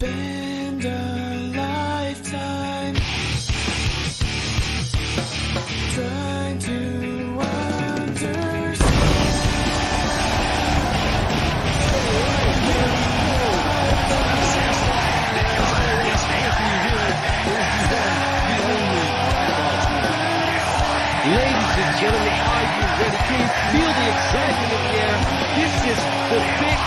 spend a lifetime trying to understand. Ladies and gentlemen, are you ready? Can you feel the excitement in the air? This is the big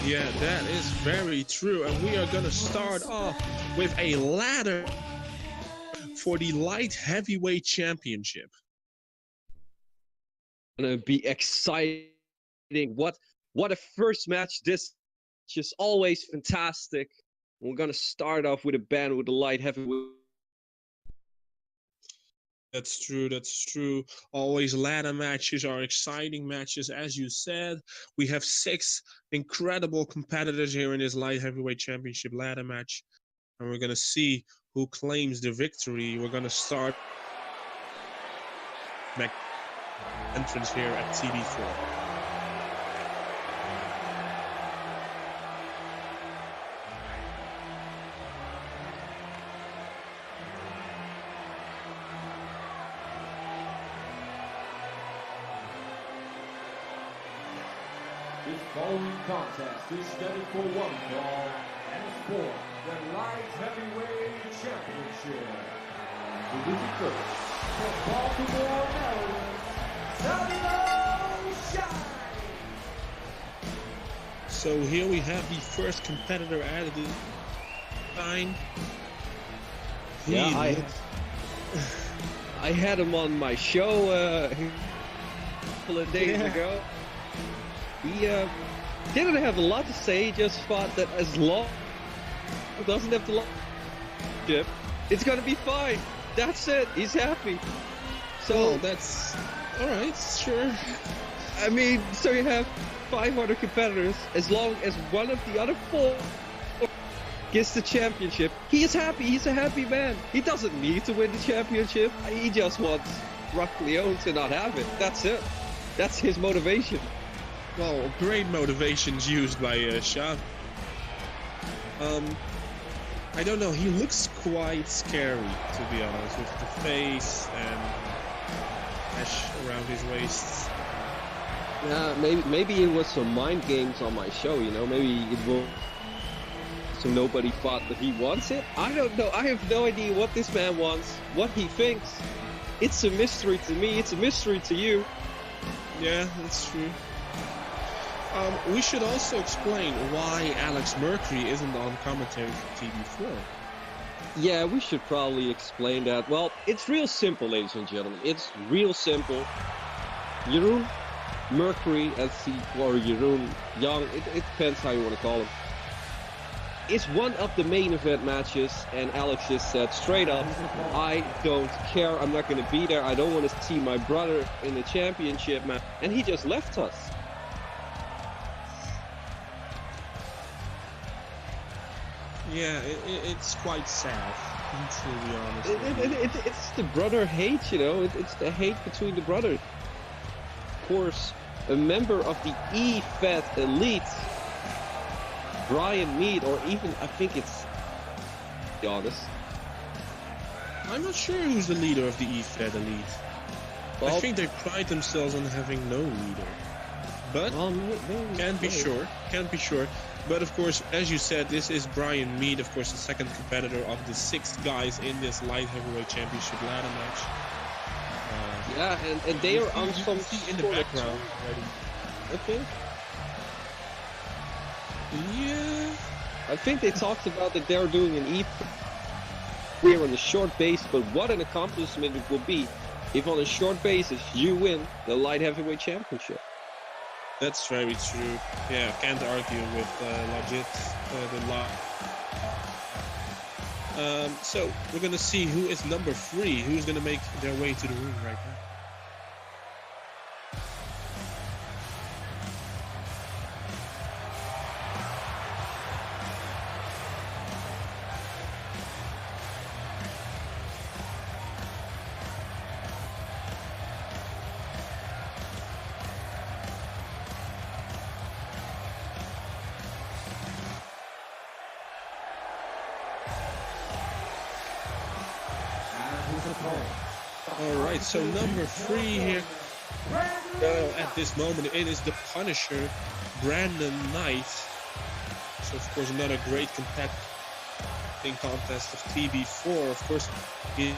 Yeah, that is very true. And we are going to start off with a ladder for the light heavyweight championship. Gonna be exciting. What a first match. This is always fantastic. We're gonna start off with a band with the light heavyweight. That's true. That's true. Always ladder matches are exciting matches. As you said, we have 6 incredible competitors here in this light heavyweight championship ladder match. And we're going to see who claims the victory. We're going to start entrance here at TV4. This following contest is scheduled for one fall and is for the light heavyweight championship. Introducing first, from Baltimore, Maryland, Savio. So here we have the first competitor added in line. Yeah, I had him on my show a couple of days ago. He didn't have a lot to say. He just thought that as long as he doesn't have the chip, it's gonna be fine. That's it. He's happy. So that's all right. Sure. I mean, so you have 5 other competitors. As long as one of the other 4 gets the championship, he is happy. He's a happy man. He doesn't need to win the championship. He just wants Leone to not have it. That's it. That's his motivation. Well, great motivations used by Shav. I don't know. He looks quite scary, to be honest, with the face and ash around his waist. Yeah, maybe it was some mind games on my show. You know, maybe it will. So nobody thought that he wants it. I don't know. I have no idea what this man wants, what he thinks. It's a mystery to me. It's a mystery to you. Yeah, that's true. We should also explain why Alex Mercury isn't on commentary for TV4. Yeah, we should probably explain that. Well, it's real simple, ladies and gentlemen. It's real simple. Jeroen, Mercury, or Jeroen Young, it depends how you want to call him. It's one of the main event matches, and Alex just said straight up, I don't care, I'm not going to be there, I don't want to see my brother in the championship match, and he just left us. Yeah, it's quite sad, to be honest. It's the brother hate, you know, it's the hate between the brothers. Of course, a member of the E-Fed Elite, Brian Mead, or even, I think it's, to be honest. I'm not sure who's the leader of the E-Fed Elite. Well, I think they pride themselves on having no leader. But, can't be sure. But of course, as you said, this is Brian Mead, of course, the second competitor of the 6 guys in this light heavyweight championship ladder match. Yeah, and they are on some in the background already. Okay. Yeah. I think they talked about that they're doing an we're on a short base, but what an accomplishment it will be if on a short basis you win the light heavyweight championship. That's very true. Yeah, can't argue with legit the law. So we're gonna see who is number 3, who's gonna make their way to the ring right now. Alright, so number 3 here. At this moment, it is the Punisher, Brandon Knight. So, of course, another great competitive contest of TB4. Of course, he,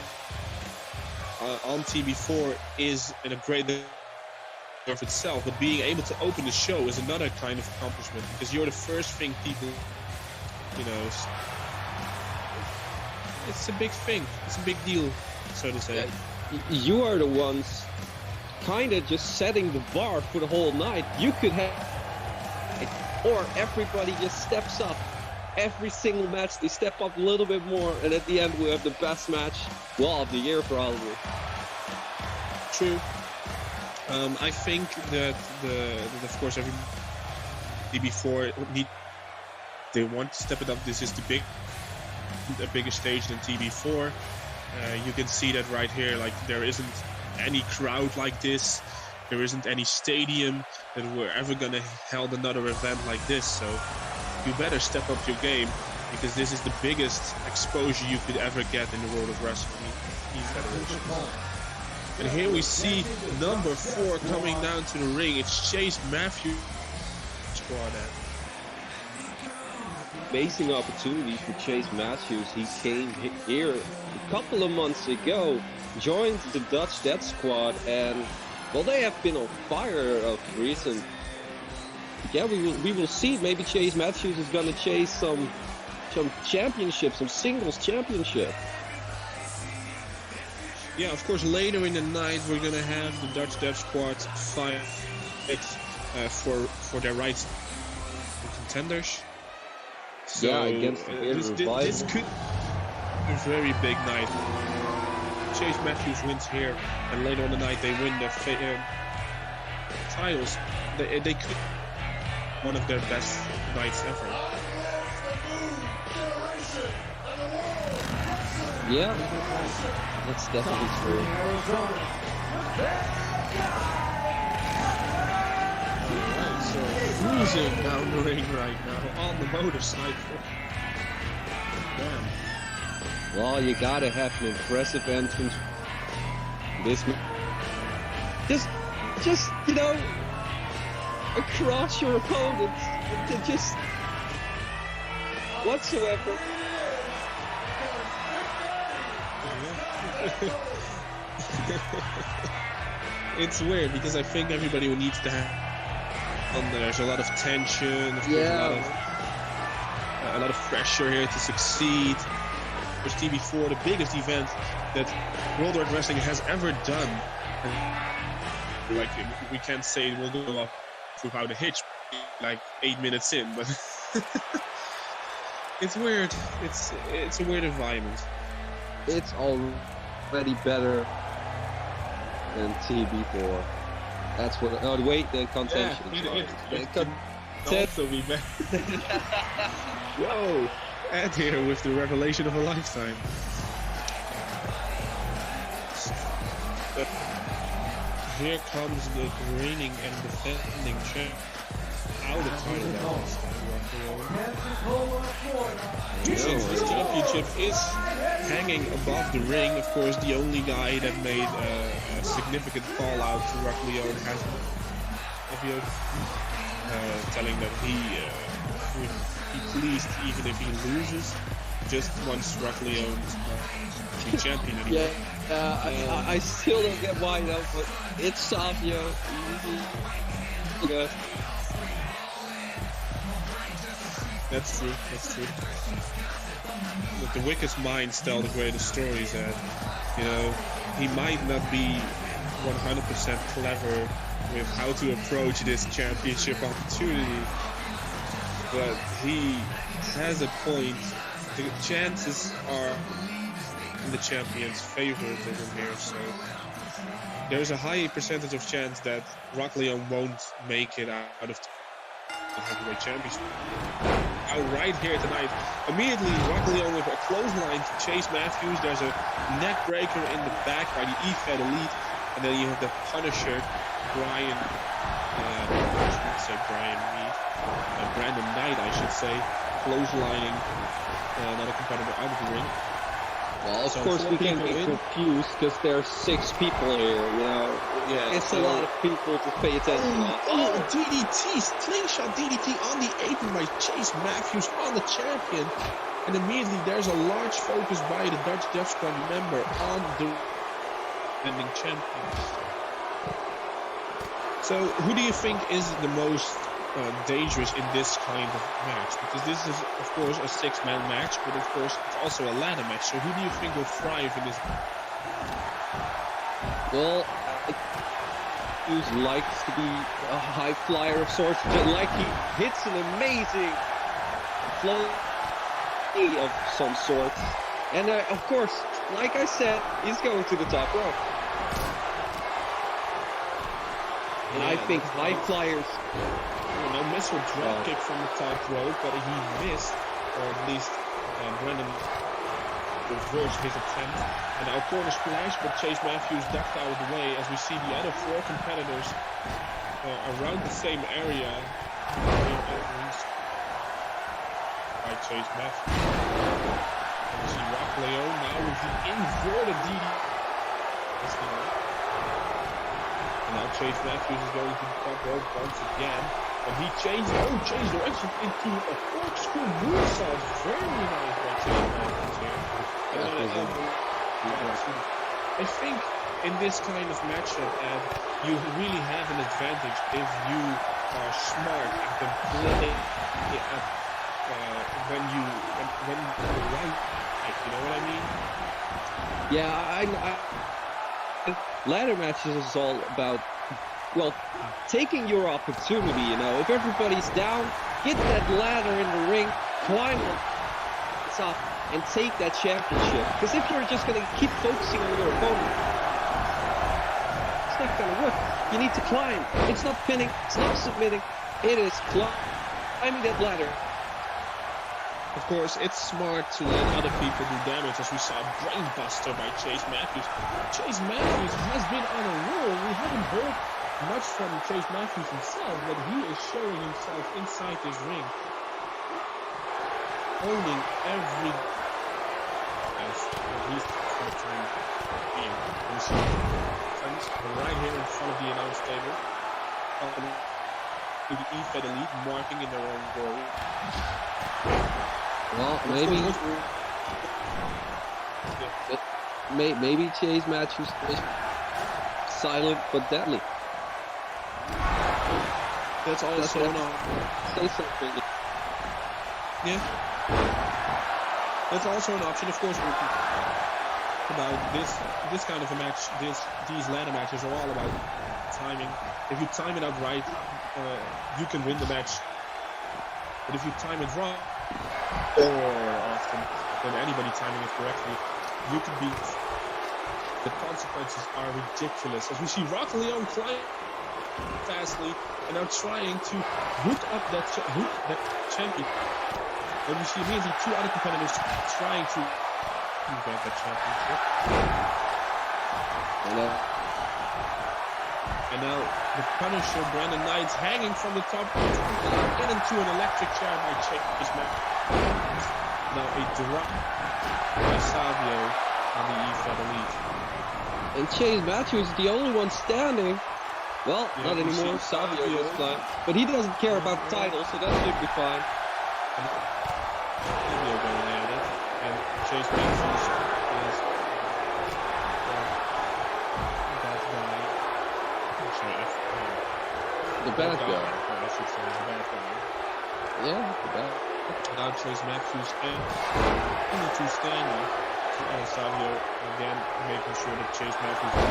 on TB4 is in a great of itself, but being able to open the show is another kind of accomplishment, because you're the first thing people, you know, it's a big thing. It's a big deal, so to say. You are the ones kind of just setting the bar for the whole night. You could have, or everybody just steps up. Every single match, they step up a little bit more, and at the end we have the best match, well, of the year probably. True. I think that of course every TB4 they want to step it up. This is a bigger stage than TB4. You can see that right here. Like, there isn't any crowd like this. There isn't any stadium that we're ever gonna held another event like this. So you better step up your game, because this is the biggest exposure you could ever get in the world of wrestling. And here we see number 4 coming down to the ring. It's Chase Matthews squad. Amazing opportunity for Chase Matthews. He came here a couple of months ago, joined the Dutch Death Squad, and well, they have been on fire of recent. Yeah, we will see. Maybe Chase Matthews is gonna chase some championship, some singles championship. Yeah, of course, later in the night we're gonna have the Dutch Death Squad fight for their rights as contenders. So yeah, against the this could be a very big night. Chase Matthews wins here, and later on the night they win their titles. They could one of their best nights ever. Yeah, that's definitely true. Alright, so cruising down the ring right now on the motorcycle. Damn. Well, you gotta have an impressive entrance. Just you know, across your opponent, just whatsoever. It's weird, because I think everybody needs to have. There's a lot of tension. Of course, a lot of pressure here to succeed. There's TB4, the biggest event that World Wide Wrestling has ever done. And, like, we can't say we'll go up without a hitch, like 8 minutes in, but it's weird. It's a weird environment. It's already better than TB4. That's what. Oh wait, the contention. Also be better. Whoa! And here with the revelation of a lifetime. Here comes the reigning and defending champ. Out of title balance. Since this championship is hanging above the ring, of course, the only guy that made a significant call out to Leone has Savio, telling that he would be pleased even if he loses, just wants Leone to be champion anymore. Yeah, I still don't get why though, but it's Savio. Yeah. That's true. But the weakest minds tell the greatest stories, and you know, he might not be 100% clever with how to approach this championship opportunity, but he has a point. The chances are in the champion's favor over here, so there's a high percentage of chance that Leone won't make it out of the heavyweight championship. Right here tonight, immediately Leone with a clothesline to Chase Matthews. There's a neck breaker in the back by the EFED Elite, and then you have the Punisher, Brandon Knight, I should say, clotheslining another competitor out of the ring. Well, of So course 4 we can people be in. confused because there are 6 people here, you know. Yeah, It's a so- lot of people to pay attention on. Oh, DDT, slingshot DDT on the apron by Chase Matthews on the champion. And immediately there's a large focus by the Dutch Death Squad member on the defending champions. So who do you think is the most dangerous in this kind of match? Because this is, of course, a 6-man match, but of course it's also a ladder match. So who do you think will thrive in this? Well, Hughes likes to be a high flyer of sorts, just like he hits an amazing flow of some sorts. And of course, like I said, he's going to the top rope. And I think high flyers... No missile drop kick from the top rope, but he missed, or at least Brendan reversed his attempt. And now corner splash, but Chase Matthews ducked out of the way as we see the other 4 competitors around the same area. By Chase Matthews. And we see Rock Leone now with the inverted DD. And now Chase Matthews is going to the top rope once again. And he changed direction into a corkscrew moonsault. Very nice by Chase Matthews here. I think in this kind of matchup, Ed, you really have an advantage if you are smart and can play when you're right. You know what I mean? Yeah, ladder matches is all about, well, taking your opportunity, you know. If everybody's down, get that ladder in the ring, climb the top, and take that championship. Because if you're just going to keep focusing on your opponent, it's not going to work. You need to climb. It's not pinning, it's not submitting, it is climbing that ladder. Of course, it's smart to let other people do damage, as we saw Brainbuster by Chase Matthews. Chase Matthews has been on a roll. We haven't heard much from Chase Matthews himself, but he is showing himself inside this ring. Owning every... at least for the time being. We see friends right here in front of the announce table. To the E-Fed Elite, marking in their own glory. Well, maybe Chase Matthews is silent but deadly. That's also say something. Yeah. That's also an option, of course. About this kind of a match, these ladder matches are all about timing. If you time it out right, you can win the match. But if you time it wrong, or often when anybody timing it correctly, you can beat. The consequences are ridiculous. As we see Rock Leone climb fastly and now trying to hook that champion. And we see immediately 2 other competitors trying to get that championship. And now the Punisher, Brandon Knight's hanging from the top into an electric chair by Chase Matthews. Now a drop by Savio on the E-Fed Elite. And Chase Matthews is the only one standing. Well, not anymore. Savio just climbed. But he doesn't care about the title, so that should be fine. Savio going at it. And Chase Matthews is the bad guy. I should say the bad guy. Yeah, the bad. Now Chase Matthews and only 2 standing. Savio again making sure that Chase Matthews is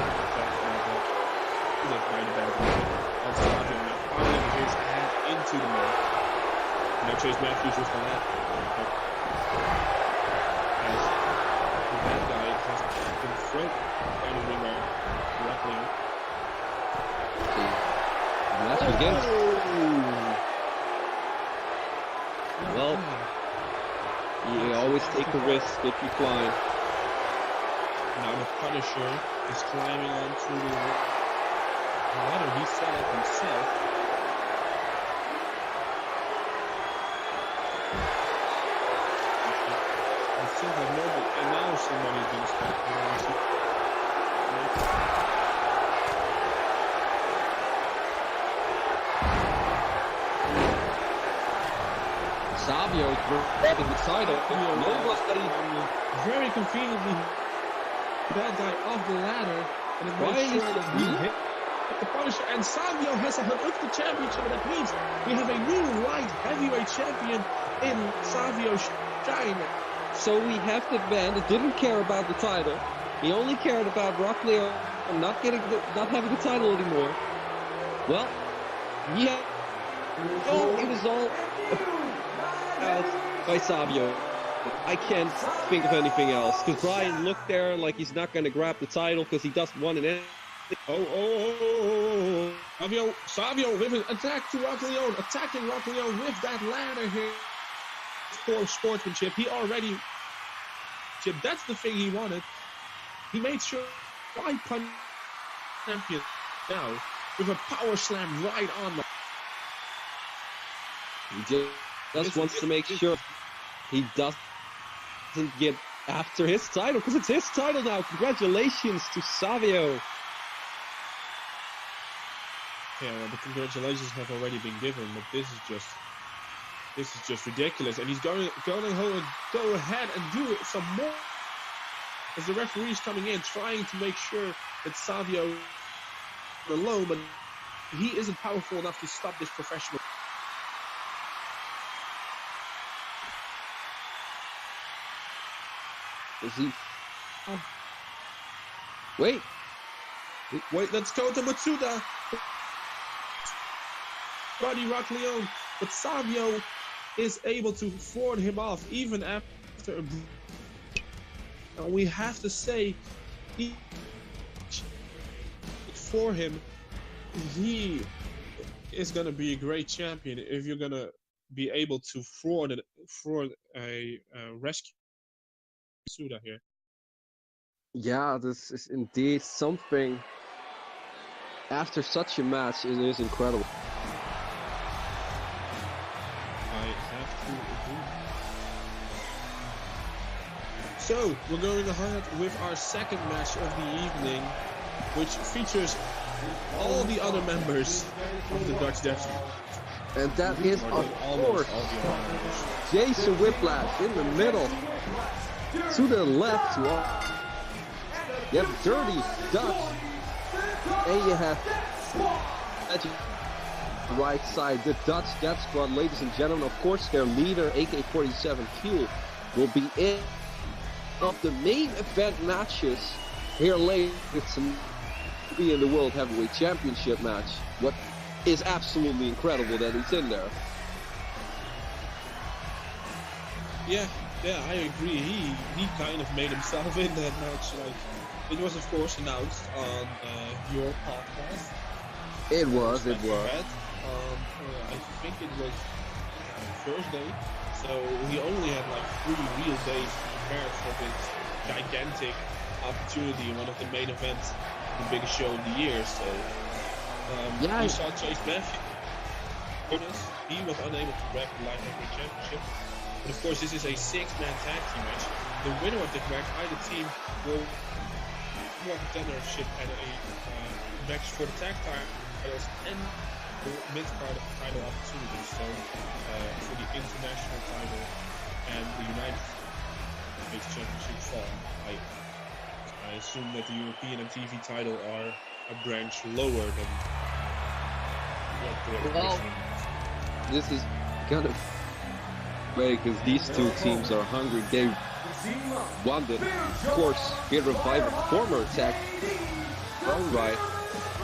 by the bad guy. And Savio now pounding his hand into the man. Now Chase Matthews with the left. As the bad guy has been thrown down the ring correctly. Match against. Well, you always take a risk if you climb. Now the Punisher is climbing onto the ladder he set up himself. It seems like nobody. And now somebody's gonna start. Savio grabbing the title. Nobody very conveniently that guy off the ladder, and it makes sure that he hit the Punisher. And Savio has held up the championship, and that means we have a new light heavyweight champion in Savio Shine. So we have the man that didn't care about the title. He only cared about Rock Leone not having the title anymore. Well, yeah, it was all out by Savio. I can't think of anything else, because Brian looked there like he's not going to grab the title because he doesn't want it. Savio with an attack to Rock Leone, attacking Rock Leone with that ladder here. Poor sportsmanship. He already, that's the thing he wanted. He made sure I punch champion now with a power slam right on the. He just wants to make sure he doesn't get after his title, because it's his title now. Congratulations to Savio. Yeah, well, the congratulations have already been given, but this is just ridiculous. And he's going to go ahead and do some more. As the referee's coming in, trying to make sure that Savio is alone, but he isn't powerful enough to stop this professional. Is he? Oh. Wait, let's go to Matsuda. Buddy Rock Leone, but Savio is able to ward him off even after a. And we have to say, for him, he is going to be a great champion if you're going to be able to fraud a rescue Suda here. Yeah, this is indeed something. After such a match, it is incredible. I have to agree. So, we're going ahead with our second match of the evening, which features all the other members of the Dutch Death Squad. And that is, of course, Jason Whiplash in the middle. To the left, you have Dirty Dutch, and you have right side, the Dutch Death Squad, ladies and gentlemen. Of course, their leader, AK-47 Chiel, will be in of the main event matches here later. It's be in the World Heavyweight Championship match. What is absolutely incredible that he's in there. Yeah, I agree. He kind of made himself in that match. Like, it was of course announced on your podcast. It was. I think it was Thursday, so he only had like 3 real days to prepare for this gigantic opportunity, one of the main events, the biggest show of the year. So you saw Chase Matthews. He was unable to grab the light heavyweight championship. But of course, this is a 6-man tag team match. The winner of this match, either team will win contendership and a match for the tag titles and the mid-card title opportunities. So for the international title and the United States Championship fall. I assume that the European and TV title are a branch lower than what they're originally. This is gonna because these two teams are hungry. They wanted, of course, Beard Revival, former tag own right,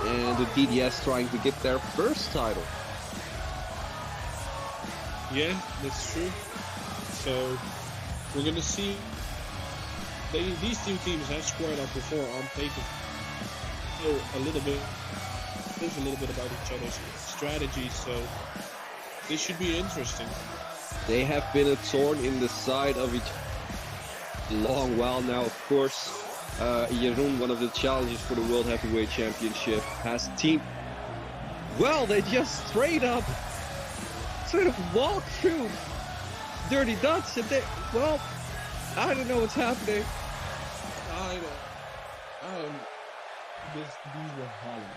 and the DDS trying to get their first title. Yeah, that's true. So we're gonna see. These two teams have squared up before on paper. Know a little bit about each other's strategy, so this should be interesting. They have been a thorn in the side of each long while now. Of course, Jeroen, one of the challengers for the World Heavyweight Championship, has teamed. Well, they just straight up walk through Dirty Dutch, and I don't know what's happening. These were Holland.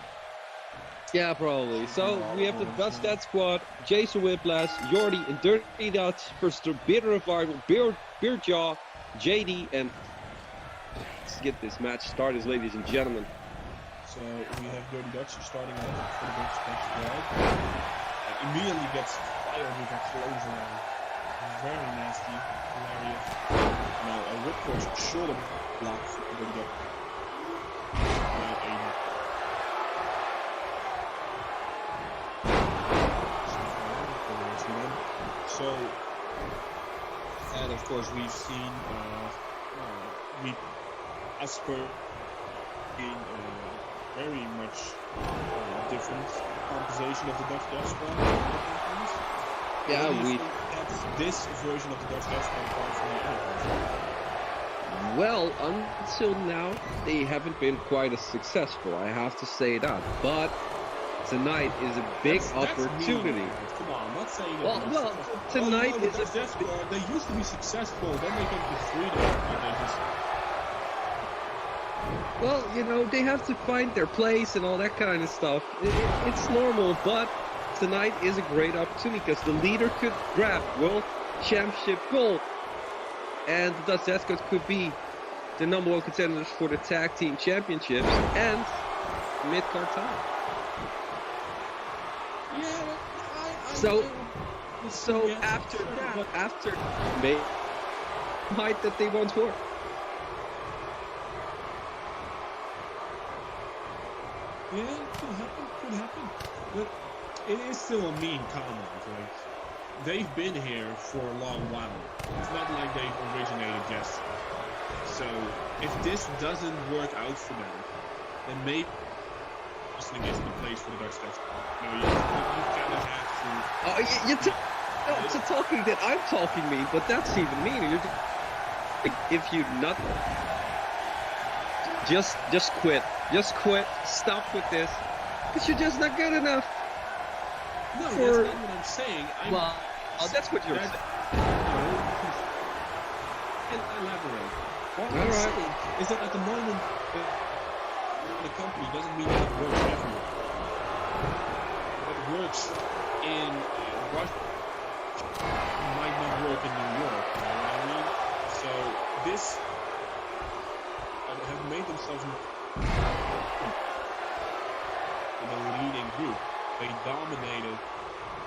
Yeah, probably. So we have the Dutch Stat Squad, Jason Whiplash, Jordi, and Dirty Dutch versus the bitter rival Beerjaw, JD, and let's get this match started, ladies and gentlemen. So we have Dirty Dutch starting out for the Dutch Squad. Immediately gets fired with a clothesline. Very nasty, hilarious. Now a ripcord shoulder block for Dirty Dutch. So, and of course we've seen as per being very much different composition of the Dutch Squad. Yeah, that's this version of the Dutch Squad apart from the other version. Well, until now, they haven't been quite as successful, I have to say that. But tonight is a big opportunity. Come on, I'm not saying that. Well, tonight is a... They used to be successful, then they came to freedom, and they just... Well, you know, they have to find their place and all that kind of stuff. It's normal, but tonight is a great opportunity because the leader could grab World Championship gold. And the Dutch Squad could be the #1 contenders for the Tag Team Championships and mid-card title. Yeah, So after that, after May, might that they once were. Yeah, could happen. But it is still a mean comment. Like, they've been here for a long while. It's not like they've originated yesterday. So if this doesn't work out for them, then maybe wrestling isn't the place for the Dutch Squad. No, you kind of have to. It's a talking that I'm talking mean, but that's even meaner. If you not just quit, stop with this, because you're just not good enough. No, that's not what I'm saying. That's what you're saying. Elaborate. What I'm saying is that at the moment, the company doesn't mean that it works everywhere. That it works in Russia might not work in New York. You know what I mean? So this have made themselves in a leading group. They dominated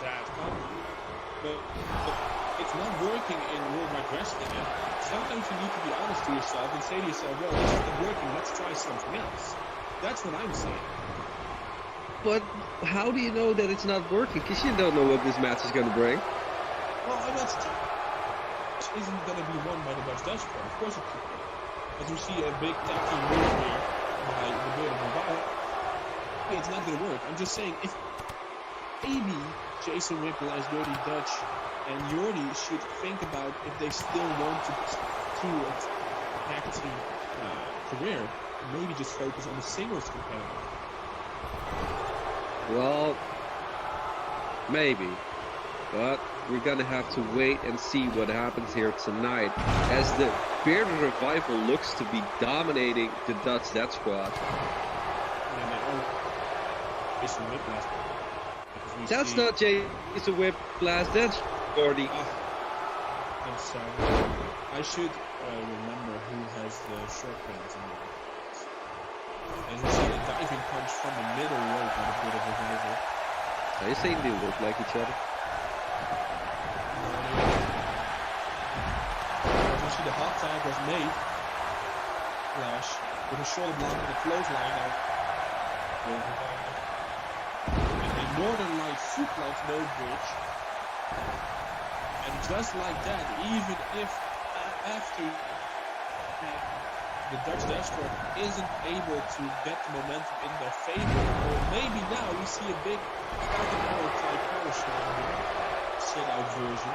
that company, but it's not working in worldwide wrestling. And sometimes you need to be honest to yourself and say to yourself, well, this isn't working, let's try something else. That's what I'm saying. But how do you know that it's not working? Because you don't know what this match is going to bring. Well, I'm not saying it isn't going to be won by the Dutch Squad. Of course it could be. As we see a big tag team move here by the Beard of Mobile, it's not going to work. I'm just saying, if maybe Jason Whiplash, Dirty Dutch, and Jordi should think about if they still want to pursue a tag team career, maybe just focus on the singles competitor. Well, maybe. But we're gonna have to wait and see what happens here tonight, as the Bearded Revival looks to be dominating the Dutch Squad. That's not Jason Whiplash, that's Jordi. I'm sorry. I should remember who has the short pants on. And he said a diving punch from the middle rope on a bit of a revival. Are you saying they look like each other? As you see, the hot tag was made. Flash with a shoulder block and a clothesline out. And a Northern Light suplex no bridge. And just like that, even if after the Dutch Squad isn't able to get the momentum in their favor, or maybe now we see a big Falcon Arrow type power slam sit out version.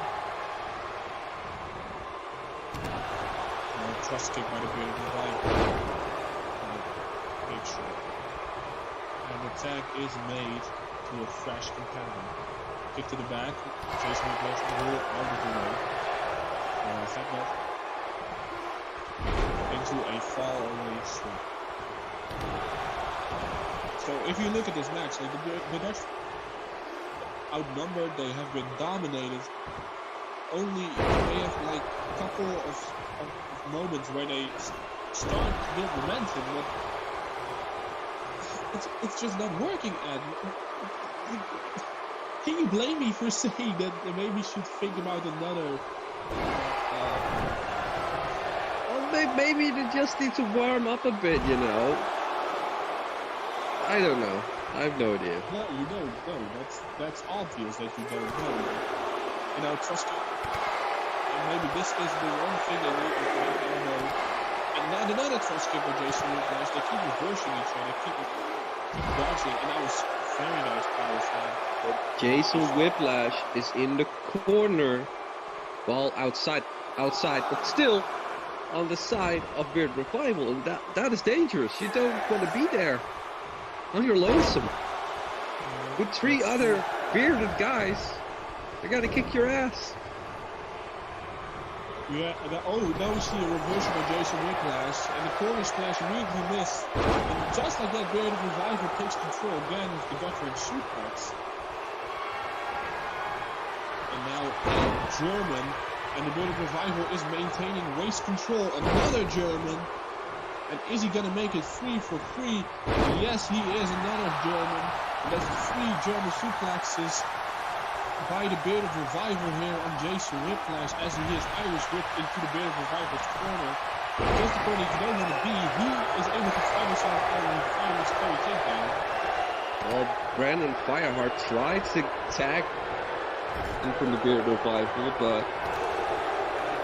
Trust kick by the Beard of the Revival. Big shot. And the tag is made to a fresh competitor. Kick to the back. Jason Whiplash out of the way. Headbutt. Big into a fall-only swing. So if you look at this match, like the Dutch outnumbered, they have been dominated. Only they have like a couple of moments where they start to build momentum, but it's just not working. Ed, can you blame me for saying that they maybe should think about another? Well, maybe they just need to warm up a bit, you know. I don't know. I have no idea. No, you don't know. That's obvious that you don't know. You know, trust me. And maybe this is the one thing they need to know. And now another trust skipper, Jason Whiplash, they keep reversing each other, keep dodging, and that was very nice power slam. But Jason Whiplash is in the corner, ball outside, but still on the side of Beard Revival, and that is dangerous. You don't want to be there. On your lonesome. With 3 other bearded guys, they're gonna kick your ass. Yeah, now we see a reversal by Jason Whiplash, and the corner splash immediately missed. And just like that, Bearded Revival takes control again of the Guthrie suplex. And now German, and the Bearded Revival is maintaining waist control. Another German. And is he gonna make it 3 for 3? Yes, he is. Another German. And that's 3 German suplexes by the Bearded Revival here on Jason Whiplash, as he is Irish whipped into the Bearded Revival's corner. Just the corner you don't want to be, he is able to find himself out and find his scary takedown. Well, Brandon Fireheart tried to tag him from the Bearded Revival, but...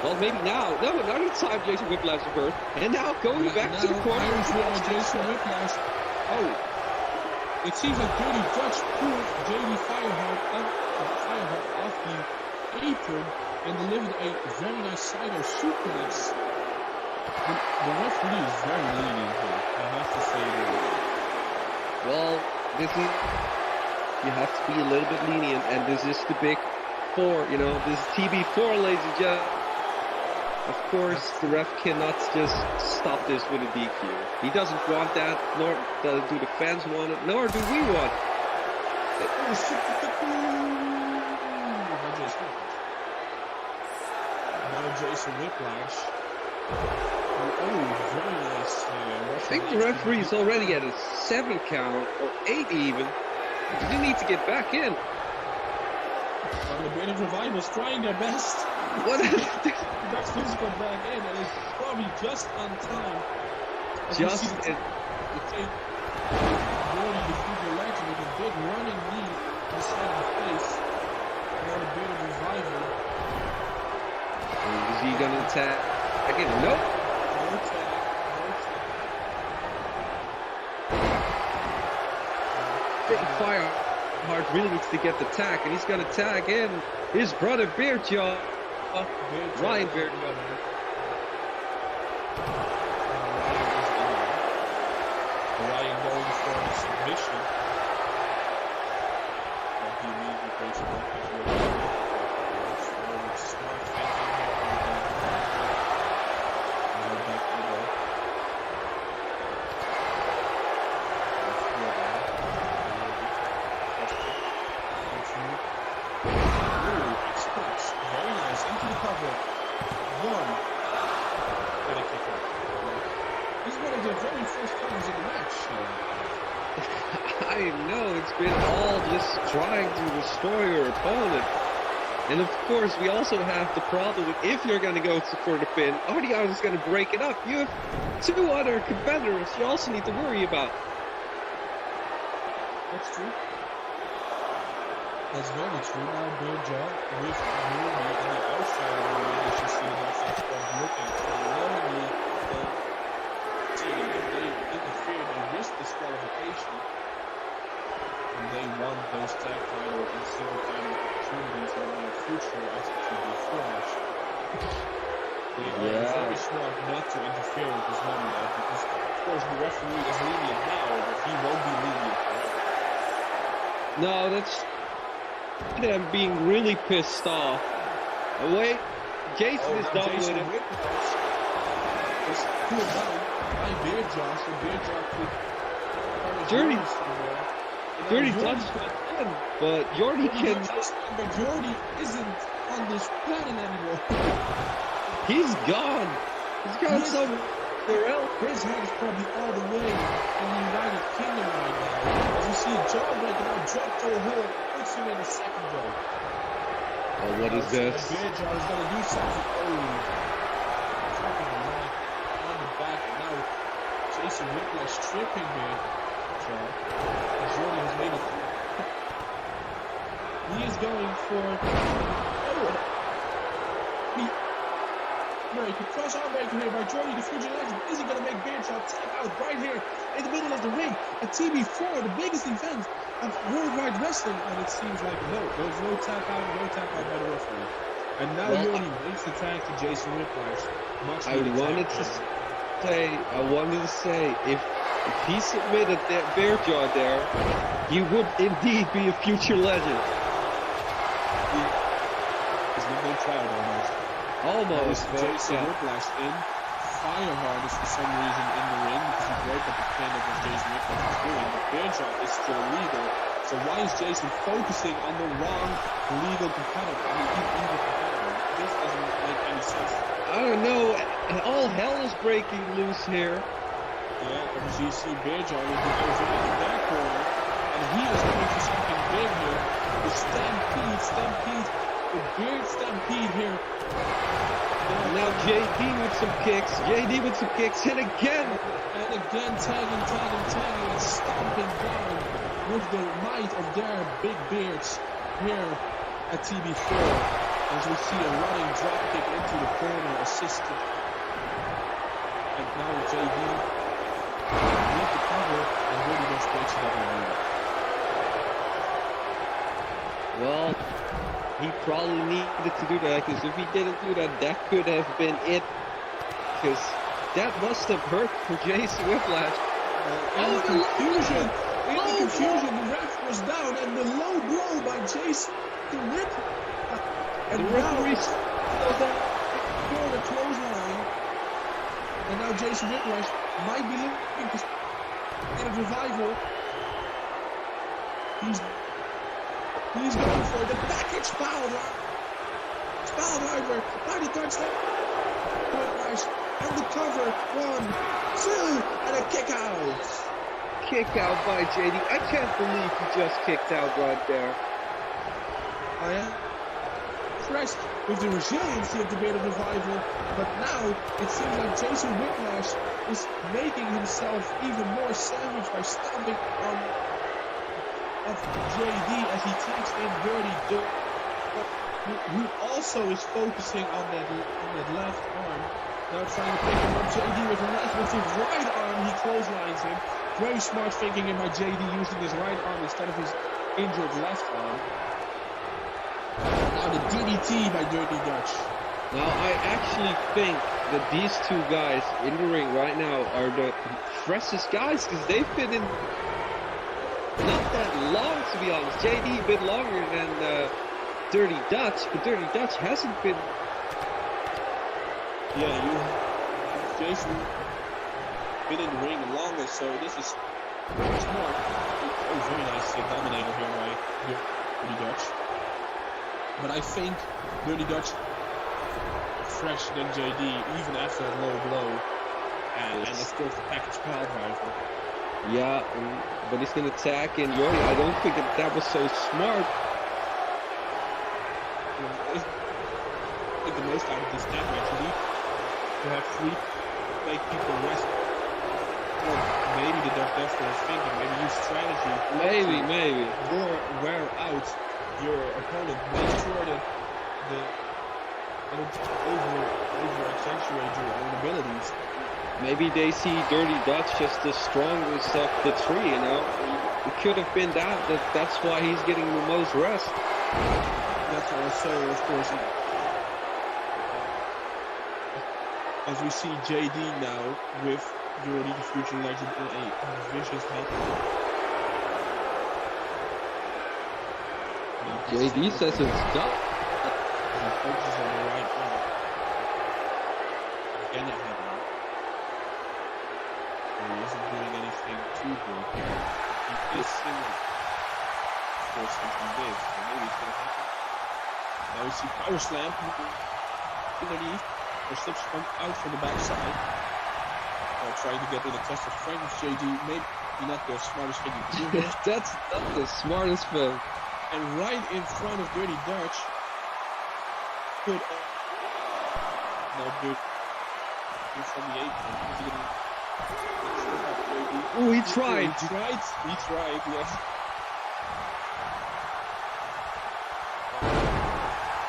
Well, maybe now. No, another time Jason Whiplash reversed. And now going back to the corner. Irish whip by Jason Whiplash. Oh. It seems like Dirty Dutch pulled J.D. Fireheart off the apron and delivered a very nice side-o suplex. The referee is very lenient here. I have to say that. Well, you have to be a little bit lenient, and this is the big 4, you know, this is TB4, ladies and gentlemen. Of course, the ref cannot just stop this with a DQ. He doesn't want that, nor do the fans want it, nor do we want it. Now Jason Whiplash. Oh, very nice. I think the referee is already at a 7 count, or 8 even. You need to get back in. Well, the Bearded Revival is trying their best. What? That's physical back in, and it's probably just on time. Just in. Donnie defeated the legend with a big running knee on the side of the face. Now the Bearded Revival. Is he gonna attack? Again, nope. No tag. Big Fireheart really needs to get the tag, and he's gonna tag in his brother Beardjaw. Ryan Beardjaw. Ryan going for a submission. He immediately goes back smart thinking. Back elbow. Very nice. Into the cover. 1. What a kick out. This is one of the very first times in the match. I know, it's been all just trying to destroy your opponent. And of course, we also have the problem with if you're going to go for the pin, Ardian is going to break it up. You have 2 other competitors you also need to worry about. That's true. That's very true. Now, Beardjaw with Mercury on the outside of the ring, as you see the next one looking lonely team. If they interfere, they risk disqualification. And they want those tag title and single title opportunities in the future as it will be flashed. They are very smart not to interfere with this moment now, because of course the referee is lenient now, but he won't be lenient forever. No, that's them being really pissed off. Oh, wait, Jason is done with it. is pulled down by Dyrgos, so Dyrgos could Dirty Jordy touch again, but Jordy can. But Jordy isn't on this planet anymore. He's gone. He's gone somewhere else. His head is probably all the way in the United Kingdom right now. As you see a jawbreaker now drop to a hole, puts him in the second goal. Oh, what is this? Dyrgos is going to do something. Oh, tripping on the back. And now Jason Whiplash stripping here. And Jordy has made it. He is going for. Cross arm breaker here by Jordy, the future legend. Is he going to make Beardshot tap out right here in the middle of the ring at TB4, the biggest event of worldwide wrestling? And it seems like no, there's no tap out by the referee. And now Jordy makes the tag to Jason Whiplash. I wanted to say, if he submitted that Beardshot there, he would indeed be a future legend. He's not been proud almost. Almost, but Jason Whiplash in fire harness for some reason in the ring because he broke up the pin that was Jason Whiplash was doing. But Beardshot is still legal. So why is Jason focusing on the wrong legal competitor? I mean, evil competitor. This doesn't make any sense. I don't know. All hell is breaking loose here. Yeah, because you see Beardshot with the over in that corner, and he is going for something big here. The Stampede, the Beard Stampede here. Now JD with some kicks, and again tagging, and stomping down with the might of their big beards here at TB4. As we see a running drop kick into the corner, assisted. And now JD with the cover, and really just breaks it up and well, he probably needed to do that, because if he didn't do that, that could have been it. Because that must have hurt for Jason Whiplash. In the confusion, the ref was down, and the low blow by Jason Whiplash. And the referee for the clothesline. And now Jason Whiplash might be looking to get a revival. He's going for the package power driver by the touchdown. Whiplash on the cover. 1, 2, and a kick out. Kick out by JD. I can't believe he just kicked out right there. I am impressed with the resiliency of the Beta Revival, but now it seems like Jason Whiplash is making himself even more savage by stomping on of JD as he takes in Dirty Dirt, who also is focusing on that left arm. Now trying to pick him up, JD with his right arm, he clotheslines him. Very smart thinking in by JD using his right arm instead of his injured left arm. Now the DDT by Dirty Dutch. Now I actually think that these two guys in the ring right now are the freshest guys, because they've been in not that long, to be honest. JD a bit longer than Dirty Dutch, but Dirty Dutch hasn't been. Yeah, Jason been in the ring the longest, so this is much more. Oh, very nice dominator here by Dirty Dutch. But I think Dirty Dutch fresh than JD, even after that low blow, and of course the package pile driver. Yeah, but he's going to attack in Jordy. I don't think that was so smart. I think the most out of this tag actually to have 3 make people rest. Or maybe the Dutch Dustin is thinking, maybe use strategy. Maybe. Wear out your opponent. Make sure that don't over accentuate your own abilities. Maybe they see Dirty Dutch just the strongest of the 3, you know. It could have been that's why he's getting the most rest. That's also, of course, as we see JD now with Jordy, the future legend, in a vicious head. JD says it's done. He focuses on the right arm. Again, it happened. He isn't doing anything too good. He is for something big, so maybe it's gonna happen. Now we see power slam underneath. Or slips from out from the backside. Trying to get in a test of strength. JD maybe not the smartest thing to do here. That's not the smartest thing. And right in front of Dirty Dutch. Good. Now good. From the 8. Ooh, he tried. He tried, yes.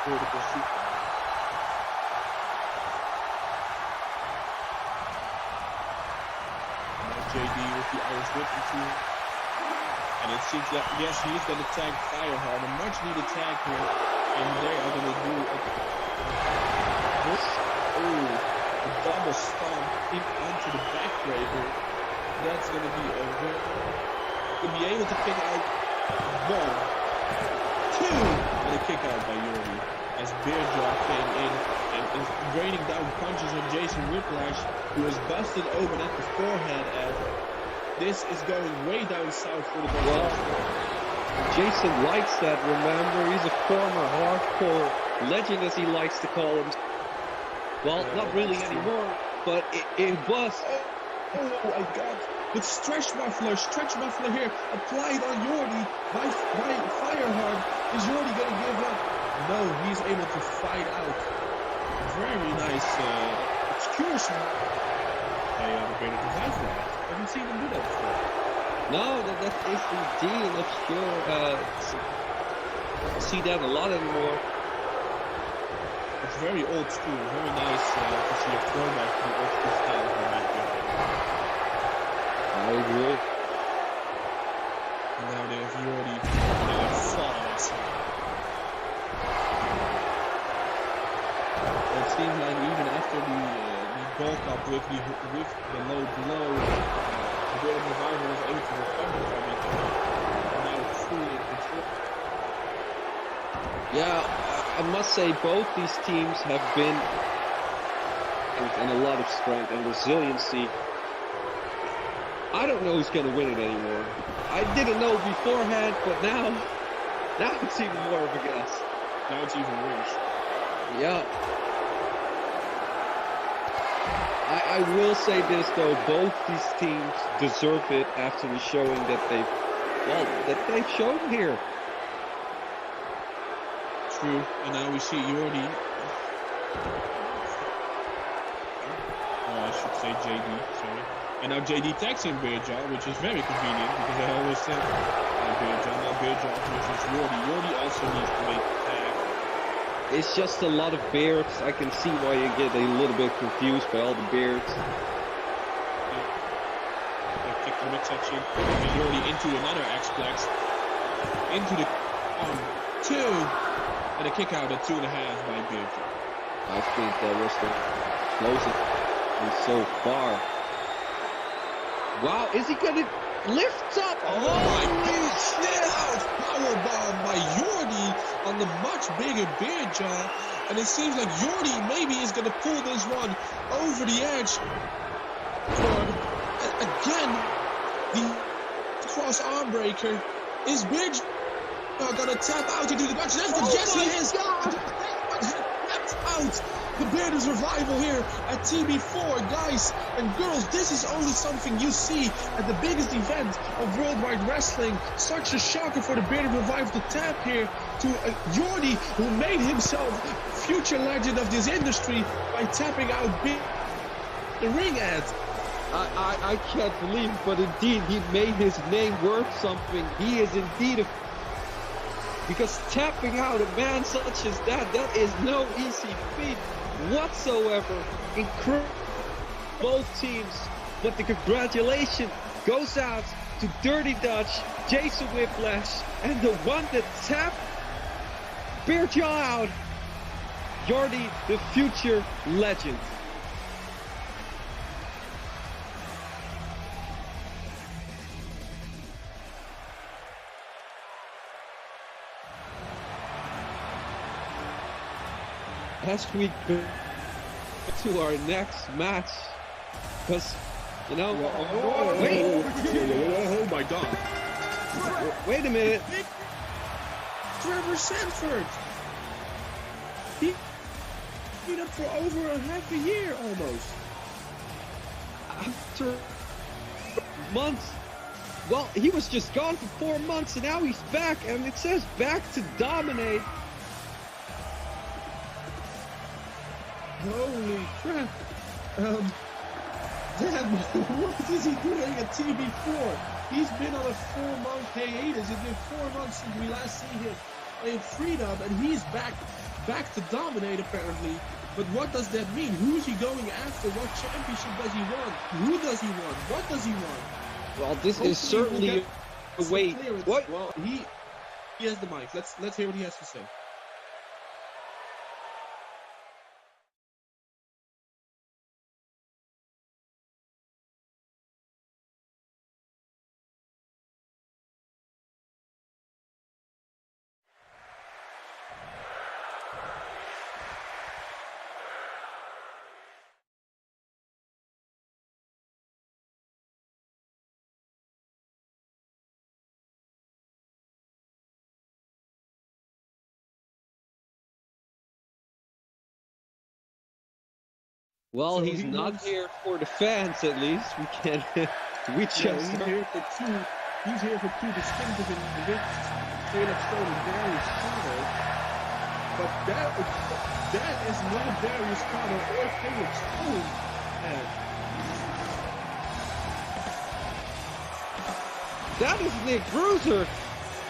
Vertical super. JD with the Irish whip into, and it seems that yes, he is going to tag Firehard, a much needed tag here, and they are going to do this. Oh, a double stomp in onto the backbreaker. That's going to be a to be able to kick out 1, 2, and a kick out by Jordi as Bearjaw came in and is raining down punches on Jason Whiplash, who is busted open at the forehead. And this is going way down south for the ball. Well, Jason likes that, remember? He's a former hardcore legend, as he likes to call him. Well, not really anymore, but it was. Oh my god. With stretch muffler here applied on Jordi by Firehard. Is Jordi going to give up? No, he's able to fight out. Very nice excursion. I been a revival. I haven't seen him do that before. No, that is indeed an obscure. See that a lot anymore. It's very old school. Very nice to see a throwback to the old school style of right there. I agree. And now they have Jordi. Now flawless. It seems like even after the bulk up with the low blow, the Golden Revival was able to recover from it. And now it's fully in control. Yeah, I must say both these teams have been and a lot of strength and resiliency. I don't know who's going to win it anymore. I didn't know beforehand, but now it's even more of a guess. Now it's even worse. Yeah. I will say this though, both these teams deserve it after the showing that they've shown here. True, and now we see Jordi. I should say JD, sorry. And now JD tags in Bearjaw, which is very convenient because I always said Bearjaw versus Jordi. Jordi also needs to make the tag. It's just a lot of beards. I can see why you get a little bit confused by all the beards. Kick to the midsection. And Jordi into another X-Plex. Into the 1, 2. And a kick out at 2.5 by Bearjaw. I think that was the closest and so far. Wow, is he gonna lift up? Holy shit! Powerbomb by Jordi on the much bigger Bearjaw. And it seems like Jordi maybe is gonna pull this one over the edge. And again, the cross arm breaker. Is Bearjaw gonna tap out to do the match? Yes, he is! Tapped out! The Bearders revival here at TB4, guys and girls. This is only something you see at the biggest event of worldwide wrestling. Such a shocker for the Bearded revival to tap here to Jordi, who made himself future legend of this industry by tapping out the ring ad. I can't believe it, but indeed he made his name worth something. He is indeed because tapping out a man such as that is no easy feat whatsoever. Incredible both teams, but the congratulations goes out to Dirty Dutch, Jason Whiplash, and the one that tapped Bearjaw out, Jordi, the future legend. As we go to our next match, because You know? Oh my God. Wait a minute. Trevor Sanford. He been up for over a half a year almost. After months. Well, he was just gone for 4 months, and now he's back, and it says back to dominate. Holy crap. Damn, what is he doing at TV4? He's been on a 4-month hiatus. It's been 4 months since we last see him in Freedom, and he's back to dominate apparently. But what does that mean? Who's he going after? What championship does he want? Who does he want? What does he want? Well, this is certainly a way. What? Well, he has the mic. Let's hear what he has to say. Well, So he's he not wants- here for the fans, at least. We can. We Yeah, just. he's here for two. He's here for two distinctive individuals. Felix Stone and Darius Carter. But that is not Darius Carter or Felix Stone. That is Nick Bruiser.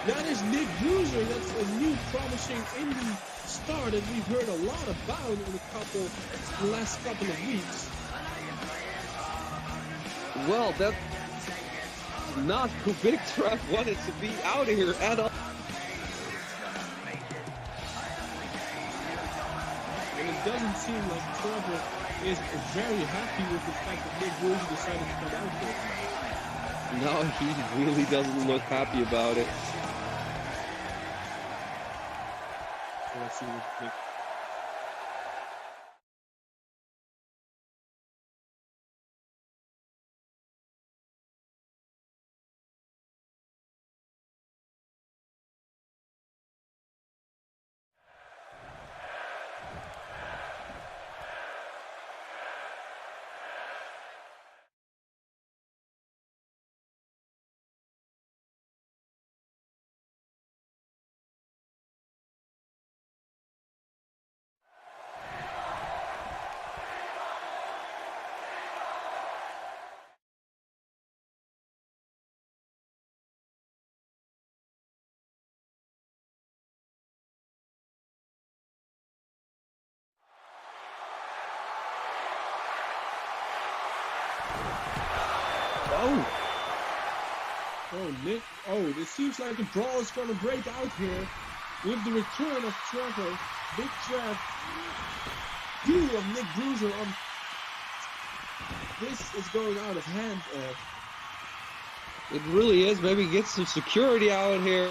That is Nick Bruiser. That's a new promising indie star that we've heard a lot about in the last couple of weeks. Well, that's not who Big Trev wanted to be out here at all. And it doesn't seem like Trevor is very happy with the fact that Nick Bruiser decided to come out here. No, he really doesn't look happy about it. So let's see what Nick. Oh, Nick. Oh, it seems like a brawl is going to break out here with the return of Trevor. Big Trev. View of Nick Bruiser on. This is going out of hand, Ed. It really is. Maybe get some security out here.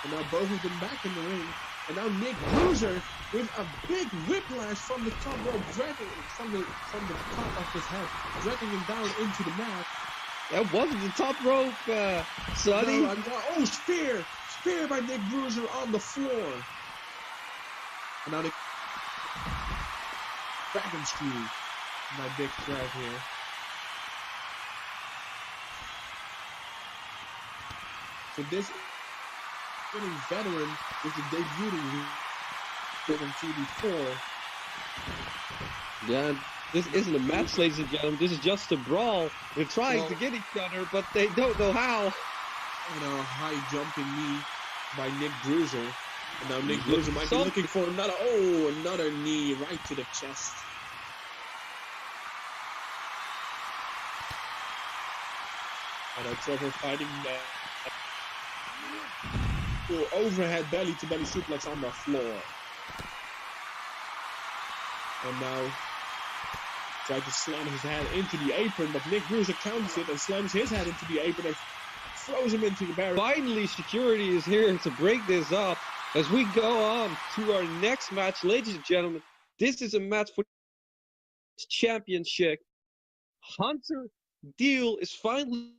And now both of them back in the ring. And now Nick Bruiser with a big whiplash from the top rope, dragging from the top of his head, dragging him down into the mat. That wasn't the top rope, Sandi. No, oh, spear! Spear by Nick Bruiser on the floor. And now the Dragon Screw by Big Trev here. So this winning veteran is the debuting on TV4. Yeah, this isn't a match, ladies and gentlemen. This is just a brawl. They're trying to get each other, but they don't know how. And a high jumping knee by Nick Bruiser. And now Nick Bruiser might be looking for another knee right to the chest. And now Trevor fighting that overhead belly to belly suplex on the floor. And now tried to slam his head into the apron, but Nick Bruiser counters it and slams his head into the apron and throws him into the barrier. Finally, security is here to break this up as we go on to our next match, ladies and gentlemen. This is a match for Championship. Hunter Deel is finally,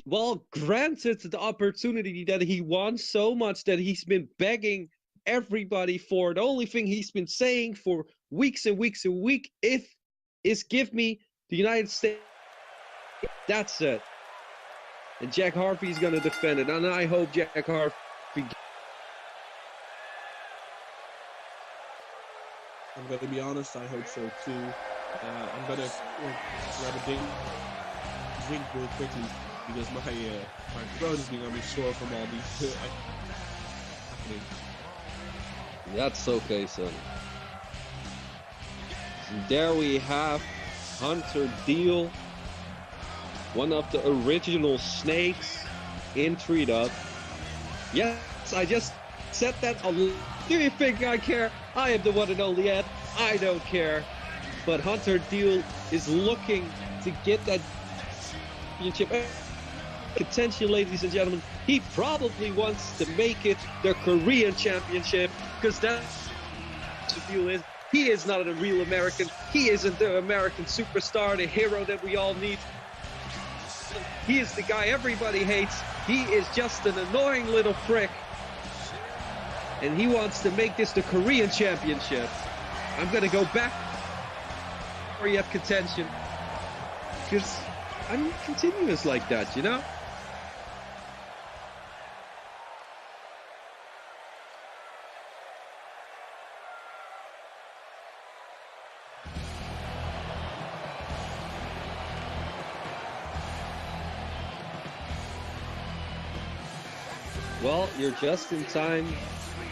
well, granted the opportunity that he wants so much that he's been begging everybody for. The only thing he's been saying for weeks and weeks and weeks is give me the United States. That's it. And Jack Harvey's going to defend it. And I hope Jack Harvey... I'm going to be honest, I hope so too. I'm going to grab a drink real quickly because my throat is going to be sore from all these happening. That's okay, son. There we have Hunter Deel, one of the original snakes in Treat Up. Yes, I just said that. Do you think I care? I am the one and only Ed. I don't care. But Hunter Deel is looking to get that championship contention, ladies and gentlemen. He probably wants to make it the Korean championship because that's the deal is. He is not a real American. He isn't the American superstar, the hero that we all need. He is the guy everybody hates. He is just an annoying little prick. And he wants to make this the Korean championship. I'm going to go back for you at contention. Because I'm continuous like that, you know? Well, you're just in time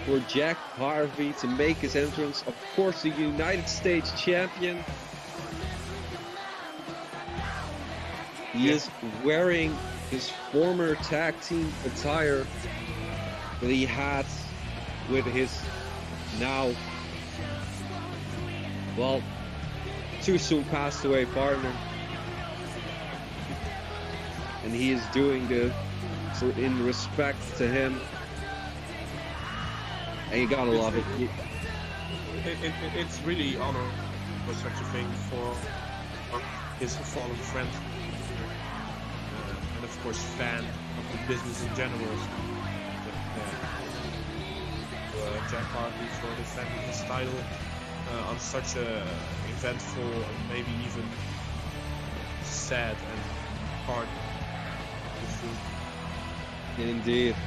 for Jack Harvey to make his entrance. Of course, the United States champion. He is wearing his former tag team attire that he had with his now, well, too soon passed away partner. And he is doing the in respect to him, and you gotta love it. It's really honor for such a thing for his fallen friend, and of course fan of the business in general. Jack Harvey for defending his title on such a eventful and maybe even sad and hard. Indeed.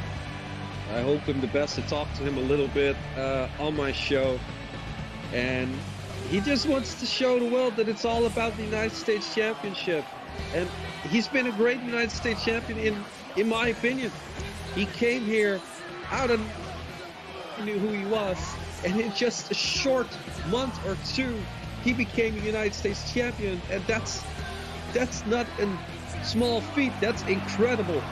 I hope him the best. To talk to him a little bit on my show. And he just wants to show the world that it's all about the United States Championship. And he's been a great United States champion in my opinion. He came here out of knew who he was. And in just a short month or two, he became a United States champion. And that's not a small feat. That's incredible.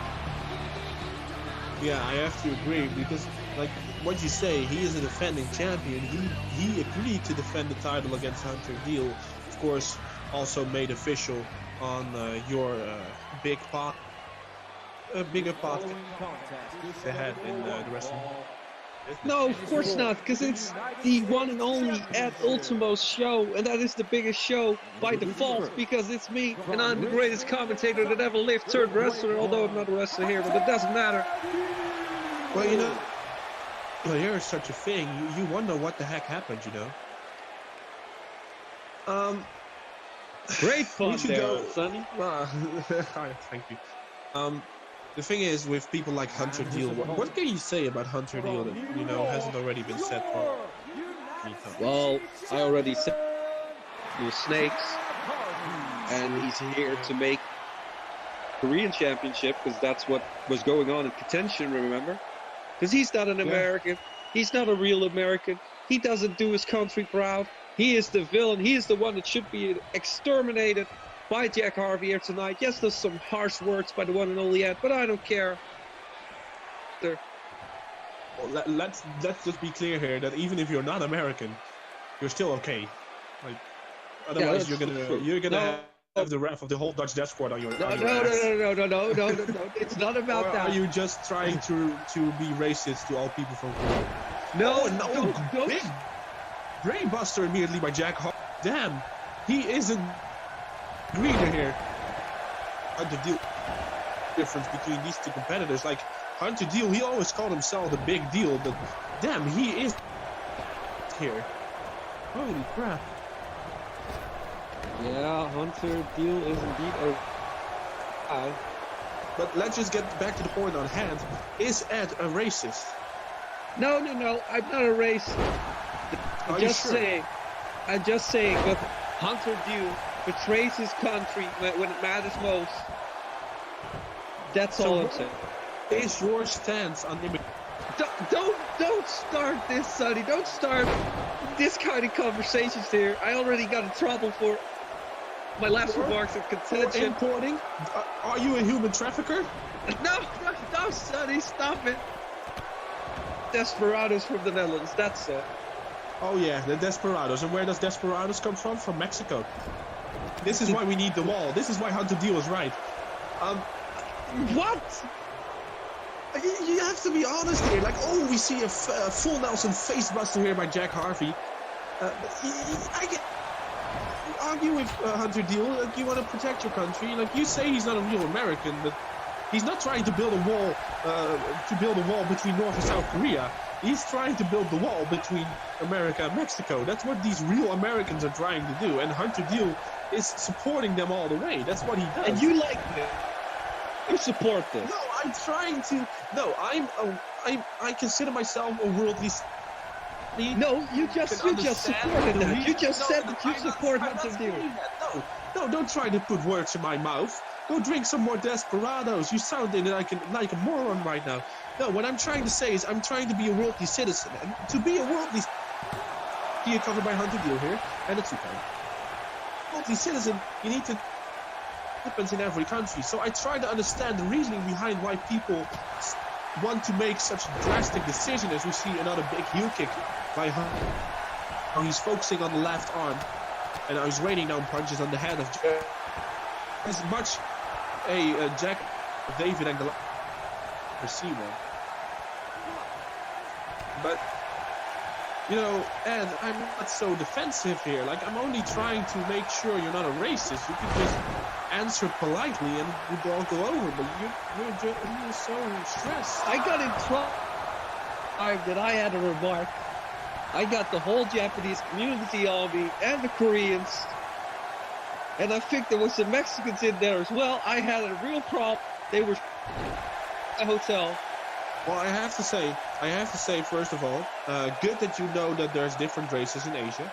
Yeah, I have to agree because, like what you say, he is a defending champion. He agreed to defend the title against Hunter Deel. Of course, also made official on your bigger pot they had in the wrestling. No, of course not, because it's the one and only Ed Ultimo's show, and that is the biggest show by default, because it's me, and I'm the greatest commentator that ever lived, turned wrestler, although I'm not a wrestler here, but it doesn't matter. Well, you know, here's such a thing, you wonder what the heck happened, you know? Great fun there, Sandi. Thank you. The thing is, with people like Hunter Deel, what can you say about Hunter Deel that, you know, hasn't already been said for many times? Well, I already said the snakes, and he's here to make Korean championship, because that's what was going on in contention, remember? Because he's not an American. He's not a real American. He doesn't do his country proud. He is the villain. He is the one that should be exterminated by Jack Harvey here tonight. Yes, there's some harsh words by the one and only Ed, but I don't care. Well, let's just be clear here that even if you're not American, you're still okay. Like, otherwise you're gonna have the wrath of the whole Dutch death squad on your ass. No. It's not about that. Are you just trying to be racist to all people from Korea? No. Big brainbuster immediately by Jack Harvey. Damn. he isn't greeter here. Hunter Deel. Difference between these two competitors, like Hunter Deel, he always called himself the big deal, but damn, he is here. Holy crap. Yeah, Hunter Deel is indeed a... But let's just get back to the point on hand. Is Ed a racist? No, I'm not a racist. Are you sure? I'm just saying that Hunter Deel betrays his country when it matters most. That's all I'm saying. Is your stance on immigration? Don't start this, Sonny. Don't start this kind of conversations here. I already got in trouble for my last remarks of contention. Importing? Are you a human trafficker? No, Sonny, stop it. Desperados from the Netherlands, that's it. Oh yeah, the Desperados. And where does Desperados come from? From Mexico. This is why we need the wall. This is why Hunter Deel is right. What? You have to be honest here. Like, oh, we see a full Nelson face buster here by Jack Harvey. I get argue with Hunter Deel. Like, you want to protect your country. Like, you say he's not a real American, but he's not trying to build a wall between North and South Korea. He's trying to build the wall between America and Mexico. That's what these real Americans are trying to do, and Hunter Deel is supporting them all the way. That's what he does. And you like this? You support this? No, I'm trying to. No, I consider myself a worldly. No, you just supported that. You just said that you support Hunter Deel. No, don't try to put words in my mouth. Go drink some more Desperados. You sound like a moron right now. No, what I'm trying to say is I'm trying to be a worldly citizen. And to be a worldly citizen, covered by Hunter Deel here, and it's okay. Worldly citizen, you need to happens in every country. So I try to understand the reasoning behind why people want to make such a drastic decision, as we see another big heel kick by Hunter. How he's focusing on the left arm, and he's raining down punches on the head of Jack. As much a Jack, David, and the receiver. But you know, Ed, I'm not so defensive here. Like, I'm only trying to make sure you're not a racist. You can just answer politely and we'd all go over, but you're so stressed. I got in trouble that I had a remark. I got the whole Japanese community on me and the Koreans, and I think there was some Mexicans in there as well. I had a real problem. They were at a hotel. Well, I have to say, first of all, good that you know that there's different races in Asia,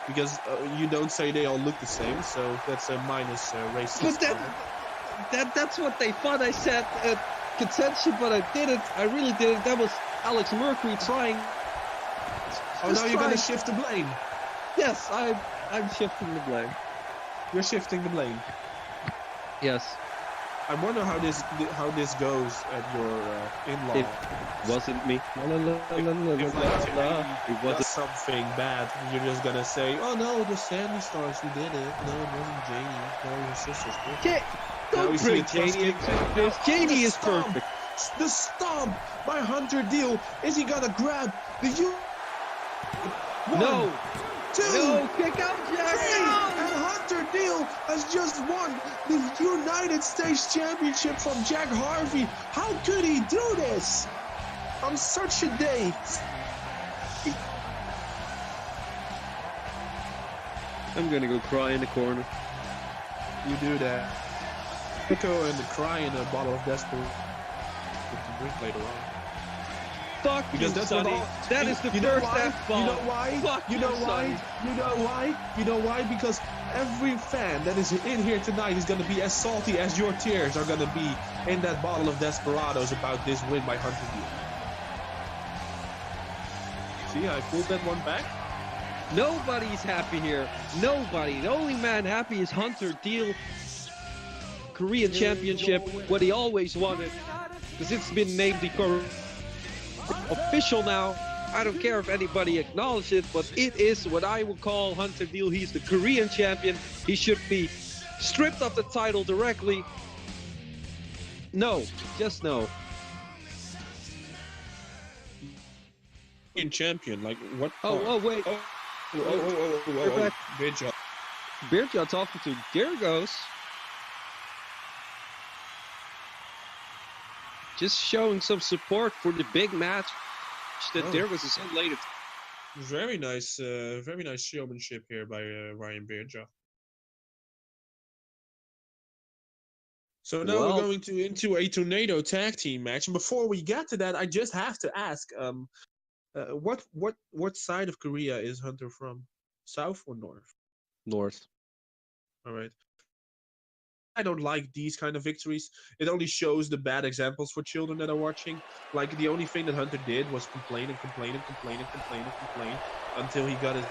because you don't say they all look the same, so that's a minus racist. But that's what they thought I said contention, but I didn't. I really didn't. That was Alex Mercury trying. Oh, now you're gonna shift the blame. Yes, I'm shifting the blame. You're shifting the blame. Yes. I wonder how this goes at your in-law. It wasn't me. It was something bad. You're just gonna say, "Oh no, the Sandi stars who did it. No, it wasn't Janie. No, your sister's perfect." Don't bring Janie into this. Janie is perfect. The stomp by Hunter Deel. Is he gonna grab the One, no. Two. No, kick out, Jack. And Hunter Deel has just won the United States Championship from Jack Harvey. How could he do this on such a day? I'm gonna go cry in the corner. You do that. Go and cry in a bottle of Desperate to drink later on. Fuck because you, that's Sonny. what all, that is the first F-bomb. You know why? Fuck you know you, why? Sonny. You know why? You know why? Because every fan that is in here tonight is going to be as salty as your tears are going to be in that bottle of Desperados about this win by Hunter Deel. See, I pulled that one back. Nobody's happy here. Nobody. The only man happy is Hunter Deel. Korean Championship, what he always wanted, because it's been named the official now. I don't care if anybody acknowledges it, but it is what I would call Hunter Deel. He's the Korean champion. He should be stripped of the title directly. No, just no. Champion, like what? Oh, wait. Oh, good job. Bearjaw talking to Dyrgos. Just showing some support for the big match that Dyrgos is in later. Very nice showmanship here by Ryan Bearjaw. So now we're going into a tornado tag team match, and before we get to that, I just have to ask, what side of Korea is Hunter from? South or north? North. All right. I don't like these kind of victories. It only shows the bad examples for children that are watching. Like, the only thing that Hunter did was complain until he got his...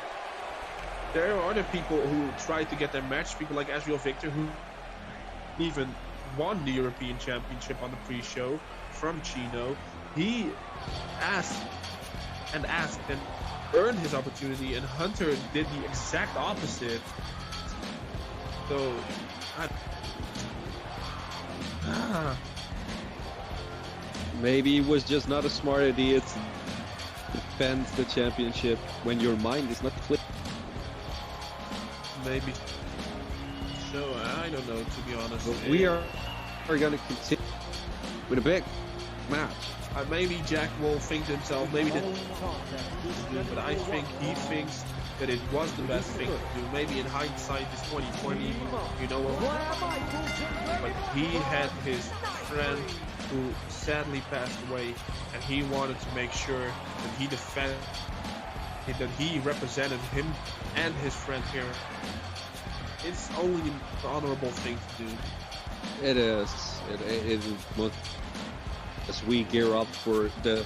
There are other people who tried to get their match, people like Asriel Victor, who even won the European Championship on the pre-show from Chino. He asked and earned his opportunity, and Hunter did the exact opposite. So... Maybe it was just not a smart idea to defend the championship when your mind is not clear. Maybe. So, I don't know, to be honest. But we are going to continue with a big match. Maybe Jack will think to himself, maybe that, but I think he thinks that it was the best thing to do. Maybe in hindsight, it's 2020, you know what? But he had his friend who sadly passed away, and he wanted to make sure that he defended, that he represented him and his friend here. It's only an honorable thing to do. It is. It is. As we gear up for the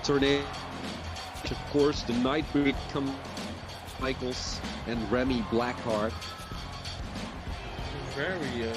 tornado, of course, the Nightbreed come Michaels and Remy Blackheart. Very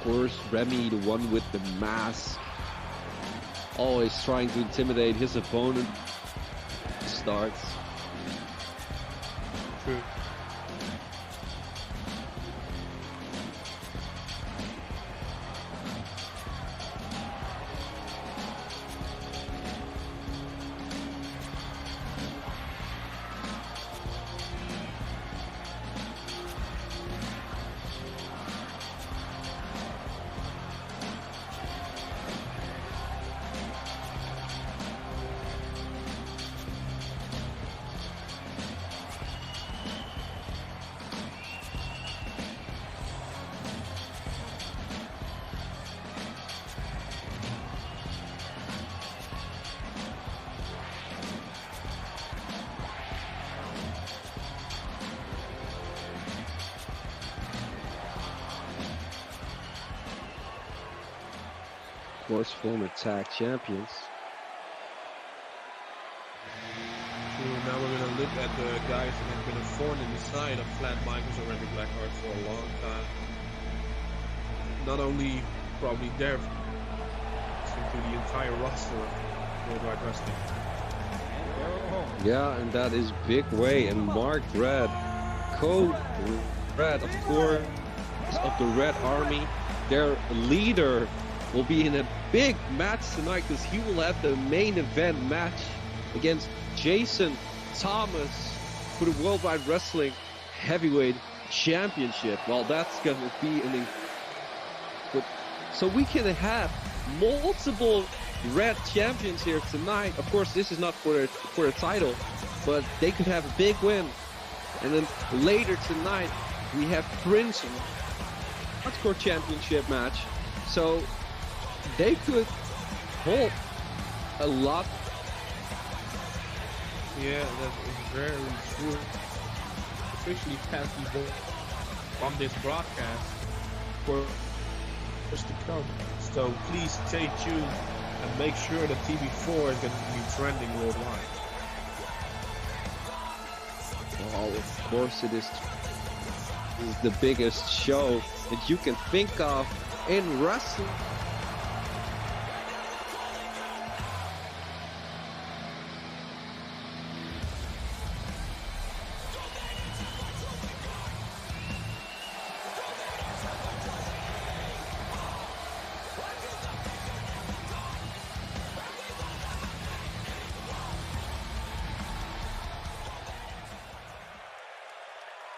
course, Remy, the one with the mask, always trying to intimidate his opponent. Starts. True. Of course, former tag champions. So now we're going to look at the guys that have been a thorn in the side of Flat Michaels or Remy Blackheart for a long time. Not only probably there, to the entire roster of Worldwide Wrestling. Yeah, and that is Big Way and Mark Red. Code Red, of course, of the Red Army. Their leader will be in a big match tonight because he will have the main event match against Jason Thomas for the Worldwide Wrestling Heavyweight Championship. Well, that's going to be so we can have multiple Red champions here tonight. Of course, this is not for a title, but they could have a big win. And then later tonight, we have Prince Hardcore Championship match. So they could hold a lot. Yeah, that is very true. Officially passed on this broadcast for us to come. So please stay tuned and make sure that TV4 is going to be trending worldwide. Oh, of course it is. This is the biggest show that you can think of in wrestling.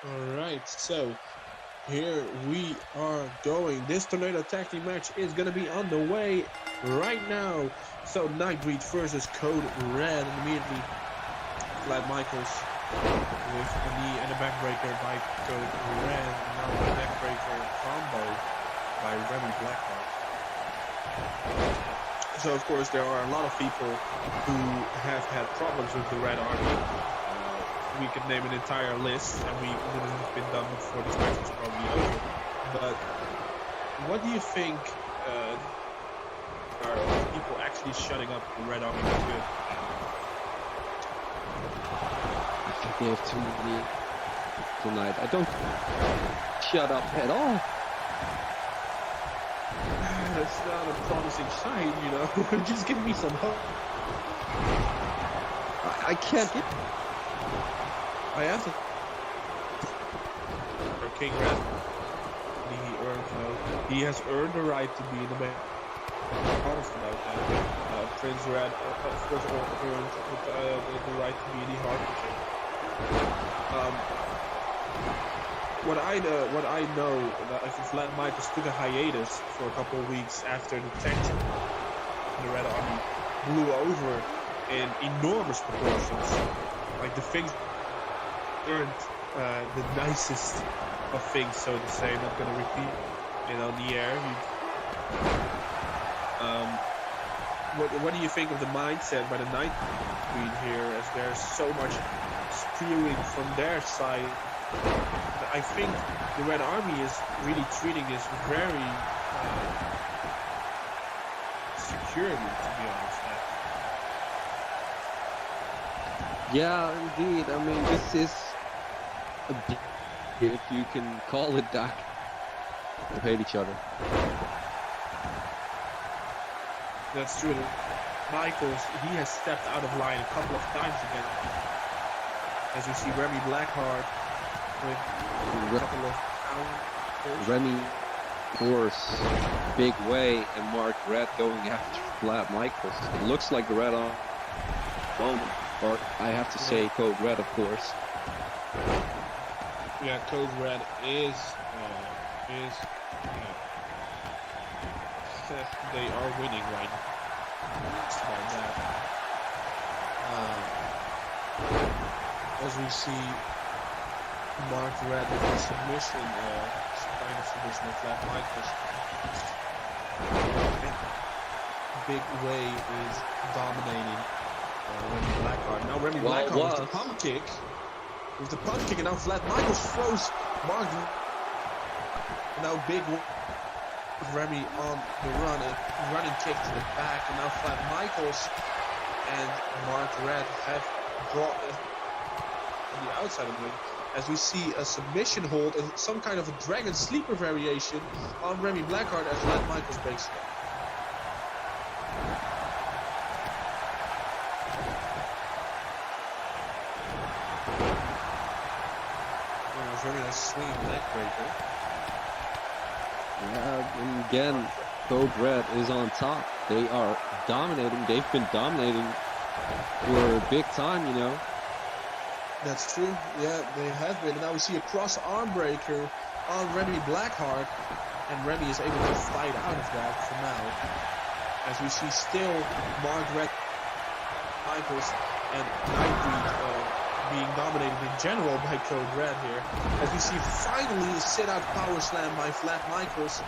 Alright, so here we are going. This tornado tag team match is gonna be on the way right now. So Nightbreed versus Code Red, and immediately Vlad Michaels with a knee and a backbreaker by Code Red, and now a backbreaker combo by Remy Blackheart. So of course there are a lot of people who have had problems with the Red Army. We could name an entire list, and we wouldn't have been done before this match was probably over. But what do you think are people actually shutting up the Red Army that good? I think they have too many tonight. I don't shut up at all. That's not a promising sign, you know. Just give me some hope. I can't get. I have to. For King Red, he has earned the right to be in the main. I'm honest about that. Prince Red, of course, earned the right to be in the Harvey. What I know, that if Vlad Michaels took a hiatus for a couple of weeks after the tag team, the Red Army blew over in enormous proportions. Like the things earned the nicest of things, so to say. I'm not going to repeat it on the air. What do you think of the mindset by the Nightbreed here, as there's so much spewing from their side? I think the Red Army is really treating this very securely, to be honest. Yeah, indeed. I mean, this is a big, if you can call it that. They hate each other. That's true. Michaels, he has stepped out of line a couple of times again. As we see Remy Blackheart with a couple of Remy, of course, big way, and Mark Red going after Vlad Michaels. It looks like the Red on moment. Or I have to say Code Red, of course. Yeah, Code Red is they are winning right now. It's about that. As we see Mark Red with a submission, some kind of submission of Vlad Michaels. Big Way is dominating Remy Blackheart. Now Remy Blackheart with the pump kick. With the pump kick, and now Vlad Michaels throws Mark. And now Big Remy on the run, a running kick to the back, and now Vlad Michaels and Mark Red have brought it on the outside of the ring. As we see a submission hold and some kind of a dragon sleeper variation on Remy Blackheart as Vlad Michaels breaks it. Very nice swinging neck breaker. Yeah, and again, Code Red is on top. They are dominating. They've been dominating for a big time, you know. That's true. Yeah, they have been. And now we see a cross arm breaker on Remy Blackheart, and Remy is able to fight out of that for now. As we see still Mark Red, Michaels, and Nightbreed being dominated in general by Code Red here. As we see finally a sit-out power slam by Vlad Michaels,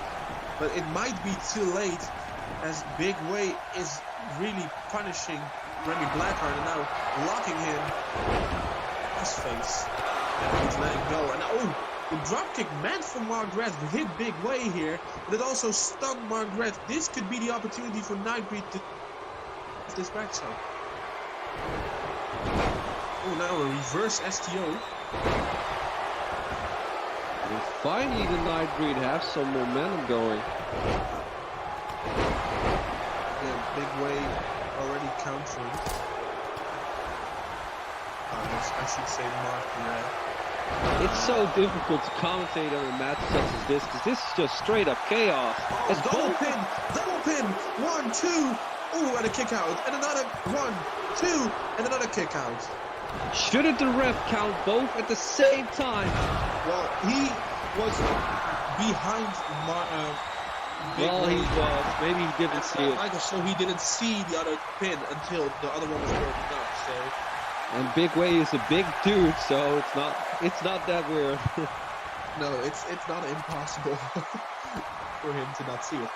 but it might be too late, as Big Way is really punishing Remy Blackheart and now locking him his face. And he's letting go. And the dropkick meant for Mark Red hit Big Way here, but it also stunned Mark Red. This could be the opportunity for Nightbreed to this backside. Oh, now a reverse STO And finally, the Nightbreed have some momentum going. Yeah, big wave already countering. I should say Mark Red. It's so difficult to commentate on a match such as this, because this is just straight up chaos. It's Double pin! 1, 2, ooh, and a kick out, and another 1, 2, and another kick out. Shouldn't the ref count both at the same time? Well, he was behind Big Well, Wave. he was. Maybe he didn't see it. Michael, so he didn't see the other pin until the other one was broken up. So. And Big Way is a big dude, so it's not that weird. No, it's not impossible for him to not see it.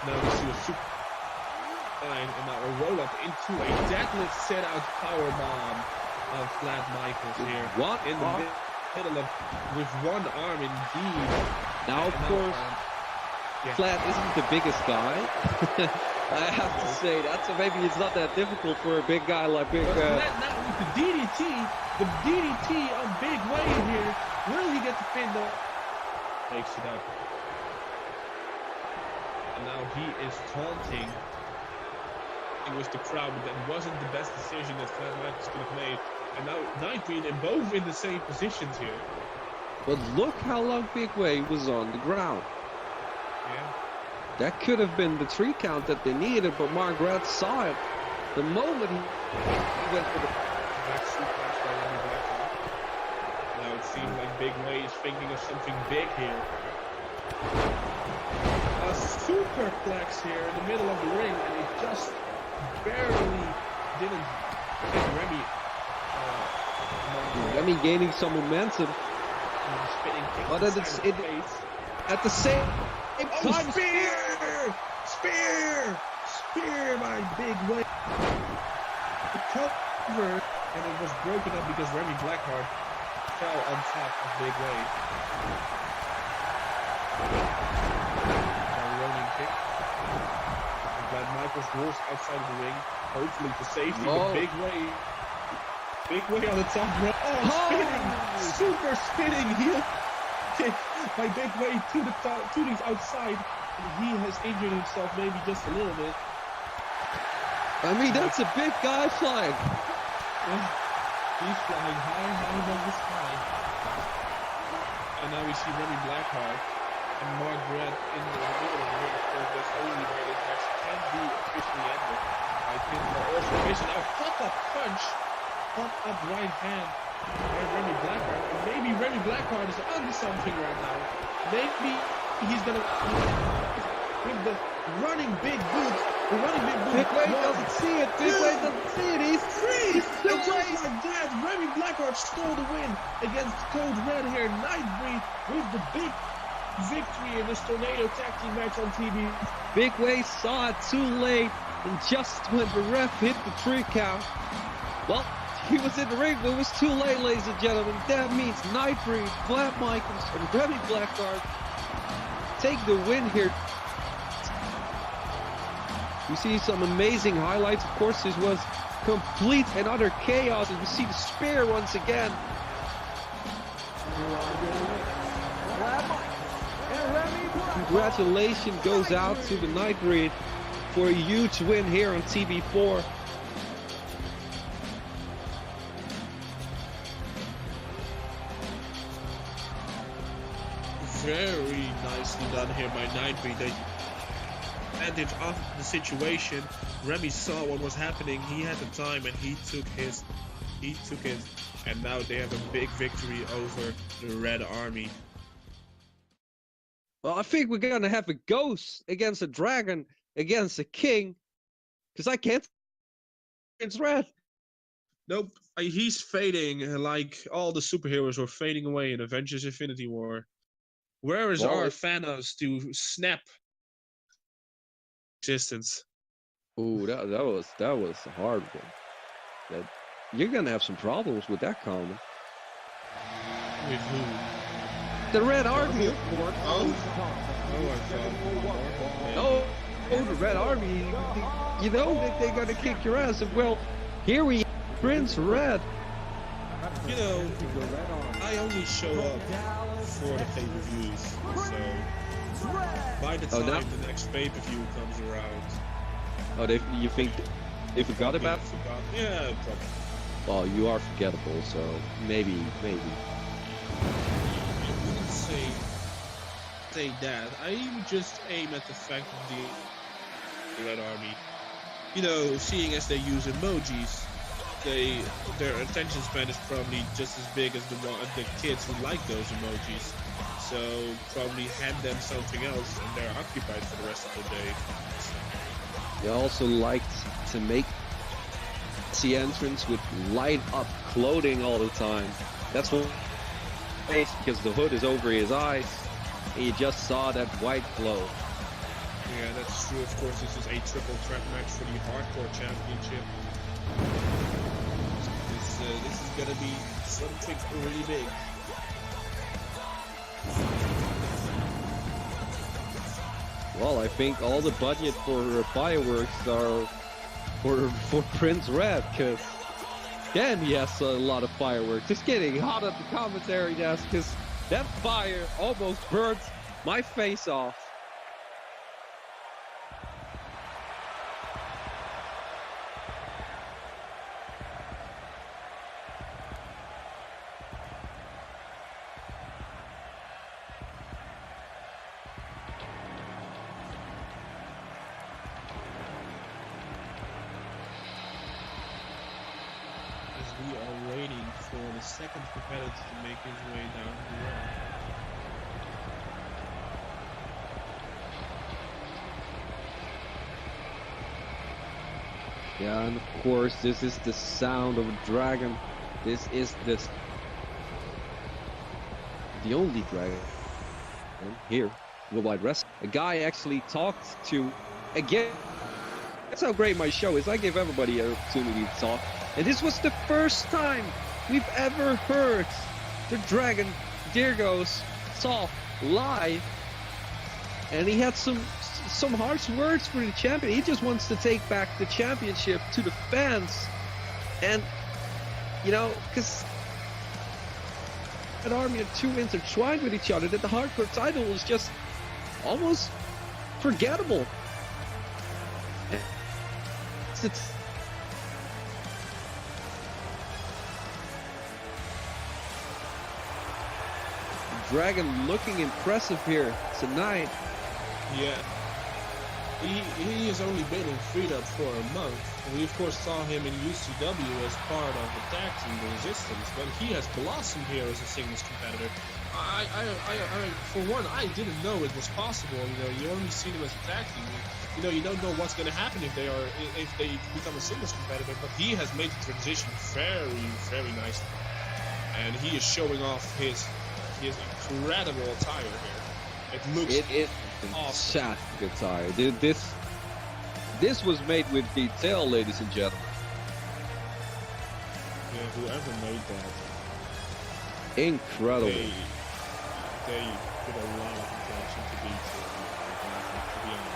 Now we see a super line and now a roll up into a deadlift set out power bomb of Flat Michaels here. What? In the middle of with one arm indeed. Now of course Flat isn't the biggest guy. I have to say that, so maybe it's not that difficult for a big guy like Big. Flat now with the DDT on Big Wave here. Will he get the pin though? Takes it up. And now he is taunting with the crowd, but that wasn't the best decision that Flat Michaels could have made. And now Nightbreed and both in the same positions here. But look how long Big Wave was on the ground. Yeah. That could have been the 3 count that they needed, but Margaret saw it. The moment he went for the back suplex by Remy Blackheart. Now it seems like Big Way is thinking of something big here. A superplex here in the middle of the ring, and it just barely didn't hit Remy. Remy gaining some momentum. But at the same time, Spear by Big Way. The cover, and it was broken up because Remy Blackheart fell on top of Big Way. Rolling kick. And Brad Michaels rolls outside of the ring, hopefully to safety. But Big Way on the top rope. Spinning! Super spinning heel kick by Big Way to the outside. And he has injured himself maybe just a little bit. I mean, that's a big guy flying. He's flying high above the sky. And now we see Remy Blackheart and Mark Red in the middle of the ring. Of course, that's only where this match can be officially ended. I think also missing a pop-up punch, pop-up right hand by Remy Blackheart. And maybe Remy Blackheart is onto something right now. Maybe he's gonna with the running big boot. The running big boot. Big Way doesn't see it. Big Way doesn't see it. He's free. And just like that, Remy Blackheart stole the win against Code Red here. Nightbreed with the big victory in this Tornado Tag Team match on TV. Big Way saw it too late, and just when the ref hit the 3 count, well, he was in the ring, but it was too late, ladies and gentlemen. That means Nightbreed, Flat Michaels, and Remy Blackheart take the win here. We see some amazing highlights. Of course, this was complete and utter chaos, and we see the spear once again. Congratulations goes out to the Nightbreed for a huge win here on TV4. Very nicely done here by Nightbreed. They advantage of the situation. Remy saw what was happening. He had the time and he took it. And now they have a big victory over the Red Army. Well, I think we're going to have a ghost against a dragon against a king. Because I can't. It's red. Nope. He's fading like all the superheroes were fading away in Avengers Infinity War. Where is our Thanos to snap existence? Ooh, that was a hard one. You're gonna have some problems with that comment. With who? The Red Army. Oh, the Red Army. You know that they're gonna kick your ass. And well, Here we Prince Red. You know, I only show up for the pay-per-views, so by the time the next pay-per-view comes around... Oh, you think they forgot about it? Yeah, probably. Well, you are forgettable, so maybe. I wouldn't say that. I just aim at the fact of the Red Army. You know, seeing as they use emojis, their attention span is probably just as big as the kids who like those emojis. So probably hand them something else, and they're occupied for the rest of the day. They also liked to make the entrance with light up clothing all the time. That's what because the hood is over his eyes, and you just saw that white glow. Yeah, that's true. Of course, this is a triple threat match for the Hardcore Championship. This is gonna be something really big. Well, I think all the budget for fireworks are for Prince Red, because then he has a lot of fireworks. It's getting hot at the commentary desk, because that fire almost burnt my face off. We are waiting for the second competitor to make his way down the road. Yeah, and of course, this is the sound of a dragon. This is the only dragon here, Worldwide Wrestling. A guy actually talked to, again, that's how great my show is. I give everybody an opportunity to talk. And this was the first time we've ever heard the dragon Dyrgos talk live. And he had some harsh words for the champion. He just wants to take back the championship to the fans. And, you know, because an army are too intertwined with each other that the hardcore title was just almost forgettable. It's Dragon looking impressive here tonight. Yeah. He has only been in Freedom for a month. We of course saw him in UCW as part of the tag team Resistance, but he has blossomed here as a singles competitor. For one, I didn't know it was possible. You know, you only see them as a tag team. You know, you don't know what's going to happen if they become a singles competitor. But he has made the transition very, very nicely, and he is showing off his incredible attire here. It looks awesome. Attire, dude. This was made with detail, ladies and gentlemen. Yeah, whoever made that, incredible. They put a lot of attention to detail, to be honest.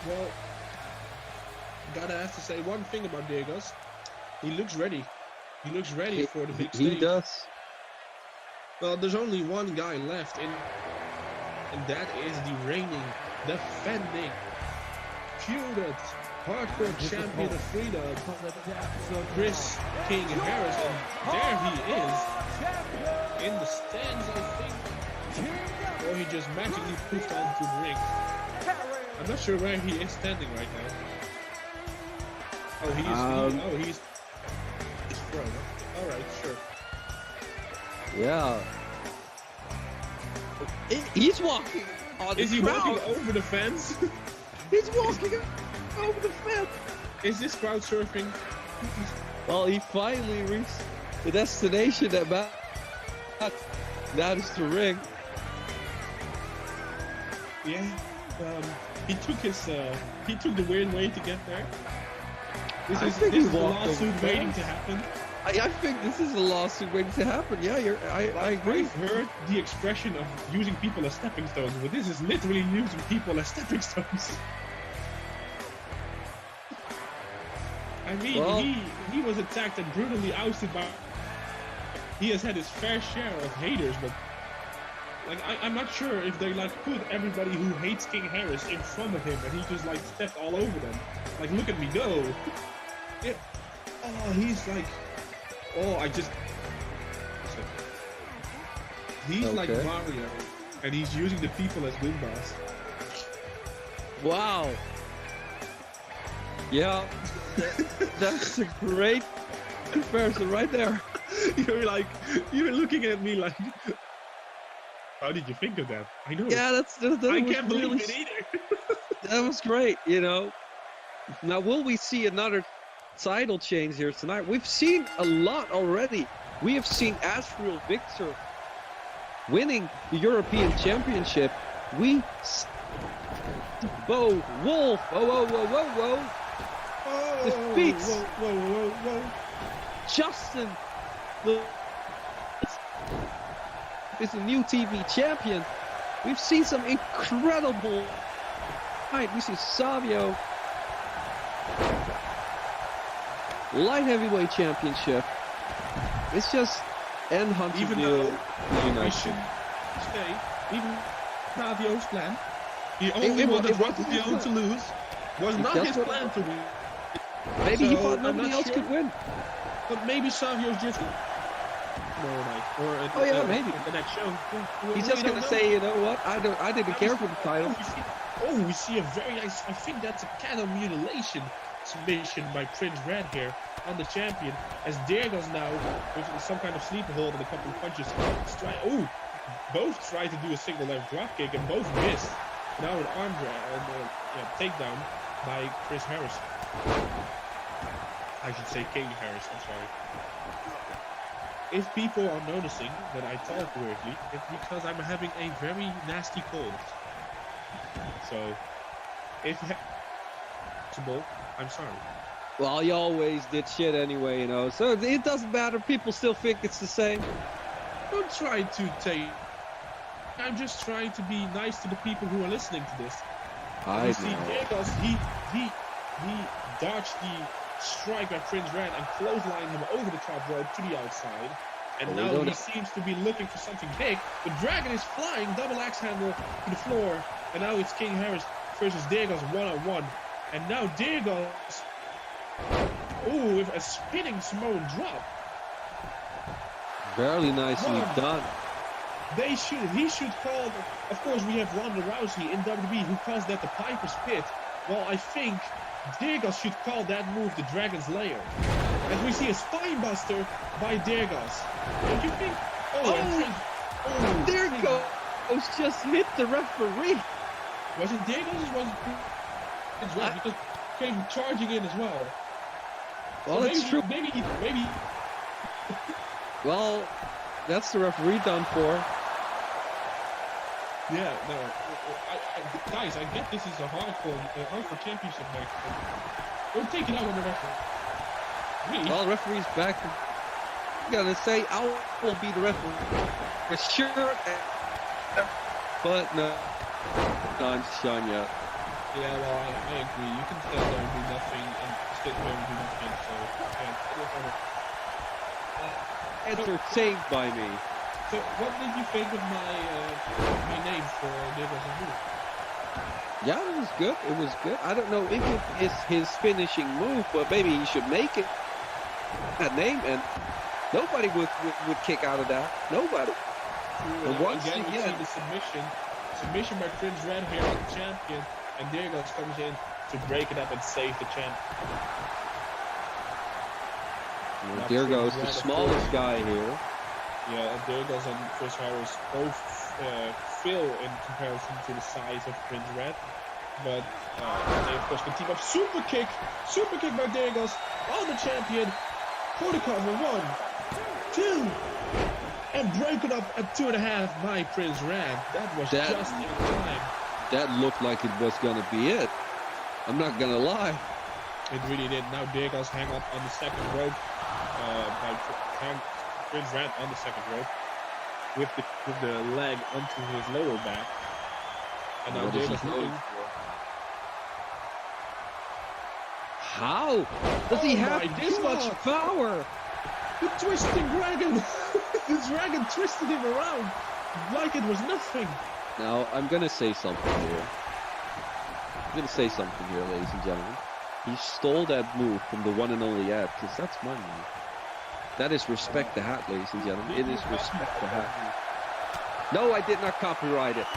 Well, gotta have to say one thing about Dyrgos. He looks ready. He looks ready for the big stage. He does. Well, there's only one guy left, and that is the reigning, defending, feuded, hardcore champion of Freedom, Chris King Harris, and there he is, in the stands, I think, or he just magically pushed onto the ring. I'm not sure where he is standing right now. Oh, he's pro. All right, sure. Yeah. He's walking on the Is he crowd. walking over the fence? He's walking over the fence. Is this crowd surfing? Well, he finally reached the destination that matters. That is the ring. Yeah. He took the weird way to get there. This is a lawsuit waiting to happen. I think this is a lawsuit waiting to happen. Yeah, I agree. I've heard the expression of using people as stepping stones, but this is literally using people as stepping stones. I mean, well, he was attacked and brutally ousted by... He has had his fair share of haters, but... Like, I'm not sure if they, like, put everybody who hates King Harris in front of him and he just, like, stepped all over them. Like, look at me go. Yeah. Oh, he's like... Oh, I just... He's like Mario, and he's using the people as Goombas. Wow. Yeah, that's a great comparison right there. You're looking at me like... How did you think of that? I know. Yeah, that I was can't really, believe it either. that was great, you know. Now, will we see another title change here tonight? We've seen a lot already. We have seen Ashriel Victor winning the European Championship. We Bo Wolf, whoa, defeats Whoa. Justin. Is the new TV champion. We've seen some incredible fight. We see Savio, light heavyweight championship. It's just end hunting. Even though we should say, even Savio's plan, he only wanted Leone to lose. Was not his plan to win. Maybe he thought nobody else could win. But maybe Savio's just tomorrow night, or maybe the next show. He's just gonna say, you know what? I didn't care for the title. We see a very nice. I think that's a cattle mutilation submission by Prince Red here on the champion, as Dyrgos now with some kind of sleeper hold and a couple of punches. Both tried to do a single leg drop kick and both missed. Now an arm takedown by Chris Harris. I should say King Harris. I'm sorry. If people are noticing that I talk weirdly, it's because I'm having a very nasty cold. So, if possible, I'm sorry. Well, you always did shit anyway, you know. So it doesn't matter. People still think it's the same. Don't try to take. I'm just trying to be nice to the people who are listening to this. I see Dyrgos, he dodged the strike by Prince Red and clotheslined him over the top rope to the outside. And now he seems to be looking for something big. The Dragon is flying, double axe handle to the floor. And now it's King Harris versus Dyrgos one-on-one. And now Dyrgos, with a spinning Samoan drop. Very nicely done. He should call, of course we have Ronda Rousey in WWE who calls that the Piper's Pit. Well, I think Dyrgos should call that move the Dragon's Lair. As we see a spinebuster by Dyrgos. Don't you think? Dyrgos just hit the referee. Was it Dyrgos or was it Prince Red? Because he came charging in as well. Well, it's true. Maybe. Well, that's the referee done for. Yeah, no. Guys, I get this is a hardcore championship match. Don't take it out on the referee. Well, referee's back. I'm gonna say I will be the referee for sure. But no, not shown yet. Yeah, well, I agree. You can stand there and do nothing, and sit there and do nothing. So, entertained by me. So, what did you think of my name for Dyrgos and Mood? Yeah, it was good. It was good. I don't know if it is his finishing move, but maybe he should make it that name, and nobody would kick out of that. Nobody. And once again, we see the submission by Prince Red here on the champion, and Dyrgos comes in to break it up and save the champ. Dyrgos, the smallest guy here. Yeah, Dyrgos and Chris Harris both fail in comparison to the size of Prince Red. But they of course can team up. Super kick by Dyrgos on the champion. For the cover, 1, 2, and broken up at 2.5 by Prince Red. That was just in time. That looked like it was gonna be it. I'm not gonna lie. It really did. Now Dyrgos hang up on the second rope. Prince Red on the second rope with the leg onto his lower back. And now Dyrgos looking. How does he have this much power? The twisting dragon! The dragon twisted him around like it was nothing. Now, I'm gonna say something here. Ladies and gentlemen. He stole that move from the one and only Ed, because that's my move. That is respect the hat, ladies and gentlemen. It is respect the hat. No, I did not copyright it.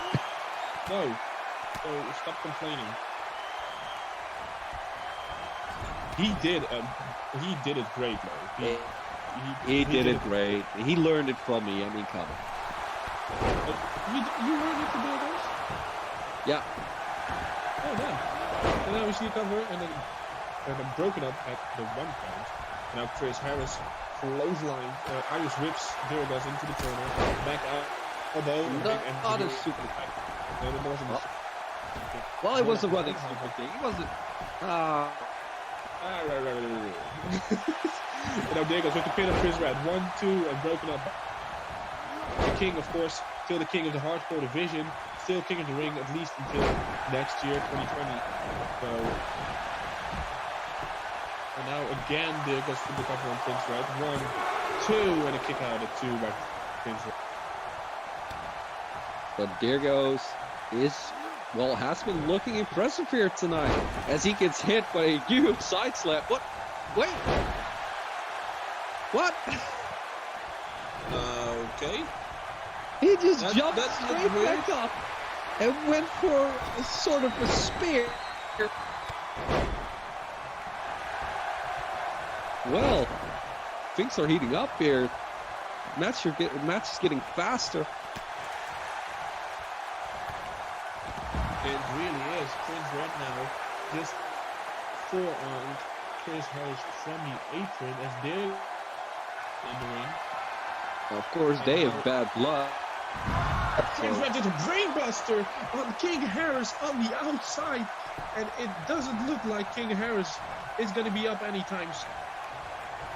No. So stop complaining. He did it great, though. He did it great. He learned it from me. I mean, come on. You learned it from Dyrgos? Yeah. Oh, no. And now we see a cover, and then broken up at the 1 count. And now Chris Harris clothesline. Irish whips Dyrgos into the corner. Back out. Although, not a super kick. No, it wasn't. Well, it was a running super kick. It wasn't. Right. And now Dyrgos with the pin of Chris Red. 1, 2, and broken up. The king, of course, still the king of the hardcore division. Still king of the ring, at least until next year, 2020. So, and now again, Dyrgos for the cover on Prince Red. 1, 2, and a kick out at 2 by Prince Red. But Dyrgos has been looking impressive here tonight as he gets hit by a huge side slap. What? Wait. What? Okay. He just jumped straight back up and went for a sort of a spear. Well, things are heating up here. Match is getting faster. It really is. Prince Red now just forearmed Chris Harris from the apron as they're in the ring. Of course, they have bad blood. Prince Red did a brainbuster on King Harris on the outside, and it doesn't look like King Harris is going to be up anytime soon.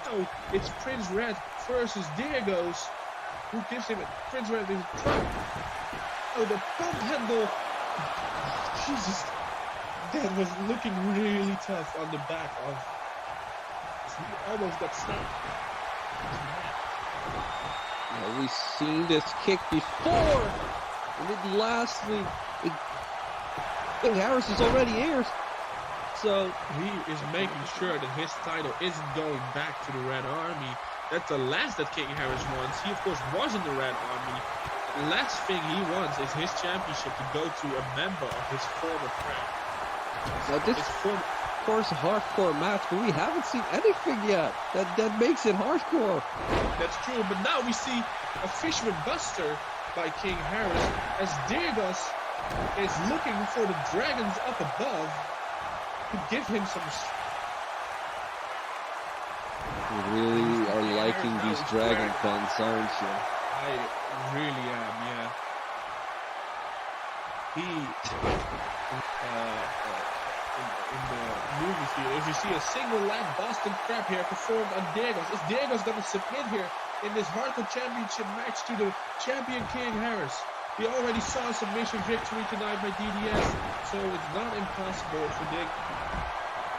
So it's Prince Red versus Dyrgos, who gives him it. Prince Red is trying. Oh, the pump handle. Jesus, that was looking really tough on the back of. He almost got snapped. Well, we've seen this kick before. And then lastly, King Harris is already here. So he is making sure that his title isn't going back to the Red Army. That's the last that King Harris wants. He, of course, was in the Red Army. The last thing he wants is his championship to go to a member of his former crowd. Now this is, of course, a hardcore match, but we haven't seen anything yet that makes it hardcore. That's true, but now we see a Fisherman Buster by King Harris as Dyrgos is looking for the dragons up above to give him some. You really are liking these dragon puns, aren't you? I really am, yeah. He, in the movie theater, if you see a single leg Boston Crab here performed on Dyrgos, is Dyrgos going to submit here in this Hardcore Championship match to the champion King Harris? We already saw a submission victory tonight by DDS, so it's not impossible for Dyrgos.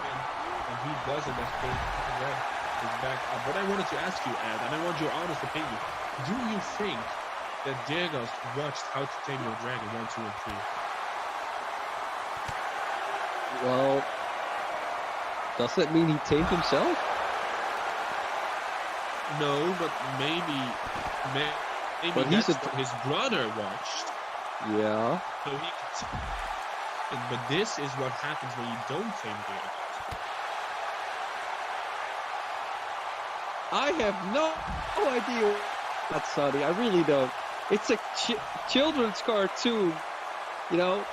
And he does it as King Red is back up. But I wanted to ask you, Ed, and I want your honest opinion. Do you think that Dyrgos watched How to Tame Your Dragon 1, 2, and 3? Well, does that mean he tamed himself? No, but maybe but that's what his brother watched. Yeah. So he could. But this is what happens when you don't tame Dyrgos. I have no idea that's Sandi. I really don't. It's a children's cartoon, you know.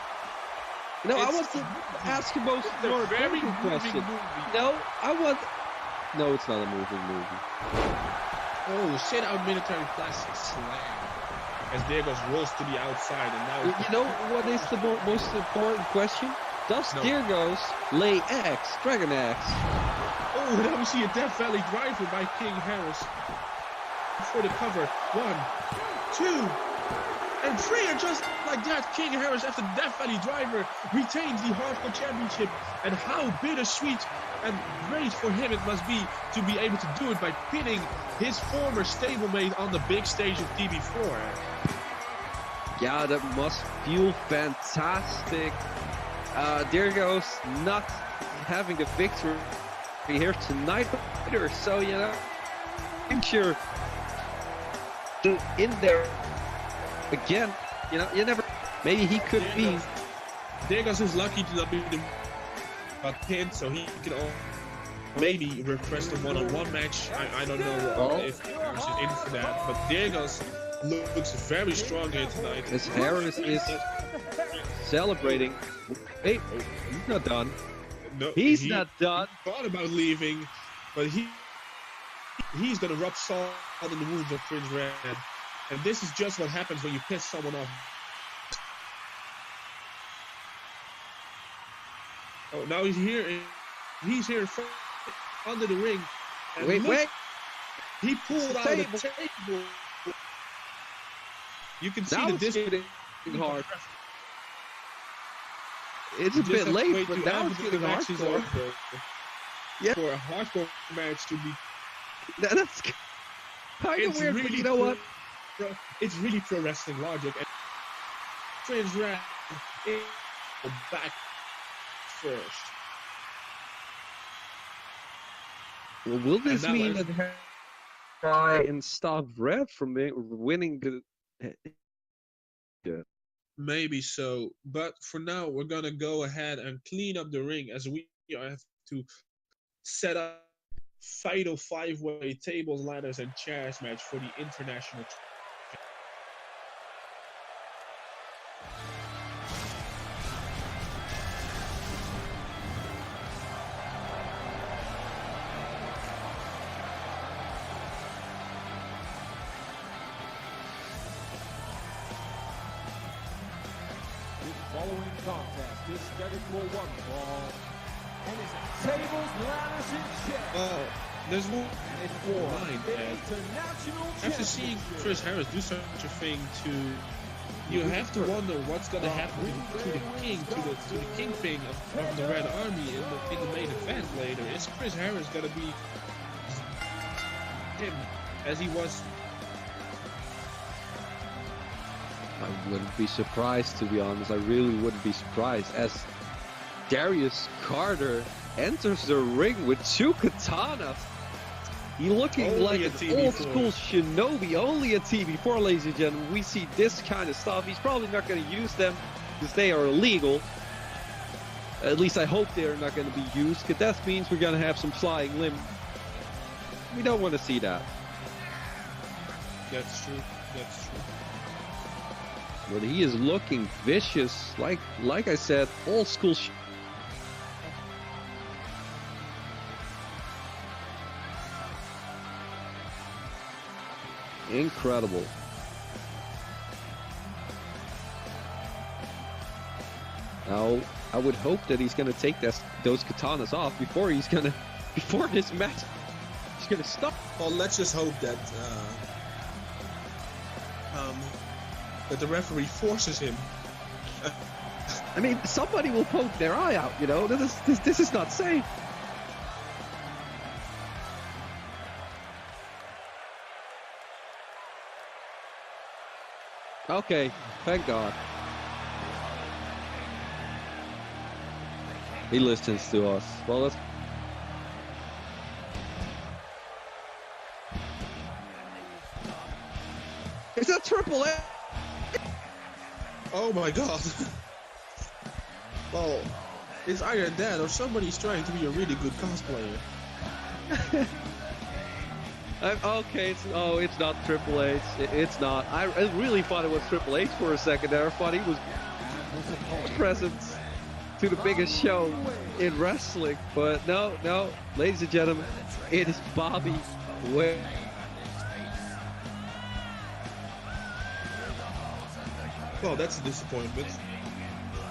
I want to ask you more very important question. movie. No, it's not a moving movie. Oh, sit out military plastic slam. As Dyrgos rolls to the outside and now... You know what is the most important question? Does Dyrgos lay eggs, dragon eggs? Oh, now we see a Death Valley driver by King Harris. For the cover. 1, 2, and 3, and just like that, King Harris, after the Death Valley driver, retains the Hardcore Championship. And how bittersweet and great for him it must be to be able to do it by pinning his former stablemate on the big stage of TB4. Yeah, that must feel fantastic. Dyrgos not having a victory here tonight, so I'm sure in there again. You never. Maybe he could be. Dyrgos is lucky to not be pinned, so he can maybe request a one-on-one match. I don't know if Harris is in for that, but Dyrgos looks very strong here tonight. As Harris is celebrating. Hey, he's not done. No, he's not done. He thought about leaving, but he's gonna rub salt in the wounds of Prince Red. And this is just what happens when you piss someone off. Oh, now he's here. He's here in front, under the ring. And wait. He pulled out a table. You can see the distance. Hard. It's a bit late, but now it's getting hardcore. Yeah. For a hardcore match to be... That's kind of weird, really but you know what? It's really pro wrestling logic. And Prince Red is back first. Well, will this mean that Harry try and stop Red from winning the... Yeah. Maybe so, but for now we're gonna go ahead and clean up the ring as we have to set up fatal 5-way tables, ladders, and chairs match for the international. Following contest is scheduled for one fall. And it's tables, ladders, and chairs. Oh, there's one line. International After seeing Chris Harris do such a thing you have to wonder what's gonna happen to the king, to the kingpin of the Red Army in the main event later. Is Chris Harris gonna be him as he was? I wouldn't be surprised, to be honest. I really wouldn't be surprised. As Darius Carter enters the ring with 2 katanas. He looking only like an old TB4. school shinobi. Only a TB4, ladies and gentlemen. We see this kind of stuff. He's probably not going to use them because they are illegal. At least I hope they are not going to be used, because that means we're going to have some flying limb. We don't want to see that. That's true. That's true. But he is looking vicious, like I said, old school. Incredible. Now, I would hope that he's gonna take those katanas off before this match. He's gonna stop. Well, let's just hope that that the referee forces him. I mean, somebody will poke their eye out. This is not safe. Okay, thank God. He listens to us. Well, let's... Is that Triple A? Oh my God. Well, it's either that or somebody's trying to be a really good cosplayer. Okay, it's not Triple H. It's not. I really thought it was Triple H for a second there. I thought he was present to the biggest show in wrestling, but no, ladies and gentlemen, it is Bobby Wade. Well, that's a disappointment.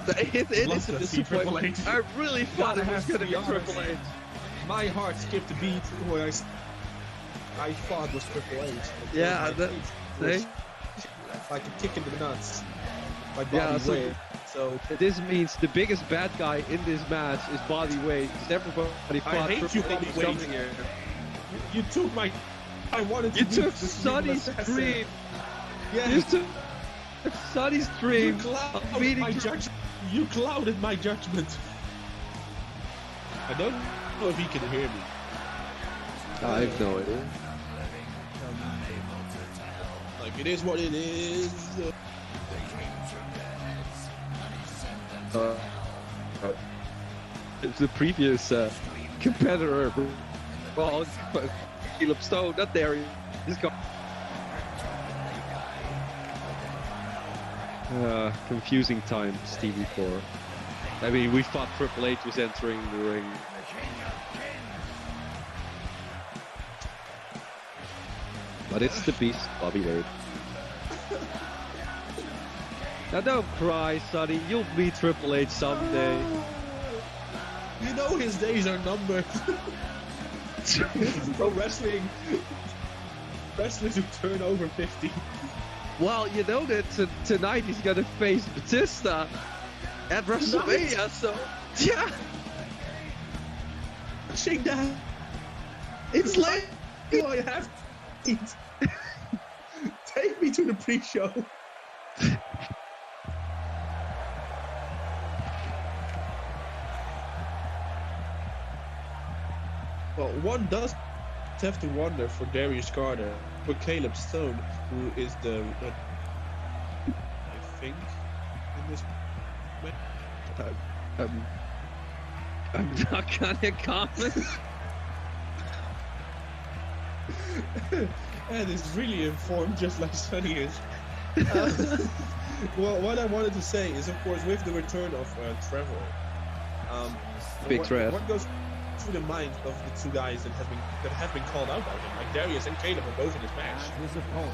It is a disappointment. I really thought it was going to be Triple H. My heart skipped a beat when I thought was Triple H. Yeah, was like a kick in the nuts. My Bobby Wade. So this means the biggest bad guy in this match is Bobby Wade. Everybody thought Triple H was coming here. You took my. I wanted to. You took Sonny's dream. Yeah. You took Sonny's dream. You clouded my judgment. I don't know if he can hear me. I have no idea. Like, it is what it is. The previous competitor, well, Caleb Stone, not Darius. He's got confusing times, TV4. I mean, we thought Triple H was entering the ring. But it's the beast, Bobby Wade. Now don't cry, Sonny. You'll meet Triple H someday. You know his days are numbered. Pro wrestling. Wrestlers who turn over 50. Well, you know that tonight he's gonna face Batista at WrestleMania, so yeah. Shake that. It's late. I have to eat. Take me to the pre-show. Well, one does have to wonder for Darius Carter, for Caleb Stone, who is the, I think, in this match. I'm not gonna comment. Ed is really informed, just like Sonny is. Well, what I wanted to say is, of course, with the return of Trevor, what goes through the mind of the two guys that have been called out by him? Like Darius and Caleb are both in this match.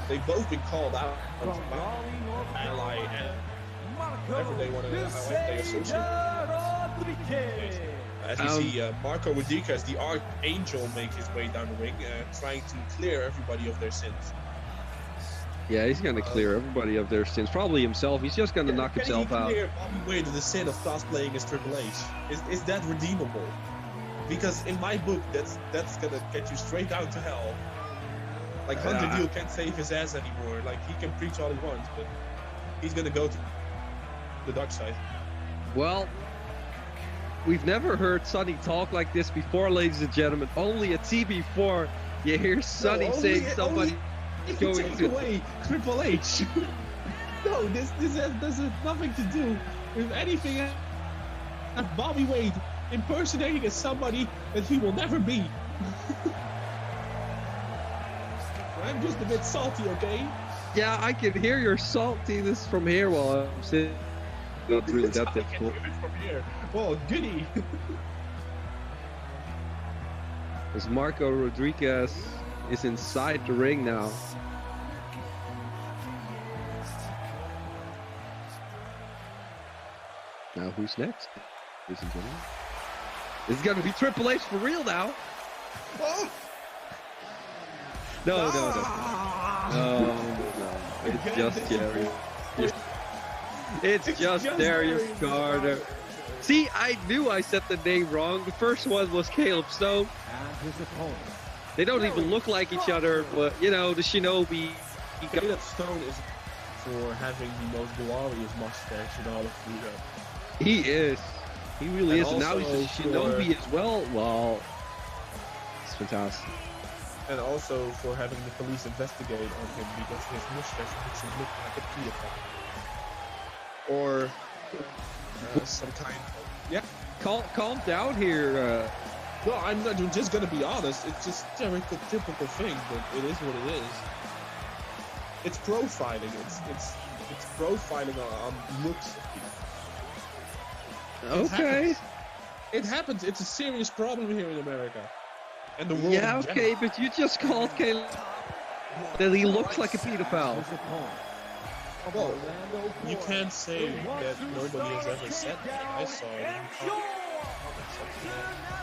They've both been called out by ally and whatever they want to, how they associate. As we see Marco Rodriguez, the Archangel, make his way down the ring, trying to clear everybody of their sins. Yeah, he's gonna clear everybody of their sins. Probably himself. He's just gonna knock himself out. Clear Bobby Wade of the sin of cosplaying as Triple H. Is that redeemable? Because in my book, that's gonna get you straight down to hell. Like Hunter Deel can't save his ass anymore. Like he can preach all he wants, but he's gonna go to the dark side. Well, we've never heard Sonny talk like this before, ladies and gentlemen. Only at TV4 you hear Sonny saying somebody going to away Triple H. No, this has nothing to do with anything else. Bobby Wade impersonating as somebody that he will never be. I'm just a bit salty, okay? Yeah, I can hear your saltiness from here while I'm sitting. Not really that difficult. From here. Oh, goody. As Marco Rodriguez is inside the ring now. Now who's next? Ladies and gentlemen. This is gonna be Triple H for real now. Oh. No. It's just Jerry. It's just Darius Carter. See, I knew I said the name wrong. The first one was Caleb Stone. They don't even look like each other, but you know, the Shinobi. Caleb Stone is for having the most glorious mustache in all of Fuga. He is. He really is. And now he's a Shinobi as well. Wow. It's fantastic. And also for having the police investigate on him because his mustache makes him look like a pedophile. Or some kind of... Yeah. Calm down here, No, I'm not. I'm just gonna be honest. It's just a typical thing, but it is what it is. It's profiling. It's profiling on looks. Okay. It happens. It's a serious problem here in America, and the world. Yeah, in okay, general. but you just called Caleb that he looks like a pedophile. Well, you can't say that nobody has ever said that. I saw it.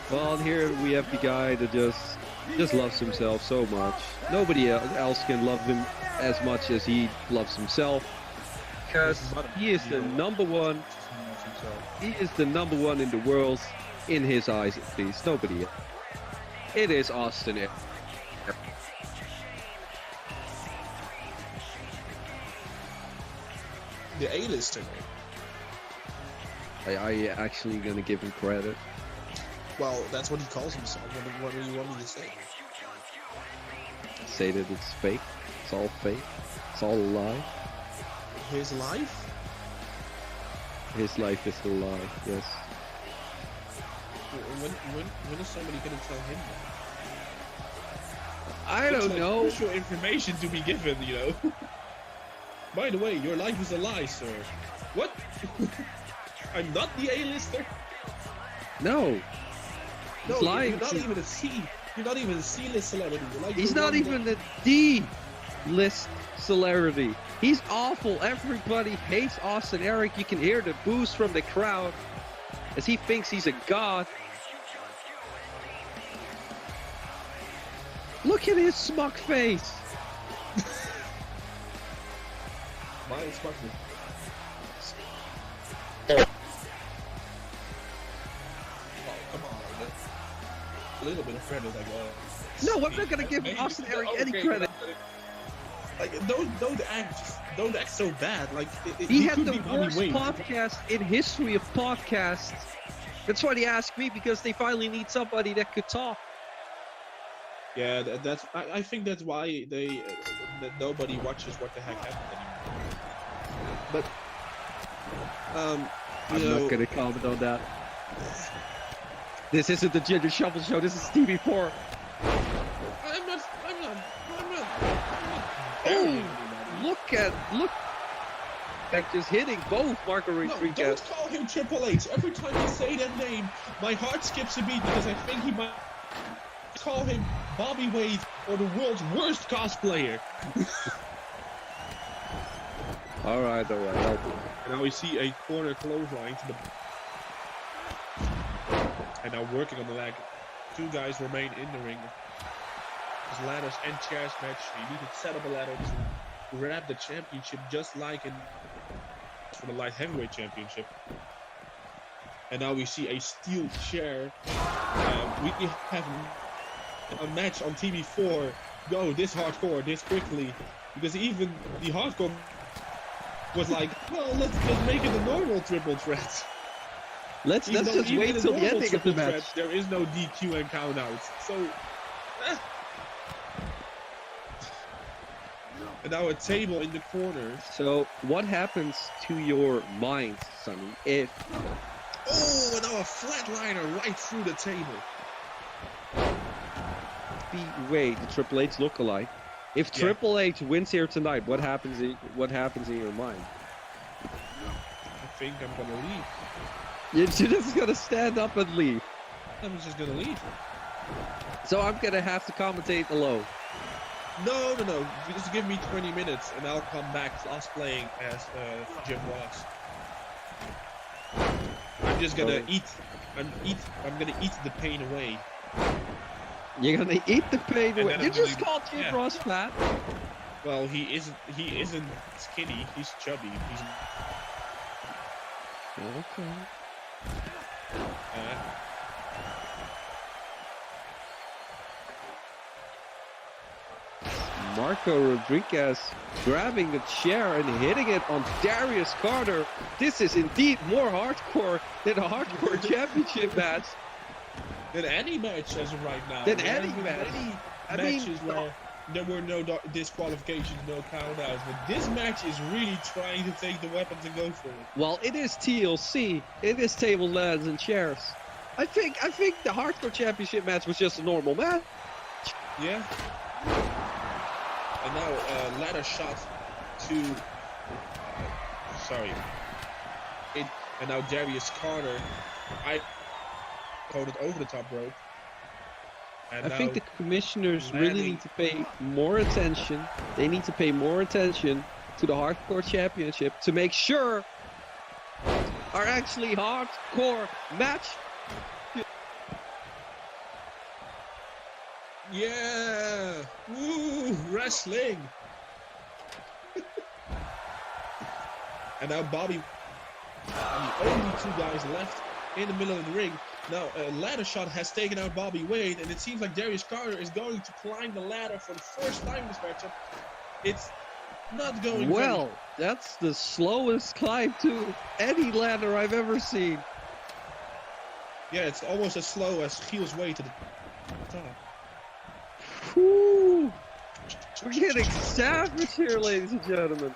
Well, here we have the guy that just loves himself so much. Nobody else can love him as much as he loves himself. Because he is the number one. He is the number one in the world, in his eyes at least. Nobody else. It is Austin. The A-lister. I actually gonna give him credit. Well, that's what he calls himself. What do you want me to say? Say that it's fake. It's all fake. It's all a lie. His life? His life is a lie. Yes. When is somebody gonna tell him that? I don't know. Crucial information to be given, you know. By the way, your life is a lie, sir. What? I'm not the A-lister? No. No, He's lying. You're not even a C. You're not even a C-list celebrity. Like He's not even a D-list celebrity. He's awful. Everybody hates Austin Eric. You can hear the boos from the crowd as he thinks he's a god. Look at his smug face. Mine is fucking. Oh, come on. A little bit of credit, like, No, I'm not gonna give Austin Eric any credit. Like, don't act so bad. Like, He had could the be Donnie worst Wayne. podcast in history of podcasts. That's why they asked me, because they finally need somebody that could talk. Yeah, I think that's why that nobody watches What the Heck Happened anymore. But I'm not gonna comment on that. This isn't the Ginger Shuffle Show. This is Stevie 4. I'm not. Oh, look at just hitting both Marco No, Rodriguez. don't call him Triple H. Every time you say that name, my heart skips a beat because I think he might call him Bobby Wade or the world's worst cosplayer. All right. And now we see a corner clothesline to the. And now working on the leg. Two guys remain in the ring. This ladders and chairs match. You need to set up a ladder to grab the championship, just like in for the light heavyweight championship. And now we see a steel chair. We have a match on TV4 go this hardcore, this quickly, because even the hardcore was like, well, let's just make it a normal triple threat. Let's just wait till the ending of the match. There is no DQ and countouts. So, and now a table in the corner. So, what happens to your mind, Sonny, if... Oh, and now a flatliner right through the table. Wait, the Triple H lookalike. If Triple H wins here tonight, what happens in your mind? I think I'm gonna leave. You're just gonna stand up and leave. I'm just gonna leave. So I'm gonna have to commentate alone. No. Just give me 20 minutes and I'll come back cosplaying as Jim Ross. I'm just gonna I'm gonna eat the pain away. You're gonna eat the pain away. You just called Jim Ross fat. Well, he isn't skinny. He's chubby. He's okay. Marco Rodriguez grabbing the chair and hitting it on Darius Carter. This is indeed more hardcore than a hardcore championship match. Than any match as of right now. Than any match. Matches where there were no disqualifications, no countouts, but this match is really trying to take the weapons and go for it. Well, it is TLC. It is table, ladders, and chairs. I think the Hardcore Championship match was just a normal match. Yeah. And now ladder shot to. Sorry. And now Darius Carter. I called it over the top rope. And I think the commissioners really need to pay more attention. They need to pay more attention to the Hardcore Championship to make sure are actually hardcore match. Yeah! Woo! Wrestling! And now Bobby, and the only two guys left in the middle of the ring. Now, a ladder shot has taken out Bobby Wade, and it seems like Darius Carter is going to climb the ladder for the first time in this matchup. It's not going well. That's the slowest climb to any ladder I've ever seen. Yeah, it's almost as slow as Chiel's way to the top. Whew. We're getting savage here, ladies and gentlemen.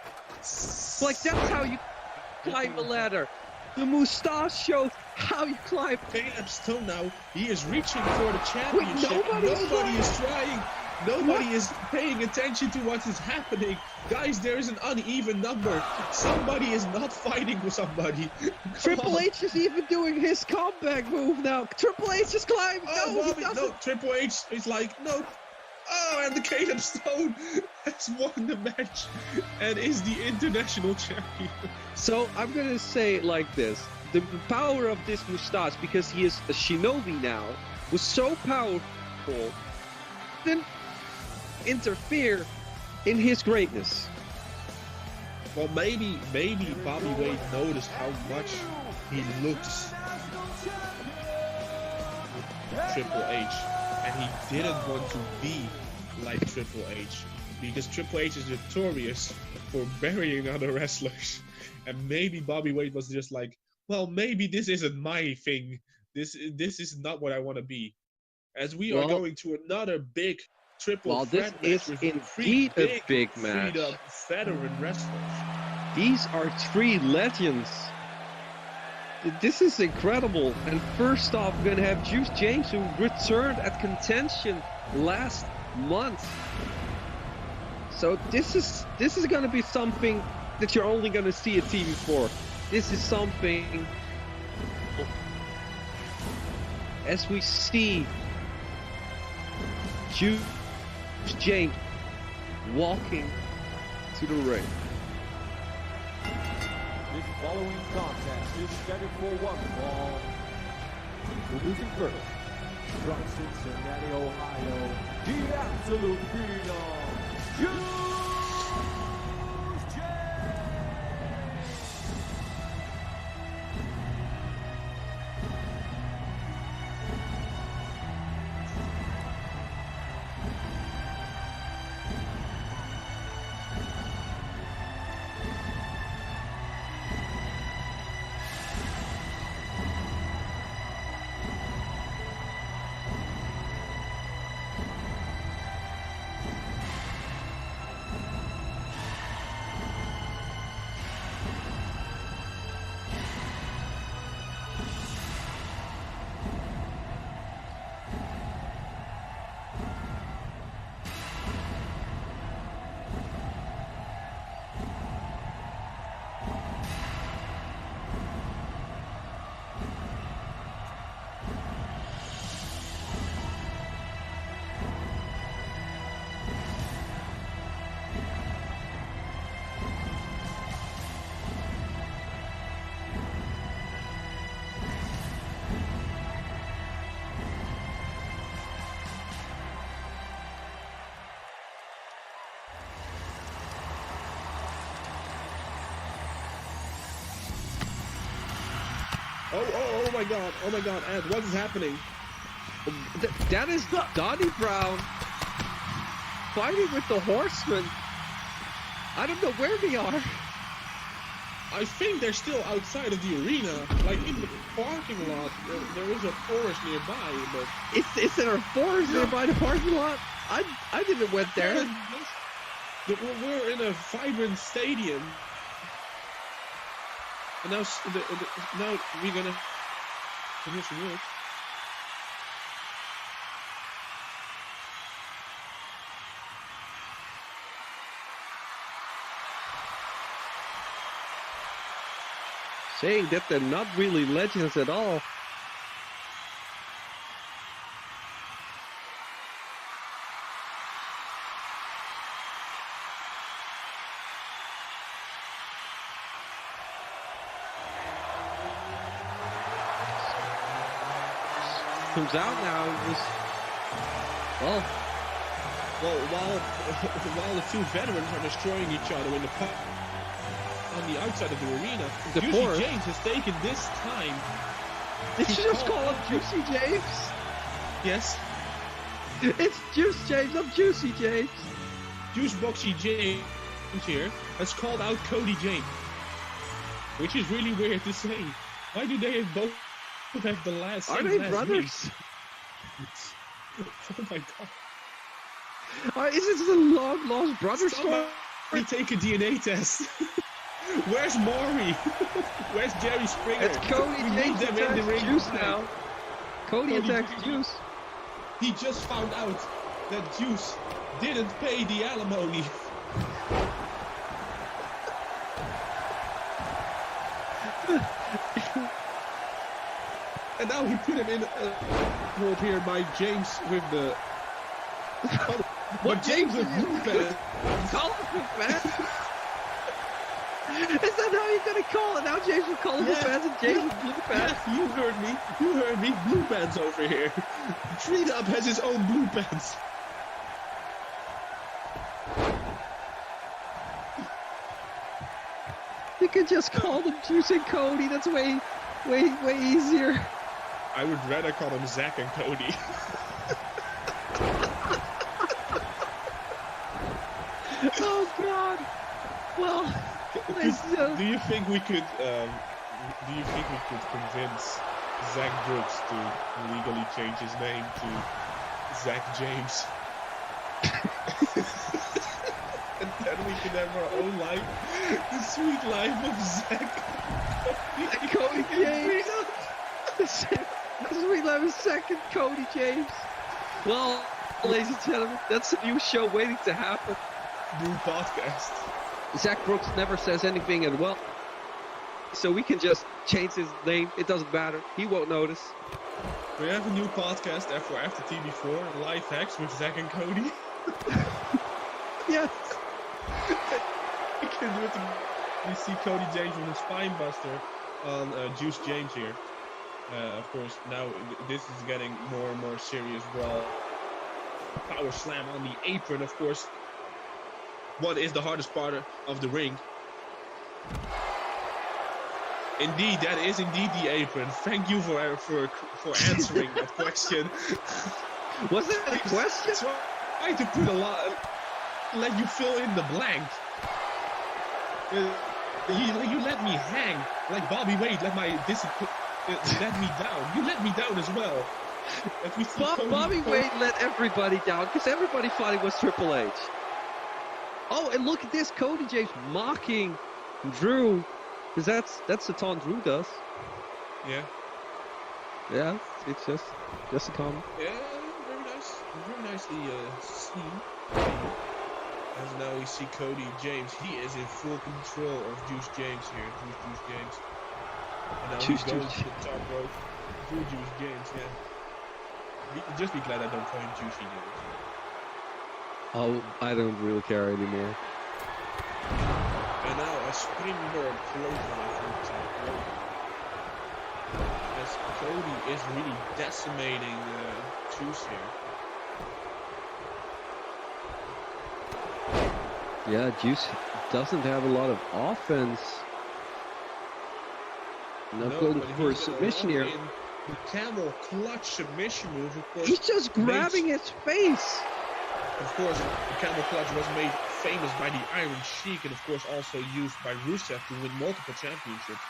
Like, that's how you climb a ladder. The moustache shows how you climb. Caleb Stone now, he is reaching for the championship. Wait, nobody is trying. Nobody is paying attention to what is happening. Guys, there is an uneven number. Somebody is not fighting with somebody. Triple H is even doing his comeback move now. Triple H is climbing. Oh, Bobby, no, Triple H is like, no. Oh, and the Caleb Stone has won the match and is the international champion. So I'm going to say it like this. The power of this moustache, because he is a shinobi now, was so powerful, didn't interfere in his greatness. Well, maybe Bobby Wade noticed how much he looks with Triple H, and he didn't want to be like Triple H, because Triple H is notorious for burying other wrestlers. And maybe Bobby Wade was just like, well, maybe this isn't my thing. This is not what I want to be. As we are going to another big triple threat this match is with indeed a big match. Veteran wrestlers. These are three legends. This is incredible. And first off, we're going to have Juice James, who returned at Contention last month. So this is going to be something that you're only going to see at TV for. This is something, as we see Juice James walking to the ring. This following contest is scheduled for one fall. Introducing first, from Cincinnati, Ohio, the absolute phenom, Juice James! Oh my God, and what is happening? That is Donnie Brown fighting with the Horseman. I don't know where they are. I think they're still outside of the arena, like in the parking lot. There is a forest nearby, but Is there a forest nearby the parking lot? I didn't went there. We're in a vibrant stadium. And now we're gonna finish the work. saying that they're not really legends at all. Comes out now. While the two veterans are destroying each other in the park on the outside of the arena, Juicy James has taken this time. Did you just call him Juicy James? Yes. It's Juice James, not Juicy James. Juice Boxy James here has called out Cody James, which is really weird to say. Why do they both have the last? Are they brothers? Oh my god. Is this a long-lost brother story? We take a DNA test. Where's Maury? Where's Jerry Springer? It's Cody James attacks Juice now. Cody attacks Juice. He just found out that Juice didn't pay the alimony. And now he put him in a hold here by James with the... What James with blue pants. Call him blue pants? Is that how you're gonna call it? Now James will call him blue pants and James with blue pants? Yeah, you heard me. You heard me. Blue pants over here. Treat Up has his own blue pants. You could just call them Juice and Cody. That's way easier. I would rather call them Zach and Cody. Oh God! Well, do you think we could? Convince Zach Brooks to legally change his name to Zach James? And then we could have our own life, the sweet life of Zach and Cody James. The sweet life of Zach and Cody James. Well, ladies and gentlemen, that's a new show waiting to happen. New podcast. Zach Brooks never says anything and well, so we can just change his name. It doesn't matter. He won't notice. We have a new podcast after TV4, Life Hacks with Zach and Cody. Yes. We can do it. We see Cody James with his spine buster on Juice James here. Of course, now this is getting more and more serious brawl. Power slam on the apron, of course. What is the hardest part of the ring? Indeed, that is indeed the apron. Thank you for answering that question. Was it a question? Trying to put a lot, let you fill in the blank. You let me hang like Bobby Wade. Let me down. You let me down as well. Bobby Wade let everybody down because everybody thought it was Triple H. Oh, and look at this, Cody James mocking Drew, because that's the taunt Drew does. Yeah. Yeah, it's just a comment. Yeah, very nice, very nicely seen. As now we see Cody James, he is in full control of Juice James here. Juice James. And now he's going to the top rope. Juice James, yeah. Just be glad I don't call him Juicy James. Oh, I don't really care anymore. And now a springboard clothesline from the top rope. As Cody is really decimating Juice here. Yeah, Juice doesn't have a lot of offense. Now going for a submission here. The camel clutch submission move, of course. He's just grabbing his face. Of course, the camel clutch was made famous by the Iron Sheik, and of course also used by Rusev to win multiple championships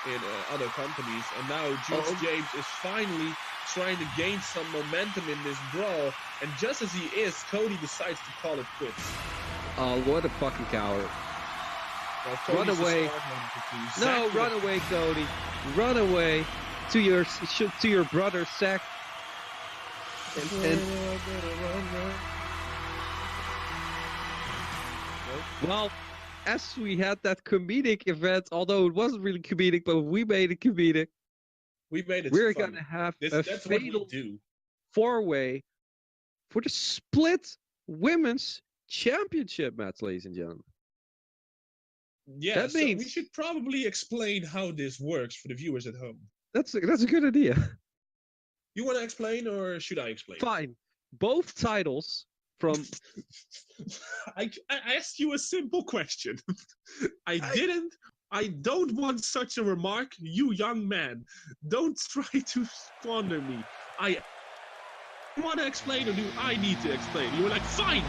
in other companies. And now Juice James is finally trying to gain some momentum in this brawl, and just as he is, Cody decides to call it quits. Oh, what a fucking coward. Well, run away. No, run away, Cody. Run away to your brother, Zach. Well, as we had that comedic event, although it wasn't really comedic, but we made it comedic. We made it. We're funny. gonna have That's fatal what we do. 4-way for the split women's championship match, ladies and gentlemen. Yeah, That so means- we should probably explain how this works for the viewers at home. That's a good idea. You want to explain, or should I explain? Fine. Both titles from I asked you a simple question. I don't want such a remark, you young man. Don't try to squander me. I want to explain, or do I need to explain? You were like, fine,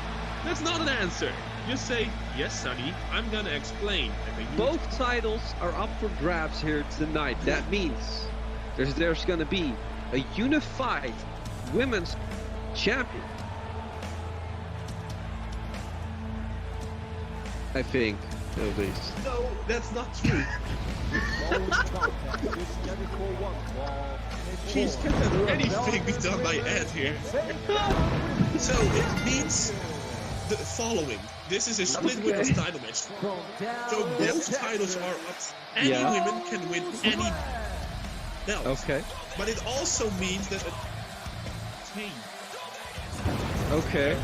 that's not an answer. Just say, yes, Sonny, I'm gonna explain. And then you both titles are up for grabs here tonight. That means there's gonna be a unified women's champion. I think, at least. No, that's not true. Following contest is scheduled for one fall. Please, can anything be done by Ed here? So it means the following. This is a split women's title match. So both titles are up. Any women can win any belt. Okay. But it also means that a team. Okay.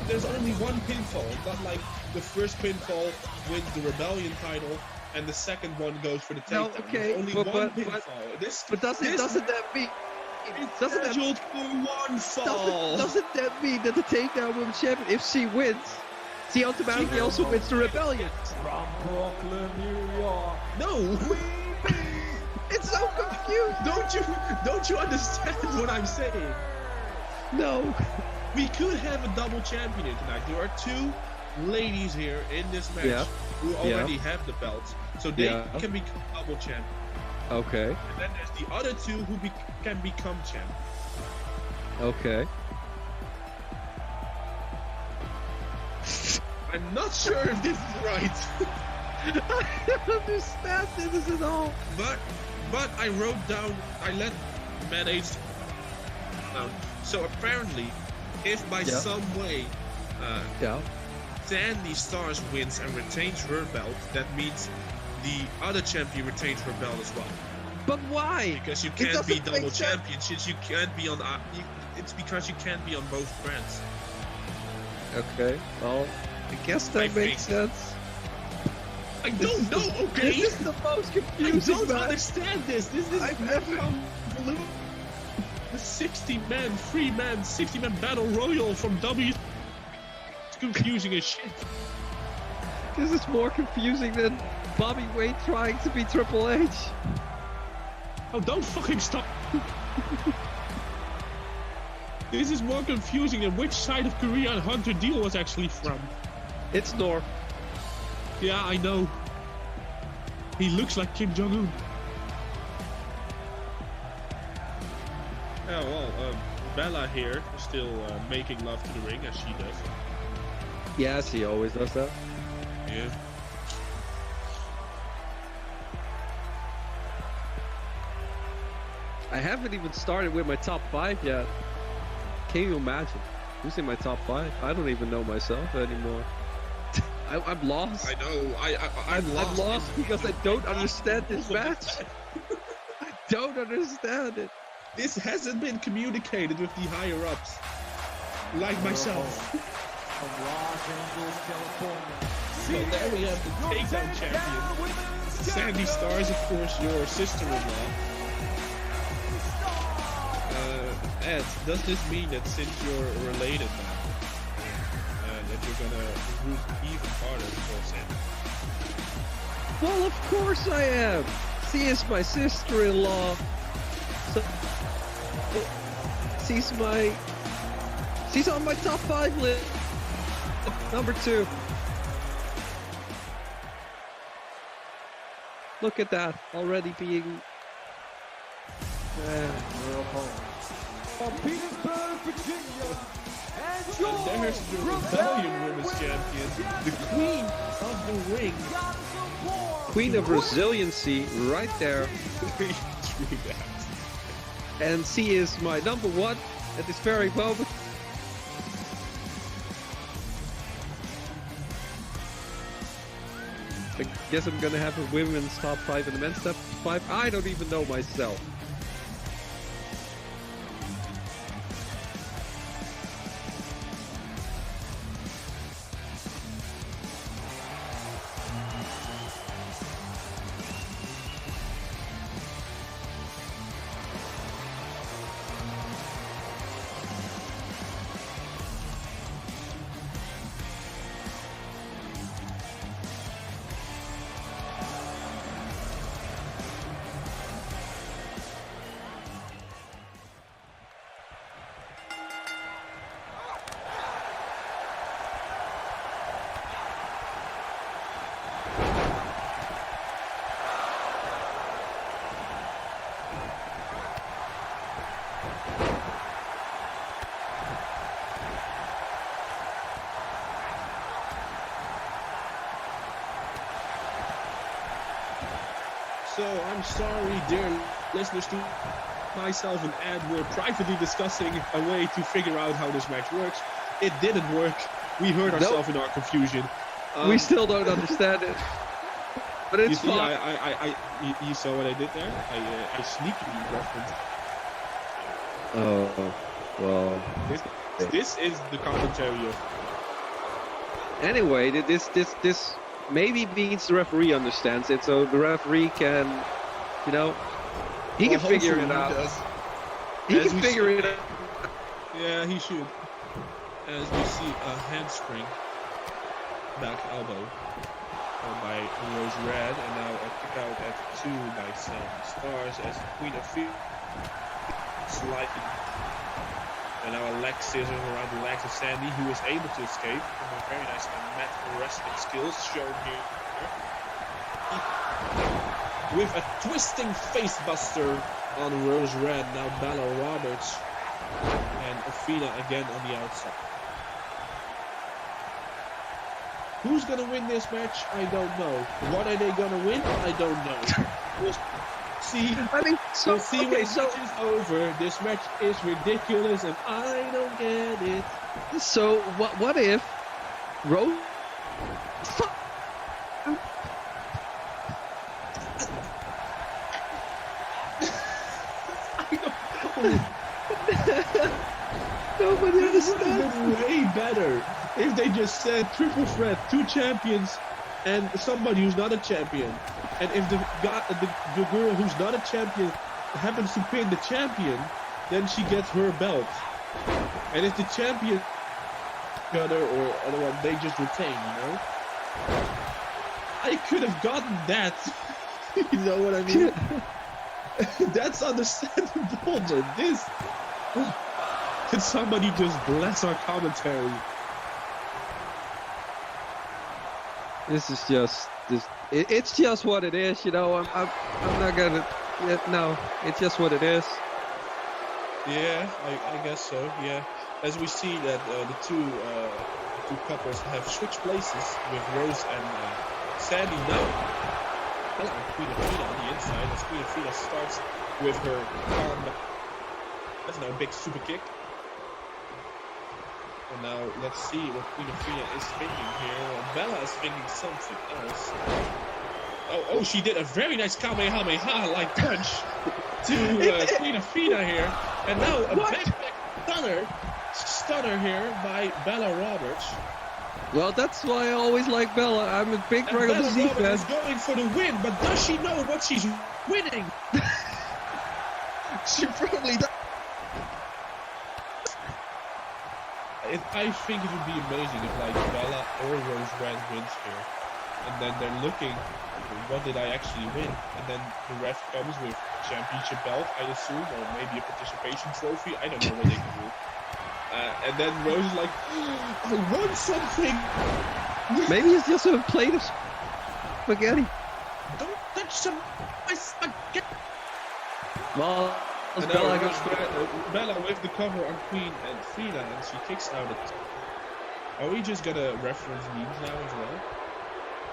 There's only one pinfall, not like the first pinfall wins the Rebellion title and the second one goes for the takedown. No, okay, There's only but- one but- pinfall. But doesn't that mean? It's Doesn't that scheduled for one fall. Doesn't that mean that the takedown women's champion, if she wins, she automatically also wins the Rebellion? From Brooklyn, New York. No. It's so confused. Don't you understand what I'm saying? No. We could have a double champion here tonight. There are two ladies here in this match who already have the belts, so they can become double champion. Okay. And then there's the other two who can become champion. Okay. I'm not sure if this is right. I don't understand this at all. But I wrote down, I let Matt H down. So apparently, if by some way Sandi Stars wins and retains her belt, that means the other champion retains her belt as well. But why? Because you can't be double champion, since you can't be on. It's because you can't be on both brands. Okay. Well, I guess that makes sense. I don't know. Okay. This is the most confusing. I don't understand this. This is unbelievable. The 60-man, 3-man, 60-man battle royal from W. It's confusing as shit. This is more confusing than Bobby Wade trying to be Triple H. Oh, don't fucking stop. This is more confusing than which side of Korea Hunter Deel was actually from. It's North. Yeah, I know. He looks like Kim Jong-un. Oh, well, Bella here is still making love to the ring, as she does. Yeah, she always does that. Yeah. I haven't even started with my top 5 yet. Can you imagine? Who's in my top 5? I don't even know myself anymore. I'm lost. I know. I'm lost. I'm lost because I don't understand this match. I don't understand it. This hasn't been communicated with the higher ups, like myself. From Los Angeles, California. So there we have the takedown champion. Sandi Stars, of course, your sister-in-law. Ed, does this mean that since you're related now, that you're gonna root even harder for Sandi? Well, of course I am. She is my sister-in-law. So, she's on my top 5 list. Number 2. Look at that, already being... From Petersburg, Virginia, and there's the Rebellion Women's Champion, the Queen of the Ring. Queen of Resiliency, right there. True that. And she is my number 1 at this very moment. guess I'm gonna have a women's top 5 and a men's top 5. I don't even know myself. So I'm sorry, dear listeners, to myself and Ed were privately discussing a way to figure out how this match works. It didn't work. We heard ourselves in our confusion. We still don't understand it. But it's you see, fine. you saw what I did there? I sneakily referenced. Oh, well. This is the commentary of. Anyway, this maybe means the referee understands it, so the referee can, he can figure it out. He can figure it out. Yeah, he should. As we see a handspring, back elbow by Rose Red, and now a kick out at 2 by Sandi Stars as Queen of Fear slightly. And now a leg scissors around the legs of Sandi, who is able to escape from a very nice mat wrestling skills shown here. With a twisting face buster on Rose Red, now Bella Roberts and Athena again on the outside. Who's gonna win this match? I don't know. What are they gonna win? I don't know. We'll see. We'll see when this match is over. This match is ridiculous and I don't get it. So what if Rose? Nobody understands. Way better if they just said triple threat, 2 champions, and somebody who's not a champion. And if the girl who's not a champion happens to pin the champion, then she gets her belt. And if the champion other or other one, they just retain, I could have gotten that. You know what I mean? That's understandable, but this... Could somebody just bless our commentary? This is just it's just what it is, I'm not gonna. No, it's just what it is. Yeah, I guess so. Yeah, as we see that the two couples have switched places with Rose and Sandi now. Queen Athena on the inside as Queen Athena starts with her arm. That's now a big super kick. And now let's see what Queen Athena is thinking here. Bella is thinking something else. Oh, she did a very nice Kamehameha-like punch to Queen Athena here. And now a back stunner here by Bella Roberts. Well, that's why I always like Bella. I'm a big Dragon Ball Z fan. Bella Roberts is going for the win, but does she know what she's winning? She probably does. I think it would be amazing if Bella or Rose Red wins here. And then they're looking, what did I actually win? And then the ref comes with championship belt, I assume, or maybe a participation trophy. I don't know what they can do. And then Rose is like, I won something! Maybe it's just a plate of spaghetti. Don't touch my spaghetti! Well, and Bella with the cover on Queen and Athena, and she kicks out at... Are we just gonna reference memes now as well?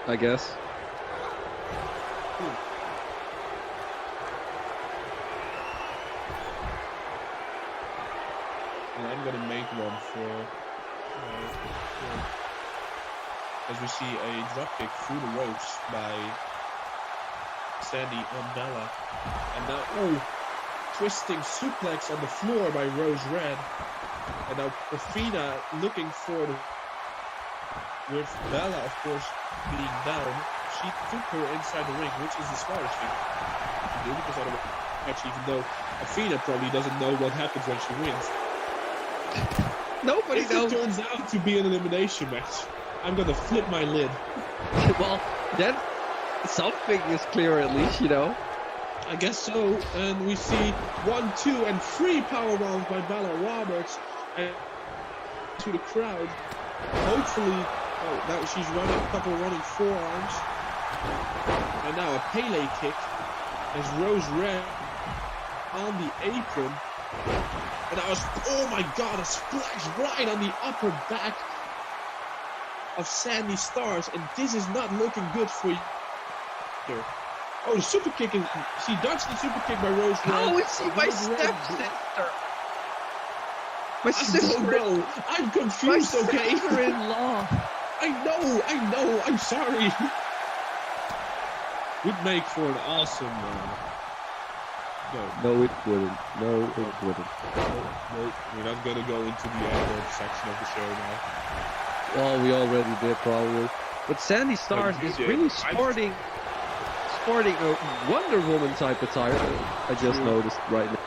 I guess. Cool. And I'm gonna make one for as we see a dropkick through the ropes by Sandi on Bella. And now, twisting suplex on the floor by Rose Red. And now Athena looking for the... With Bella, of course, being down, she took her inside the ring, which is the smartest thing to do, because otherwise, even though Athena probably doesn't know what happens when she wins. Nobody knows. If it turns out to be an elimination match, I'm gonna flip my lid. Well, then something is clear at least, you know. I guess so, and we see 1, 2, and 3 powerbombs by Bella Roberts and to the crowd. Hopefully, now she's running a couple running forearms, and now a Pele kick as Rose Red on the apron, and that was, oh my god, a splash right on the upper back of Sandi Stars, and this is not looking good for you. Oh, the super kick, she dodged the super kick by Rose Red. How is she my stepsister? My sister. No, I'm confused, okay? My sister-in-law. I know, I'm sorry. Would make for an awesome No, it wouldn't. No, it wouldn't. No, we're not gonna go into the other section of the show now. Well, we already did probably. But Sandi Stars is really sporting a Wonder Woman type attire. I just noticed right now.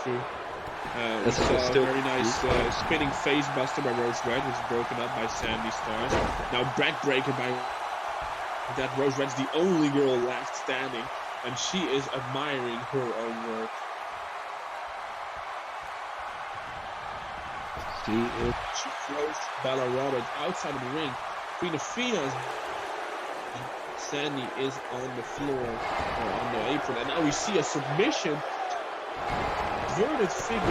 True. We saw a very nice spinning face buster by Rose Red, which is broken up by Sandi Stars. Now backbreaker by that. Rose Red's the only girl left standing, and she is admiring her own work. She throws Bella Roberts outside of the ring. Queen Athena, Sandi is on the floor, or on the apron, and now we see a submission. Inverted figure 4.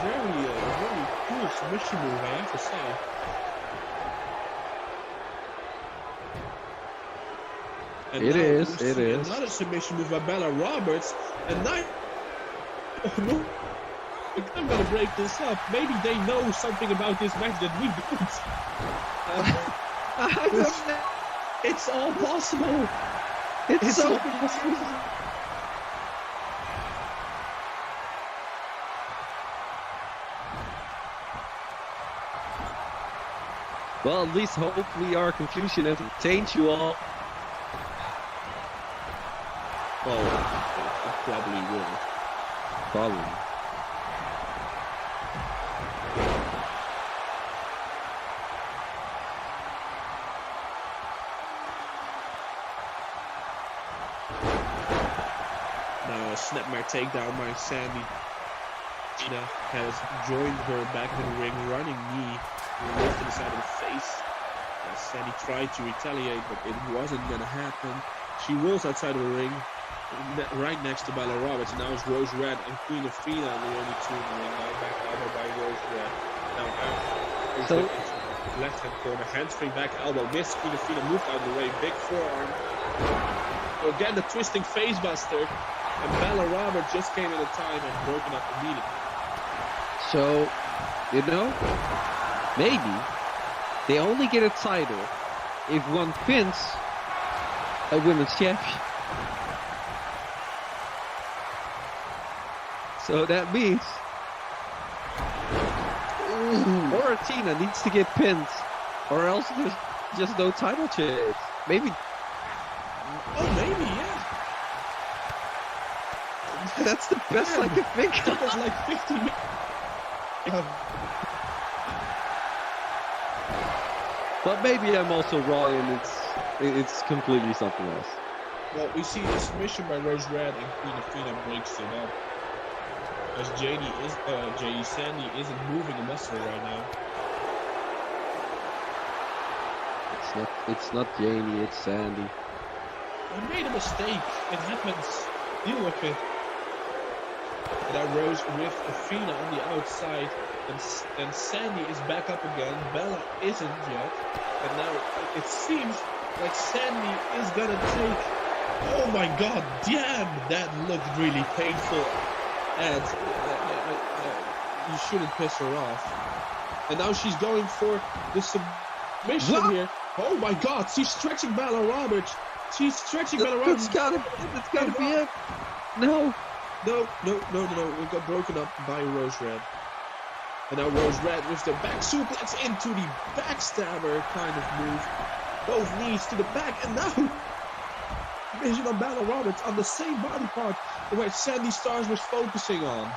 Very cool submission move, I have to say. And it is. Another submission move by Bella Roberts, and now, oh no, I'm gonna break this up. Maybe they know something about this match that we don't. It's all possible. It's all possible. Well, at least hopefully our confusion entertains you all. Oh, it probably will. Probably. Now a snapmare takedown by Sandi. Athena has joined her back in the ring, running knee. Lift to the side of the face. Sandi tried to retaliate, but it wasn't going to happen. She rolls outside of the ring, right next to Bella Roberts. And now it's Rose Red and Queen Athena, the only two in the ring. Now back elbow by Rose Red. Now out. Left hand corner, handspring back elbow. Miss Queen Athena moved out of the way. Big forearm. Again, the twisting face buster. And Bella Roberts just came in time and broken up immediately. So, you know, maybe they only get a title if one pins a women's champion. So that means or Athena needs to get pinned, or else there's just no title chance. Maybe. Oh, maybe, yeah. That's the best I can think of. It's like 50 minutes. But maybe I'm also wrong, and it's completely something else. Well, we see the submission by Rose Red and Queen Athena breaks it up. As Sandi isn't moving a muscle right now. It's not Janie, it's Sandi. I made a mistake. It happens. Deal with it. And I rose with Athena on the outside, and Sandi is back up again. Bella isn't yet, and now it seems like Sandi is gonna take. Oh my god, damn! That looked really painful, and you shouldn't piss her off. And now she's going for the submission here. Oh my God, she's stretching Bella Roberts. She's stretching Bella Roberts. It's gotta be it. No. No. It got broken up by Rose Red. And now Rose Red with the back suplex into the backstabber kind of move. Both knees to the back. And now, vision on Bella Roberts on the same body part where Sandi Stars was focusing on.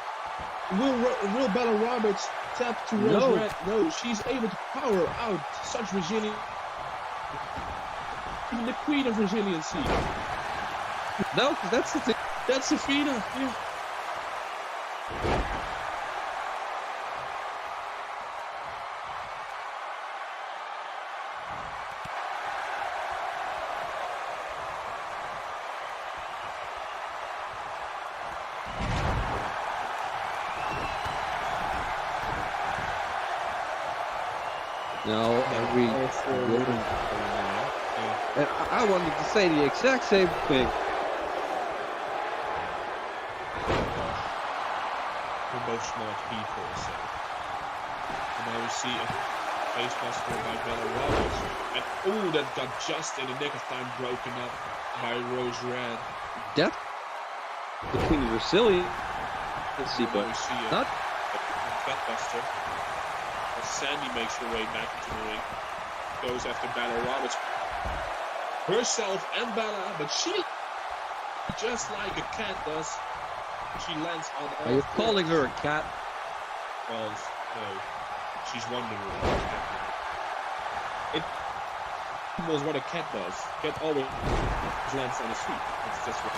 Will Bella Roberts tap to Rose Red? No, she's able to power out such resilience. Even the queen of resiliency. No, that's the thing. That's Athena. Yeah. No, and I wanted to say the exact same thing. We're both smart people, so. And now we see a face buster by Bella Roberts. And oh, that got just in the nick of time broken up by Rose Red. That between Vasily and Sipa. We see Not a fat buster. As Sandi makes her way back into the ring. Goes after Bella Roberts. Herself and Bella, but she, just like a cat does, she lands on all Are you fours. calling her a cat? Well, no. She's wondering what's happening. It was what a cat does. Cat always lands on his feet. It's just what.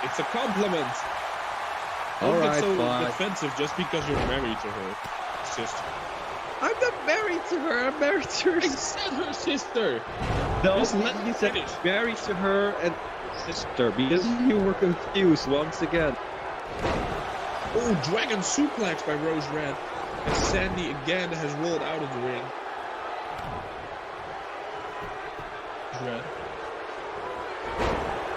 It's a compliment. Don't get so defensive just because you're married to her, sister. I'm not married to her. I'm married to her. I said her sister. No, Just let he me said finish. married to her and sister because you were confused once again. Oh, dragon suplex by Rose Red. And Sandi again has rolled out of the ring. Red.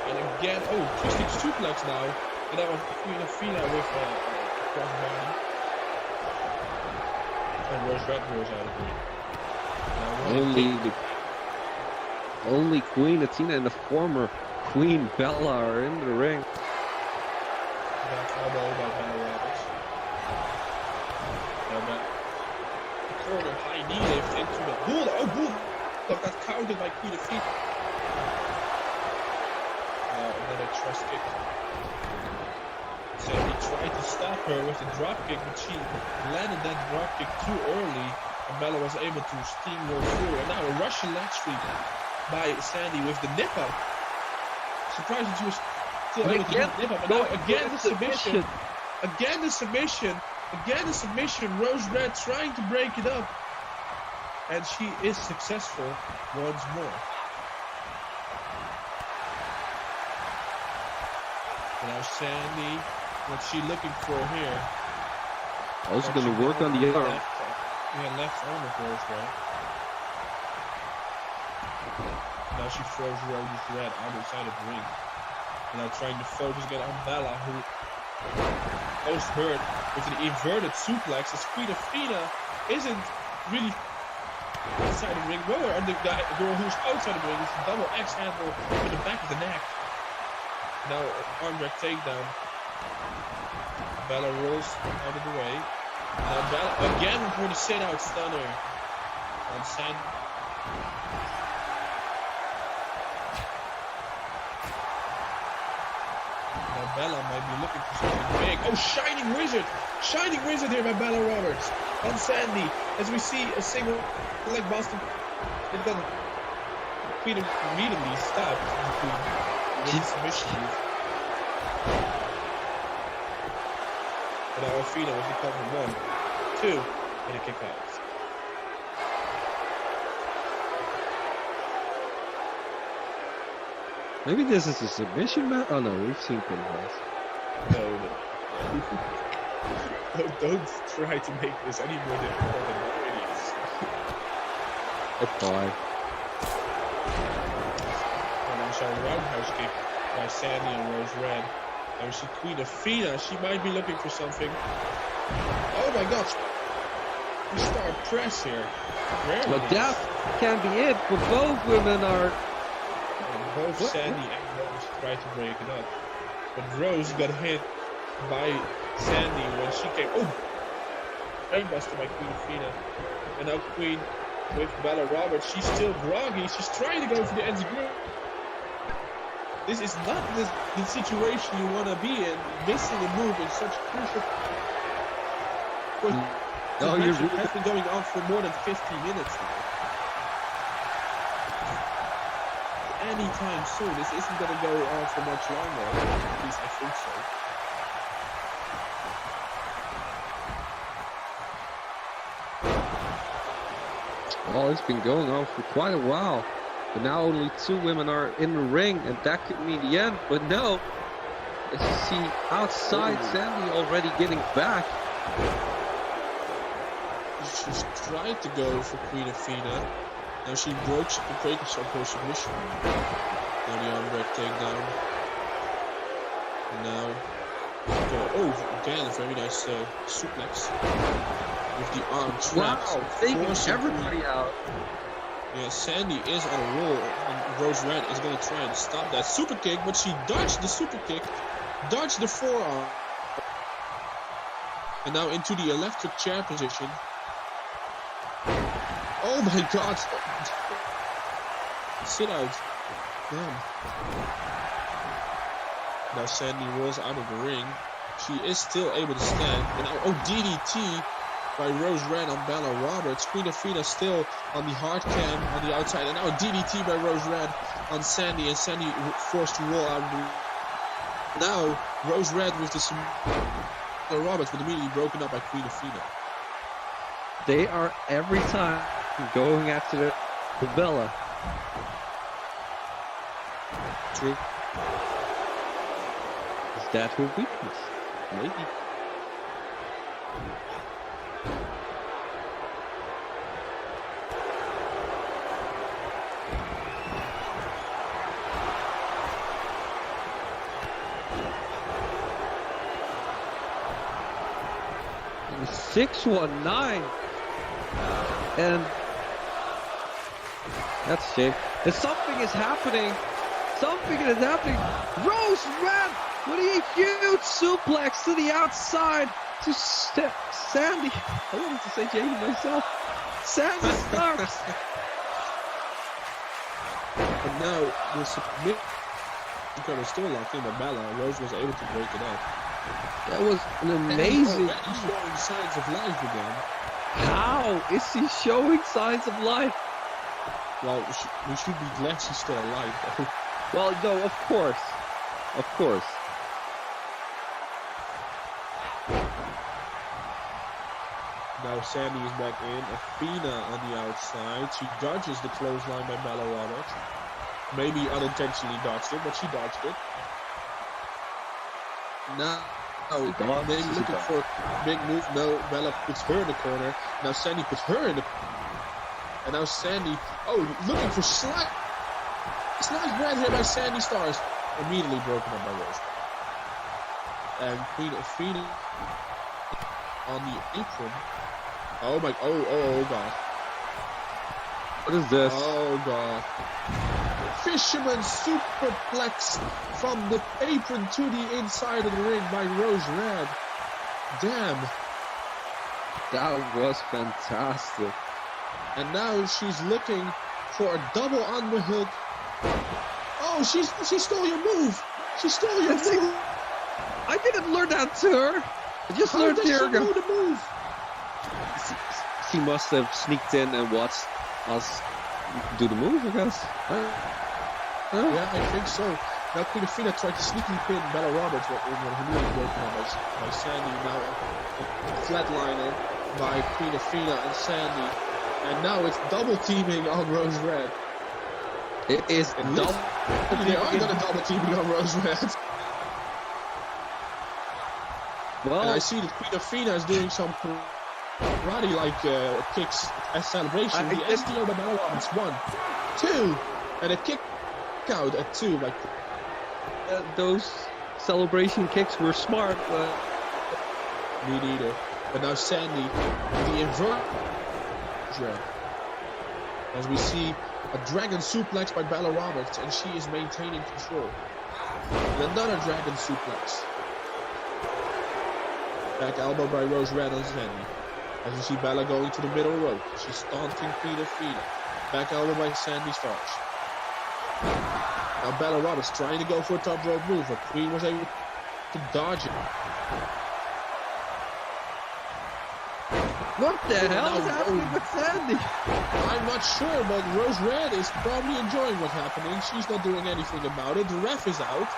And again, oh, twisting suplex now. And now Queen Athena with crossbody. And Rose Red rolls out of the ring. Only Queen Athena and the former Queen Bella are in the ring. Back elbow by Bella Roberts. Now back. Corner high knee lift into the Bulldog. Oh, Bulldog got counted by Queen Athena. Another trust kick. So he tried to stop her with the drop kick, but she landed that drop kick too early, and Bella was able to steamroll through. And now a Russian leg sweep by Sandi with the nip up. Surprising she was still able to do the nip up. And now again the submission. Again the submission. Again the submission. Rose Red trying to break it up. And she is successful once more. And now Sandi, what's she looking for here? Also going to work on the arm. Left arm of Rose Red. Now she throws Rose Red outside of the ring. And now trying to focus again on Bella, who most hurt with an inverted suplex. As Queen Athena isn't really inside the ring. Nor on the girl who's outside the ring. It's a double X handle in the back of the neck. Now arm drag takedown. Bella rolls out of the way. Now Bella again for the sit out stunner on Sandi. Now Bella might be looking for something big. Oh, Shining Wizard! Shining Wizard here by Bella Roberts on Sandi. As we see a single leg Boston. It got Queen immediately stopped with the submission move. And now Athena with the cover 1, 2, and a kick out. Maybe this is a submission match? Oh no, we've seen pinfalls. No. Don't try to make this any more difficult than it already is. It's fine. And now a roundhouse kick by Sandi and Rose Red. Now we see Queen Athena. She might be looking for something. Oh my God! superstar press here. Very But nice. that can be it. But both women are. And both Sandi and Rose tried to break it up. But Rose got hit by Sandi when she came. Oh! Brainbuster by Queen Athena. And now Queen with Bella Roberts. She's still groggy. She's trying to go for the ends group. This is not the situation you want to be in. Missing a move in such crucial. No, This you're match has been going on for more than 50 minutes now. Anytime soon. This isn't going to go on for much longer. At least I think so. Well, it's been going on for quite a while. But now only 2 women are in the ring, and that could mean the end. But no, as you see outside, Sandi already getting back. She's tried to go for Queen Athena. Now she breaks up her submission. Now the armbar takedown. And now, oh, again, a very nice suplex. With the arm trapped. Wow, taking forcing everybody out. Yeah, Sandi is on a roll, and Rose Red is going to try and stop that super kick, but she dodged the super kick, dodged the forearm, and now into the electric chair position. Oh my god! Sit out. Damn. Now Sandi rolls out of the ring. She is still able to stand, and now, oh, DDT by Rose Red on Bella Roberts. Queen Athena still on the hard cam on the outside. And now a DDT by Rose Red on Sandi. And Sandi forced to roll out of the... Now Rose Red with the Bella Roberts, but immediately broken up by Queen Athena. They are every time going after the Bella. True. Is that her weakness? Maybe. And 619, and that's shame. And something is happening. Something is happening. Rose Red with a huge suplex to the outside to Sandi. I wanted to say Jamie myself. Sandi starts. And now the submission is still locked in, but Bella Rose was able to break it up. That was an amazing. And showing signs of life again. How is he showing signs of life? Well, we should be glad she's still alive, though. Well, no, of course. Of course. Now Sandi is back in. Athena on the outside. She dodges the clothesline by Bella Roberts. Maybe unintentionally dodged it, but she dodged it. Now, they're looking for a big move. No, Bella puts her in the corner. Now Sandi puts her in the... And now Sandi... Oh, looking for slide right here by Sandi Stars. Immediately broken up by Rose. And Queen Athena on the apron. Oh my... Oh god. What is this? Oh god. Fisherman superplex from the apron to the inside of the ring by Rose Red. Damn. That was fantastic. And now she's looking for a double underhook. Oh, she stole your move. She stole your move. I didn't learn that to her. I just learned Dyrgos. the move? She must have sneaked in and watched us do the move, I guess. Yeah, I think so. Now Queen Athena tried to sneaky pin Bella Roberts, but immediately broken up by Sandi. Now a flatliner by Queen Athena and Sandi. And now it's double teaming on Rose Red. It is double. They are going to double teaming on Rose Red. Well, and I see that Queen Athena is doing some karate-like kicks as celebration. The SDO by Bella Roberts. 1, 2, and a kick out at 2. Like those celebration kicks were smart, but me neither. But now Sandi, the invert, as we see a dragon suplex by Bella Roberts, and she is maintaining control. And another dragon suplex. Back elbow by Rose Red on Sandi. As you see Bella going to the middle rope. She's taunting Queen Athena. Back elbow by Sandi Stars. Now Bella Roberts trying to go for a top rope move, but Queen was able to dodge it. What the hell is happening with Sandi? I'm not sure, but Rose Red is probably enjoying what's happening. She's not doing anything about it. The ref is out.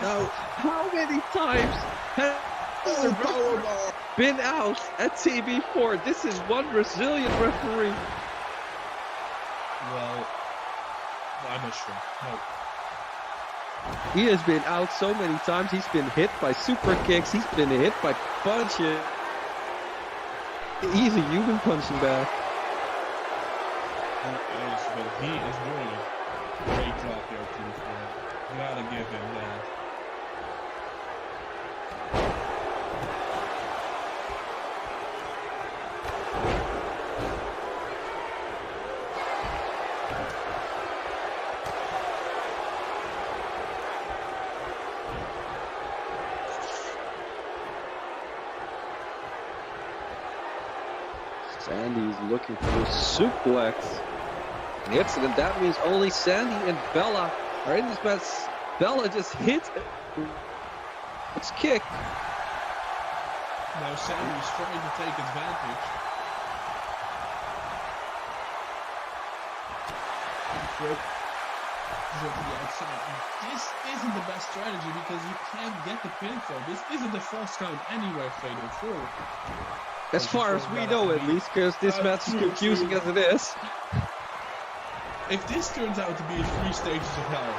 Now, how many times has the ref been out at TV4? This is one Brazilian referee. Well, I'm not sure. No. He has been out so many times. He's been hit by super kicks. He's been hit by punches. He's a human punching bag. He is doing a great job here to the floor. Gotta give him that. Sandi's looking for a suplex. Hits it, and that means only Sandi and Bella are in this match. Bella just hit its kick. Now Sandi's trying to take advantage. To the outside. This isn't the best strategy because you can't get the pinfall. This isn't the false count anywhere, Fatal 4. As far as we know, at least, because this match is confusing as it is. If this turns out to be 3 stages of hell,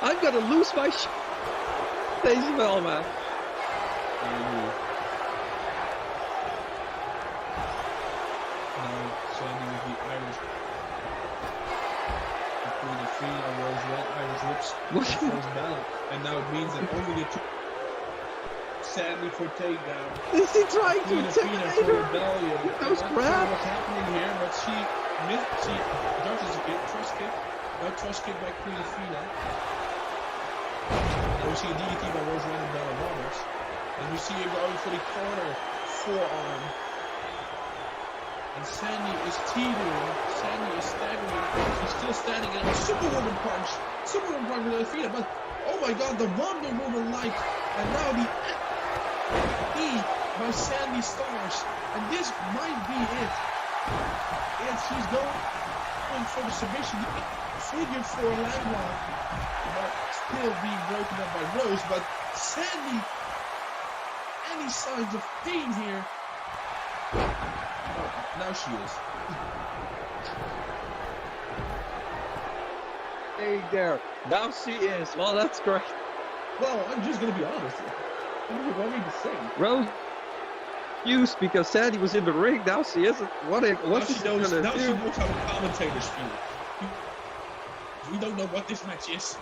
I'm gonna lose my stage of hell, man. Now Sandi with the Irish. Between Athena, Rose Red, Irish whips, first Bella, and now it means that only the two. Sandi for takedown. Is he trying to Athena for rebellion. Those crap. What's happening here? But she dodges a kick, trust kick. No trust kick by Queen Athena. And we see a DDT by Rose Red and Bella Roberts. And we see her going for the corner forearm. And Sandi is teetering. Sandi is staggering. She's still standing in a Superwoman punch. Superwoman punch with Athena. But oh my god, the Wonder Woman light. And now the E by Sandi Stars. And this might be it. And she's going for the submission. Figure 4 landmark. But still being broken up by Rose. But Sandi, any signs of pain here? Oh, now she is. Hey there. Now she is. Well, that's great. Well, I'm just gonna be honest. What do you want me to say? Rose used because Sandi was in the ring. Now she isn't. What's she gonna do? Now she knows how the commentators feel. We don't know what this match is.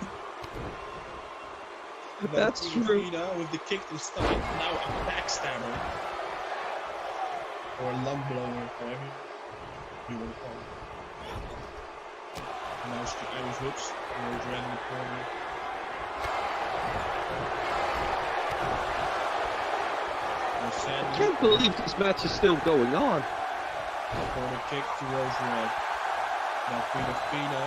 That's true. With the kick to the stomach, now a backstabber. Or a lung blower, whatever you want to call it. And now she Irish whips. Rose Red in the corner. I can't believe this match is still going on. Corner kick to Rose Red. Now Queen Athena.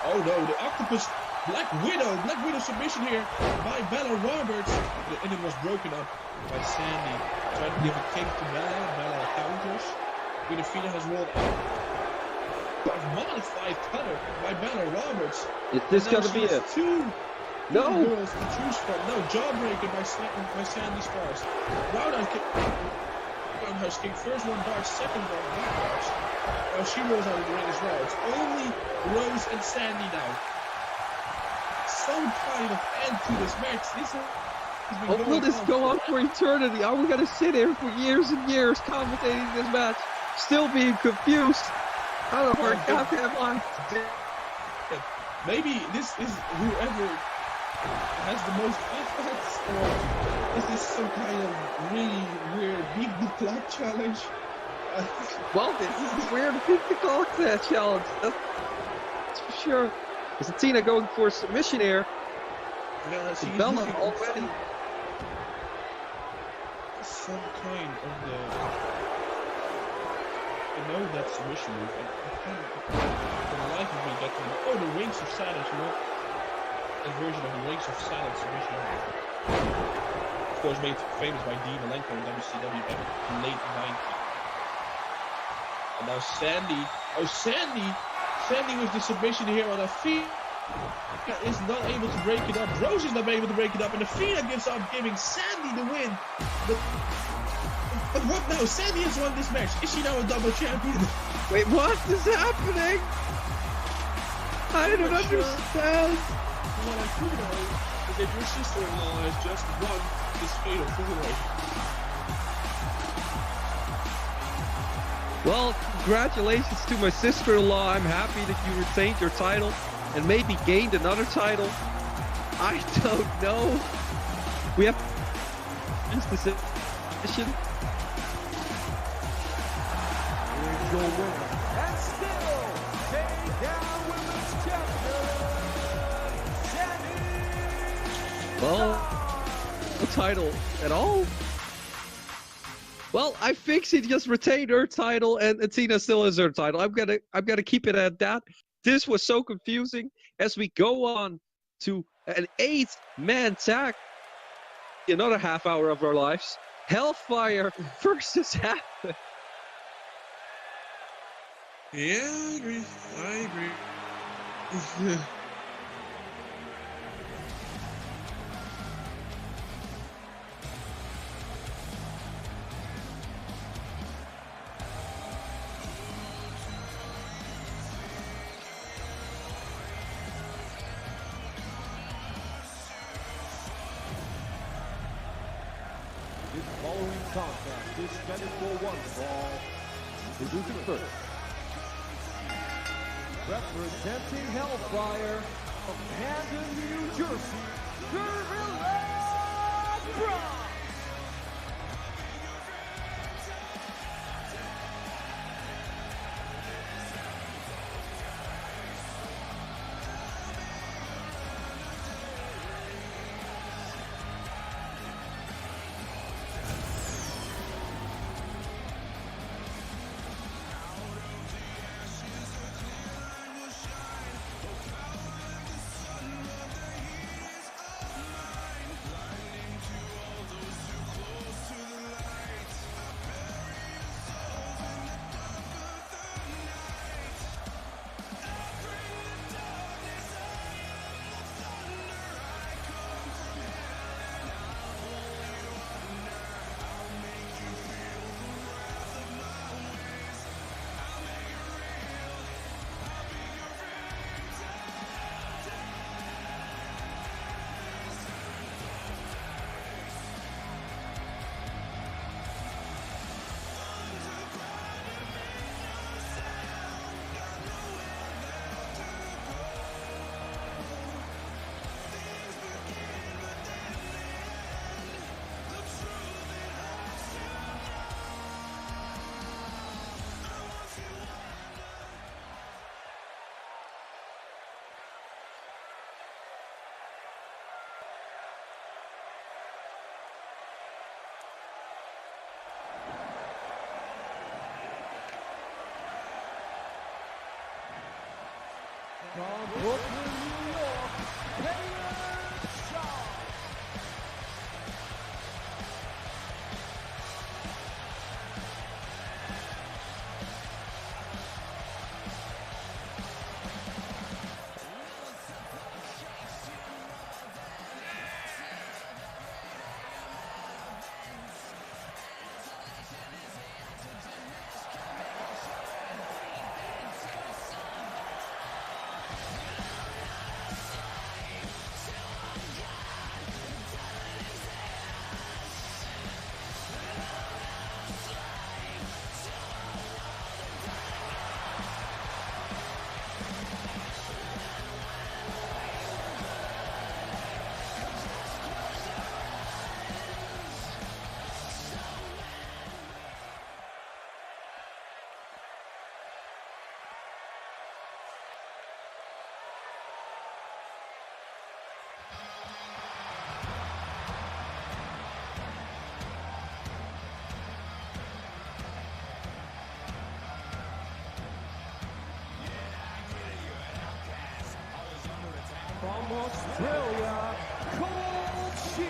Oh no, the Octopus Black Widow submission here by Bella Roberts. And it was broken up by Sandi. Trying to give a kick to Bella. Bella counters. Queen Athena has rolled out. A modified cutter by Bella Roberts. Is this gonna be it? Two No. girls to choose from. No, jawbreaker by Sandi Stars. Roundhouse kick. Roundhouse kick. First one darts, second one darts. Now she rolls out of the ring as well. It's only Rose and Sandi now. Some kind of end to this match. Will this go on for eternity? Are we gonna sit here for years and years commentating this match, still being confused? How the fuck am I? Maybe this is whoever has the most That's, or is this some kind of really weird beat the clock challenge? Well, this is a weird beat the clock challenge. That's for sure. Is Athena going for a submission here? Yeah, she's Bella looking already. Some kind of the. I know that submission move. I can't for the life of me get to. Oh, the Rings of Silence, you know? That version of the Rings of Silence submission move. Of course, made famous by Deel in WCW back in the late 90s. And now Sandi. Oh, Sandi with the submission here on her feet. Is not able to break it up. Rose is not able to break it up, and Athena gives up, giving Sandi the win. But what now? Sandi has won this match. Is she now a double champion? Wait, what is happening? I don't understand. What I do know is that your sister-in-law has just won this fatal four-way. Well, congratulations to my sister-in-law. I'm happy that you retained your title and maybe gained another title. I don't know. We have this decision. Here's your winner, and still take down women's champion, Sandi. Well, no title at all. Well, I think she just retained her title, and Athena still has her title. I'm gonna keep it at that. This was so confusing. As we go on to an 8-man tag, another half hour of our lives. Hellfire versus Havok. Yeah, I agree. This following contest is scheduled for one fall. Introducing first, representing Hellfire from Camden, New Jersey, Dyrgos. From Brooklyn, New York, Darius. Australia, called Chiel.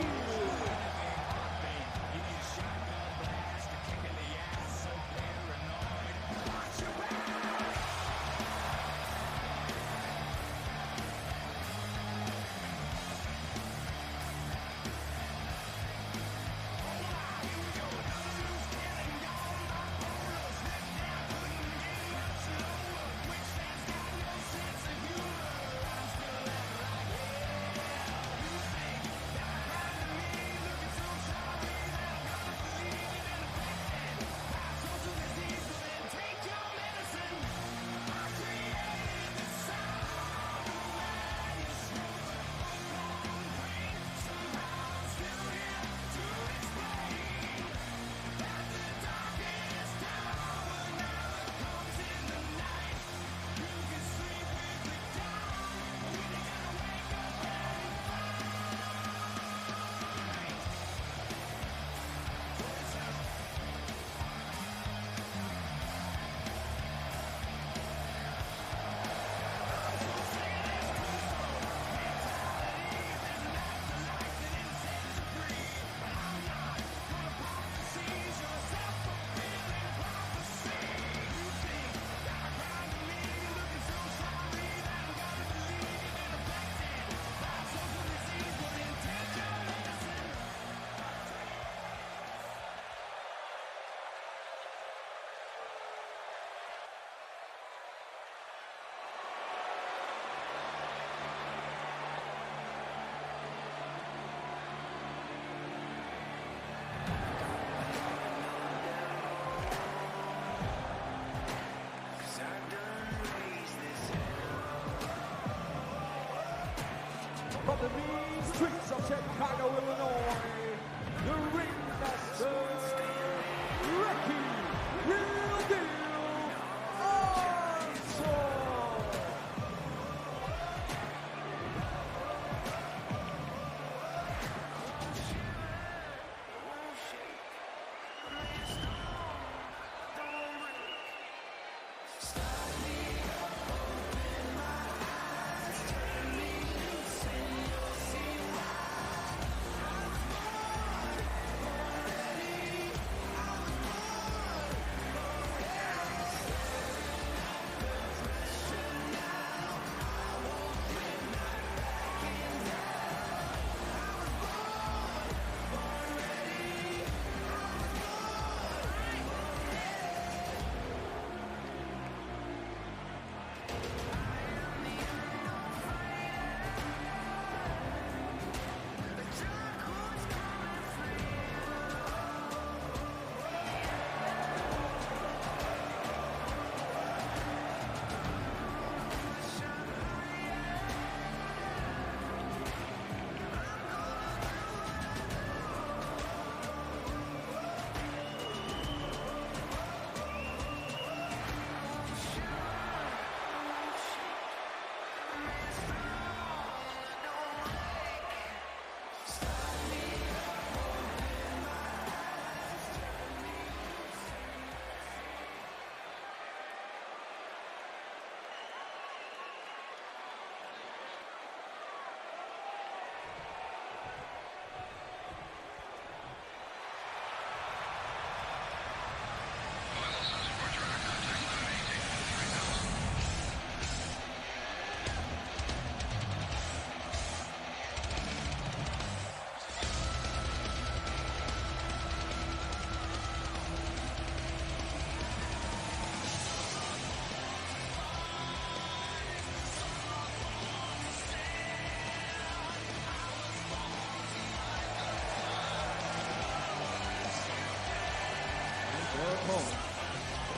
From the mean streets of Chicago, Illinois, the ringmaster, Ricky, Real Deel, Armstrong.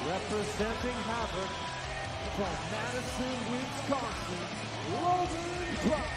Representing Havok from Madison, Wisconsin, Logan Clark.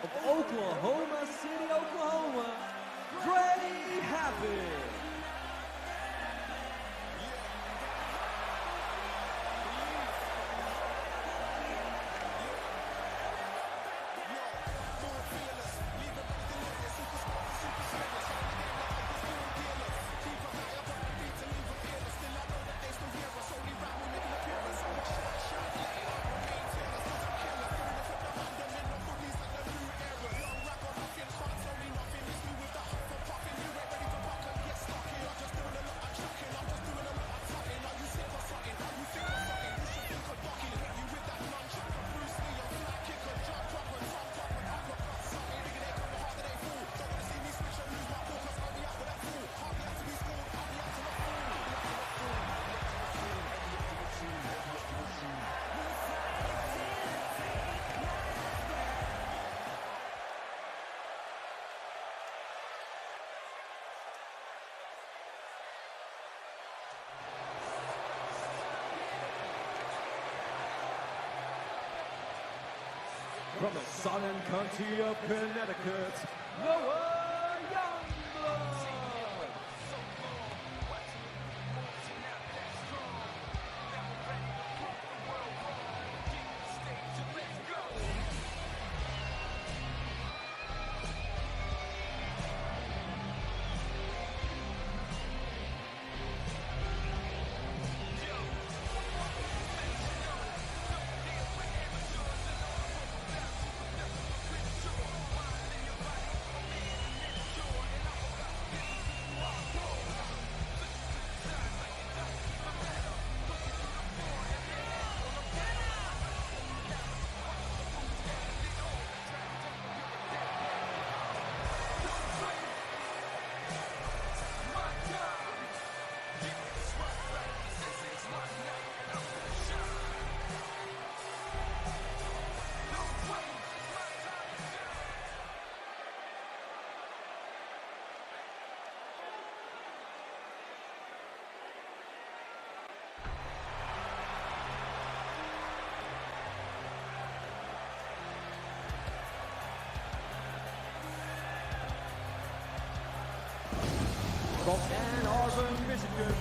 of Oklahoma City, Oklahoma, Freddie Havok. From the sun and country of Connecticut, Noah Youngblood. From Ann Arbor, Michigan,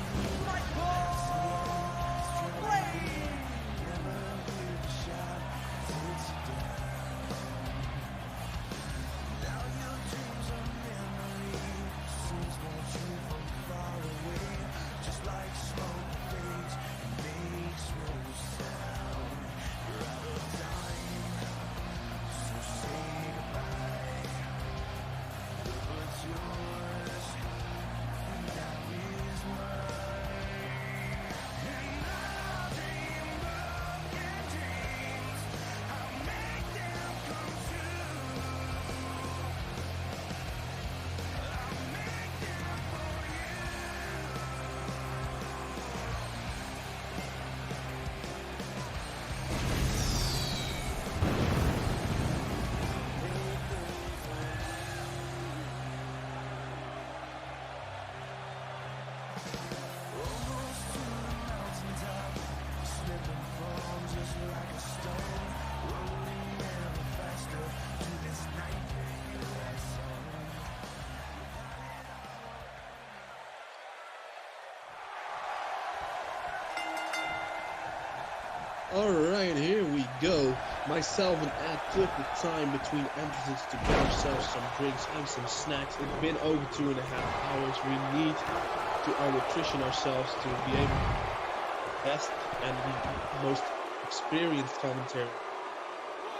Alright, here we go. Myself and Ed took the time between entrances to get ourselves some drinks and some snacks. It's been over 2.5 hours. We need to nutrition ourselves to be able to best and the most experienced commentary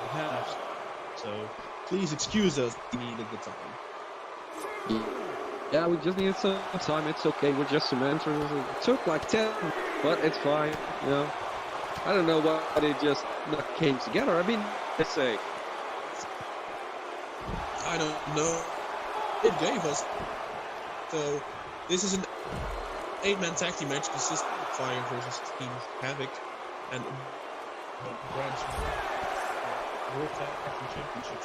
we have. So please excuse us. We needed the time. Yeah, we just needed some time. It's okay. We're just some entrances. It took like 10, but it's fine. You know. I don't know why they just not came together. I mean, let's say. I don't know. It gave us. So, this is an 8-man tag team match consisting of Fire versus Team Havok and branch World Tag Team Championship.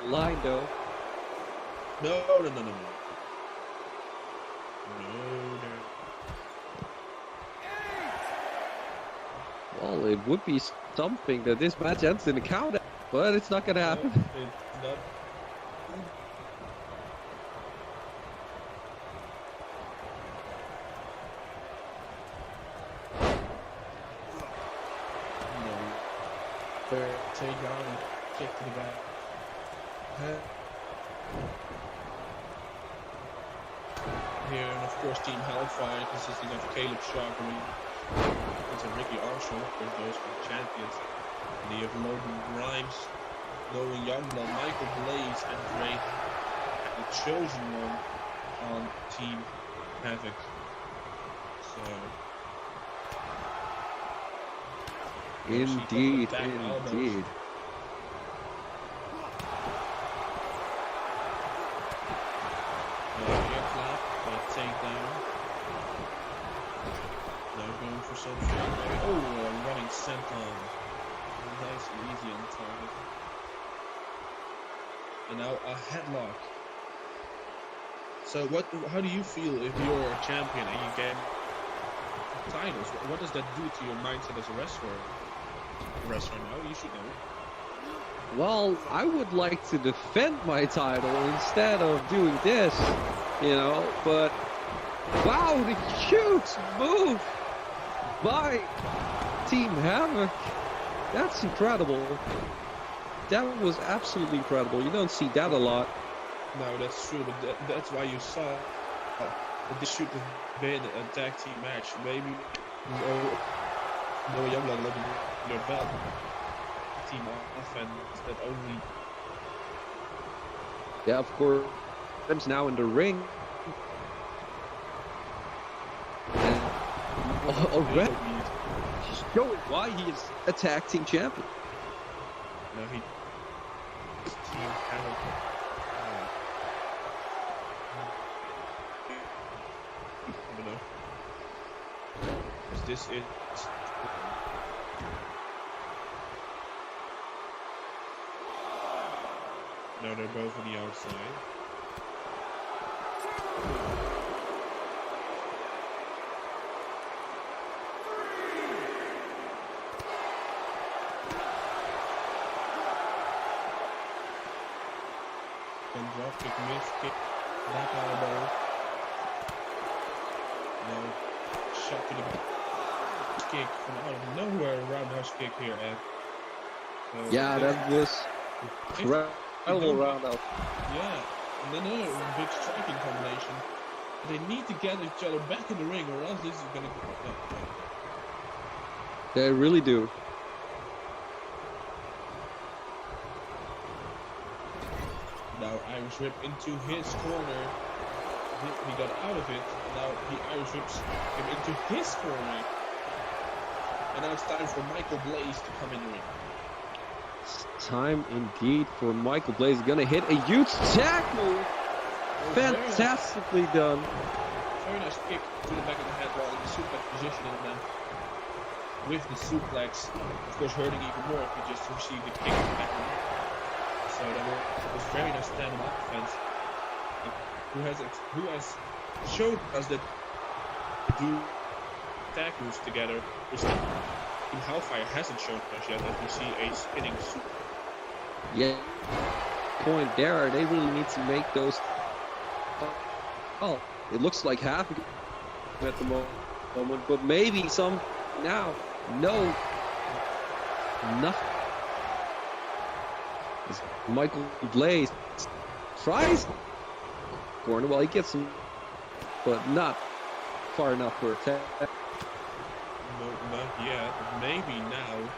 Line though. No. Well, it would be something that this match ends in a count, but it's not gonna happen. It's not. Take on, kick to the back. Here, and of course, Team Hellfire, consisting of Caleb Sharpery, and Ricky Armstrong, of course, those are the champions. And you have Logan Grimes, Noah Youngblood, Michael Blaze, and Drake, the chosen one on Team Havok. So. Indeed, indeed. Takedown. Now going for something. Oh, running senton. Nice and easy on target. And now a headlock. So how do you feel if you're a champion and you get titles? What does that do to your mindset as a wrestler? Now, you should know. Well, I would like to defend my title instead of doing this, you know, but wow, the huge move by Team Havok. That's incredible. That was absolutely incredible. You don't see that a lot. No, that's true, but that's why you saw that this should have been a tag team match. Maybe no Youngblood looking their belt. Team offense that only. Yeah, of course. Adam's now in the ring. And already showing why he is a tag team champion. No, he. Team Havok. I don't know. Is this it? No, they're both on the outside. Then drop kick, miss kick, back elbow. No, shot to the kick from out of nowhere, roundhouse kick here, Ed. So yeah, that was incredible roundhouse. Yeah, and then another big striking combination. They need to get each other back in the ring, or else this is gonna go. They really do. Now Irish whip into his corner. He got out of it. Now he Irish whips him into his corner. And now it's time for Michael Blaze to come in the ring. It's time indeed for Michael Blaze. Gonna hit a huge tackle. Fantastically done. Very nice kick to the back of the head while in the suplex position, and then with the suplex, of course, hurting even more if he just received the kick in the back of the head. So that was very nice stand-up offense. Who has showed us that do tag moves together, which in Hellfire hasn't shown us yet, that we see a spinning super. Yeah, point there. They really need to make those. Oh, it looks like half at the moment, but maybe some now. No, nothing. As Michael Blaze tries corner. Well, he gets him, but not far enough for a tag. No, not yet. Maybe now.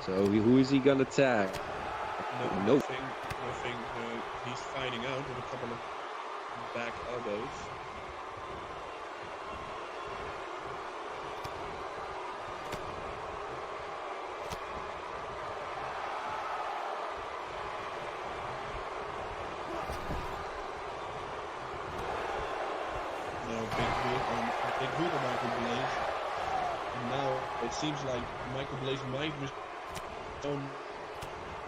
So who is he gonna tag? No, nothing. He's fighting out with a couple of back elbows. Big boot on Michael Blaze. And now it seems like Michael Blaze might return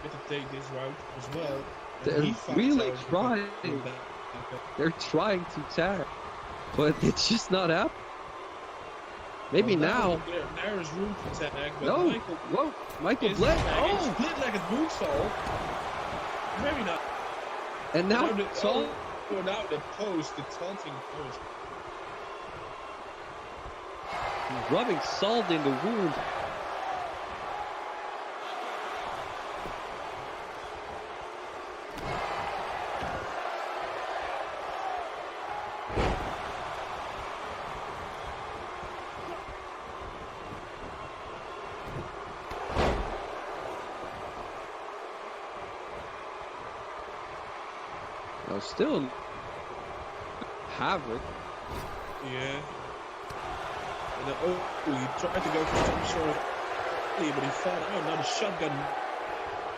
to take this route as well. They're really trying. They're trying to tag, but it's just not happening. Maybe now. There is room for tag, but No. Michael Black. Oh, split like a moonsault. Maybe not. And now, now the post, the taunting post. rubbing salt in the wound. Now still Havok. Yeah. And then, he tried to go for some sort of but he fought out. Now the shotgun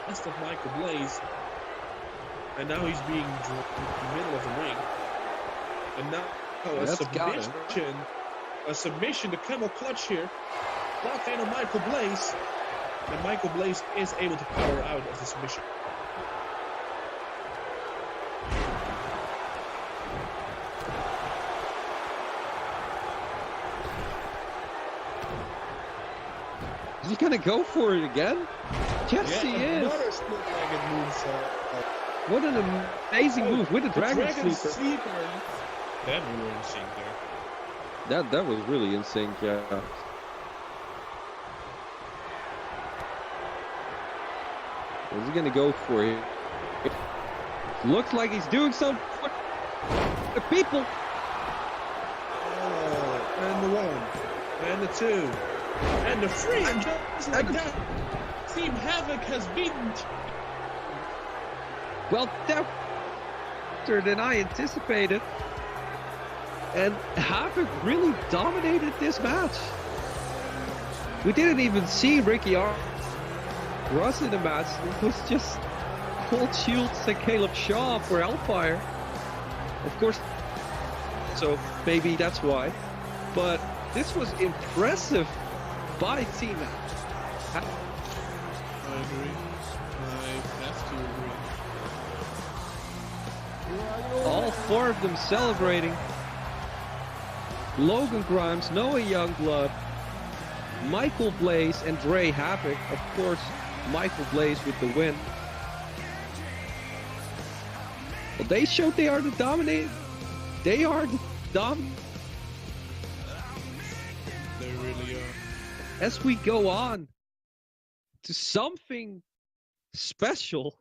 messed up Michael Blaze. And now he's being dropped in the middle of the ring. And now a submission, the camel clutch here. Locked in on Michael Blaze. And Michael Blaze is able to power out of the submission. Is he gonna go for it again? Yes, he is. Another split-legged moonsault. What an amazing move with the Dragon Sleeper. That we were in sync there. That was really in sync, yeah. Is he gonna go for it? Looks like he's doing something for the people. Oh, and the one, and the two, and the three, and just like that, Team Havok has beaten. Well, that was than I anticipated. And Havok really dominated this match. We didn't even see Ricky Ross in the match. It was just Cold Shields and Caleb Shaw for Hellfire. Of course, so maybe that's why. But this was impressive by Team Havok. I agree. I have to agree. All four of them celebrating. Logan Grimes, Noah Youngblood, Michael Blaze, and Dre Havok. Of course, Michael Blaze with the win. Well, they showed they are the dominate. They are the dom. They really are. As we go on to something special,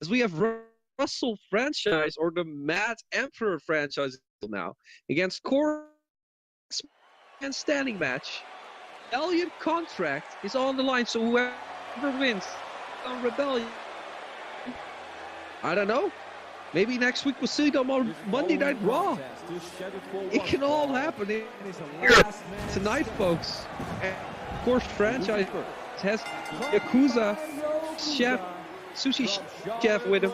as we have Russell franchise or the Mad Emperor franchise now against Core and standing match. Rebellion contract is on the line, so whoever wins on Rebellion, I don't know. Maybe next week we'll see them on Monday Night Raw. It can all happen here tonight, folks. And of course, franchise has Yakuza chef, sushi chef with him.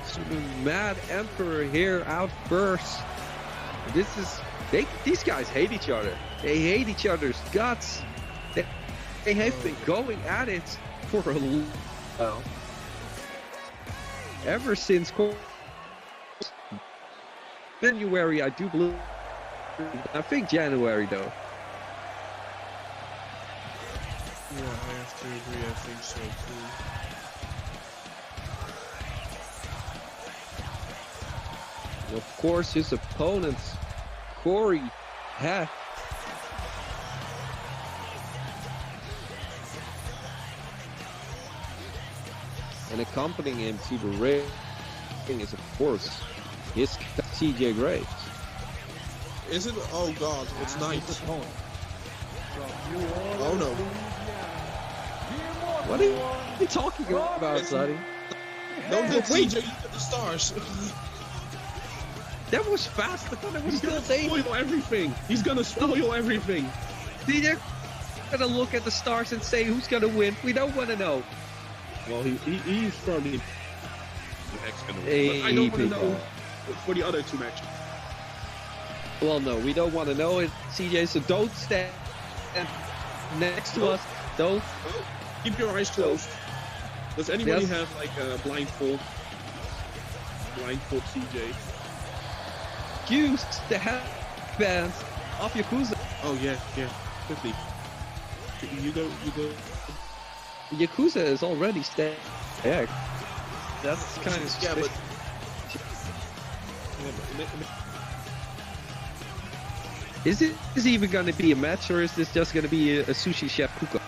So the Mad Emperor here outbursts. This is these guys hate each other. They hate each other's guts. They have been going at it for a while. Ever since January, I do believe. I think January though. Yeah, I have to agree. I think so too. Of course, his opponents, Corey Heck. And accompanying him to the ring is, of course, his CJ Graves. Is it? Oh God, it's night. Oh no. What are you talking about, Sandi? Don't let CJ look at the stars. That was fast. I thought it was still there. Spoil everything. He's gonna spoil everything. They're gonna look at the stars and say who's gonna win. We don't want to know. Well, he's probably the next gonna win. But I don't want to know for the other two matches. Well, no, we don't want to know it, CJ. So don't stand next to us. Don't. Keep your eyes closed. Does anybody have like a blindfold? Blindfold CJ. Use the headband of Yakuza. Oh yeah. Quickly. You go. Yakuza is already stacked. Yeah. That's kind of yeah, but. Is it even going to be a match, or is this just going to be a sushi chef cook-off?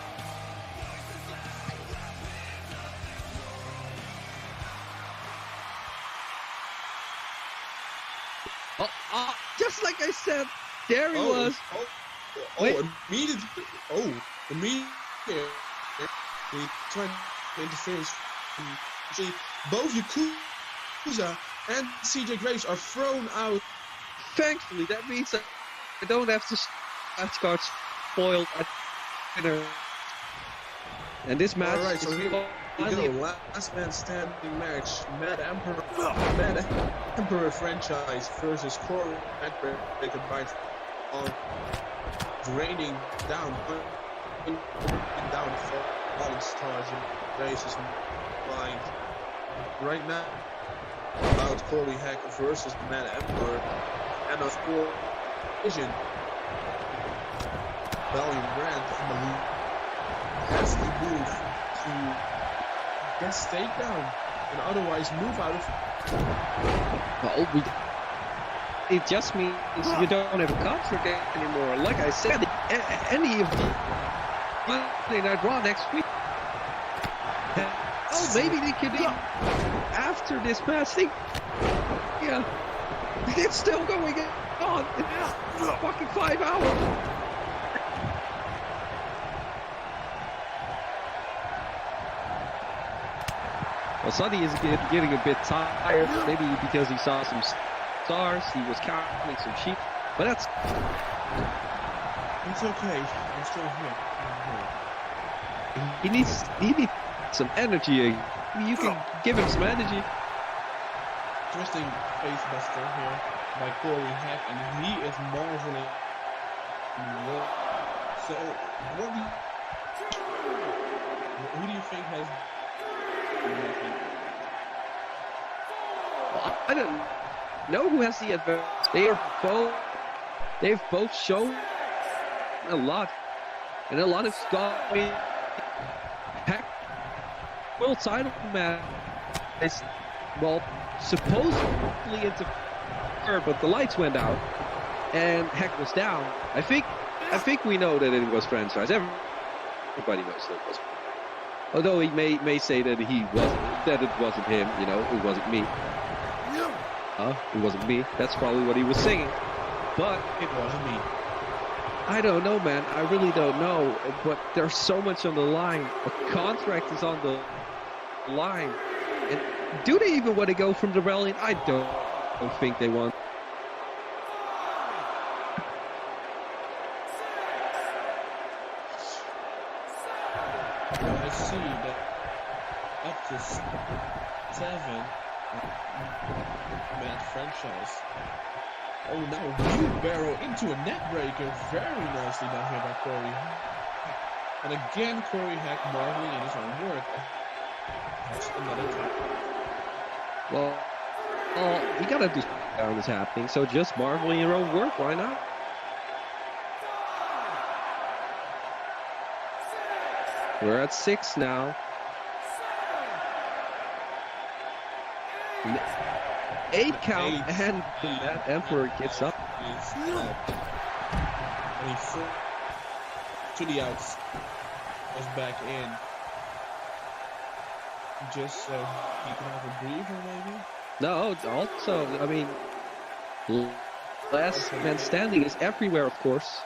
Just like I said, there he was. Immediately. He tried to interfere. See, both Yakuza and CJ Graves are thrown out. Thankfully, that means that I don't have to scratch cards spoiled at dinner. And this match Alright, is so here we go. Last man standing match. Mad Emperor franchise versus Corey Nightbreed by on draining down the falling stars in Grace's mind. Right now, about Corey Hack versus Mad Emperor, and of course, Vision. Valiant Brand has to move to get takedown and otherwise move out of. It just means you don't have a contract anymore. Like I said, any of the Monday Night Raw next week. Oh, maybe they could be after this match. Yeah, it's still going on. It's fucking 5 hours. Well, Sandi is getting a bit tired, maybe because he saw some stars, he was counting some sheep, but that's... It's okay, I'm still here. He needs some energy. You can give him some energy. Twisting face buster here by Corey Hack, and he is marveling. So, who do you think has... Well, I don't know who has the advantage. They've both shown a lot, and a lot of going. Heck, world title match is, well, supposedly into her, but the lights went out, and Heck was down. I think we know that it was franchise. Everybody knows that it was. Although he may say that it wasn't him, you know, it wasn't me. It wasn't me. That's probably what he was singing. But it wasn't me. I don't know, man. I really don't know. But there's so much on the line. A contract is on the line. And do they even want to go from the rebellion? I don't think they want. I see that up to 7 man franchise. Oh, now wheelbarrow into a net breaker. Very nicely done here by Corey. And again, Corey Hack marveling in his own work. That's another tap. Well, you gotta do down is happening, so just marvel in your own work. Why not? We're at 6 now. 8 count, and that Emperor gets up. And he flew to the outs. Was back in. Just so he can have a breather, maybe? No, also, I mean, last man standing is everywhere, of course.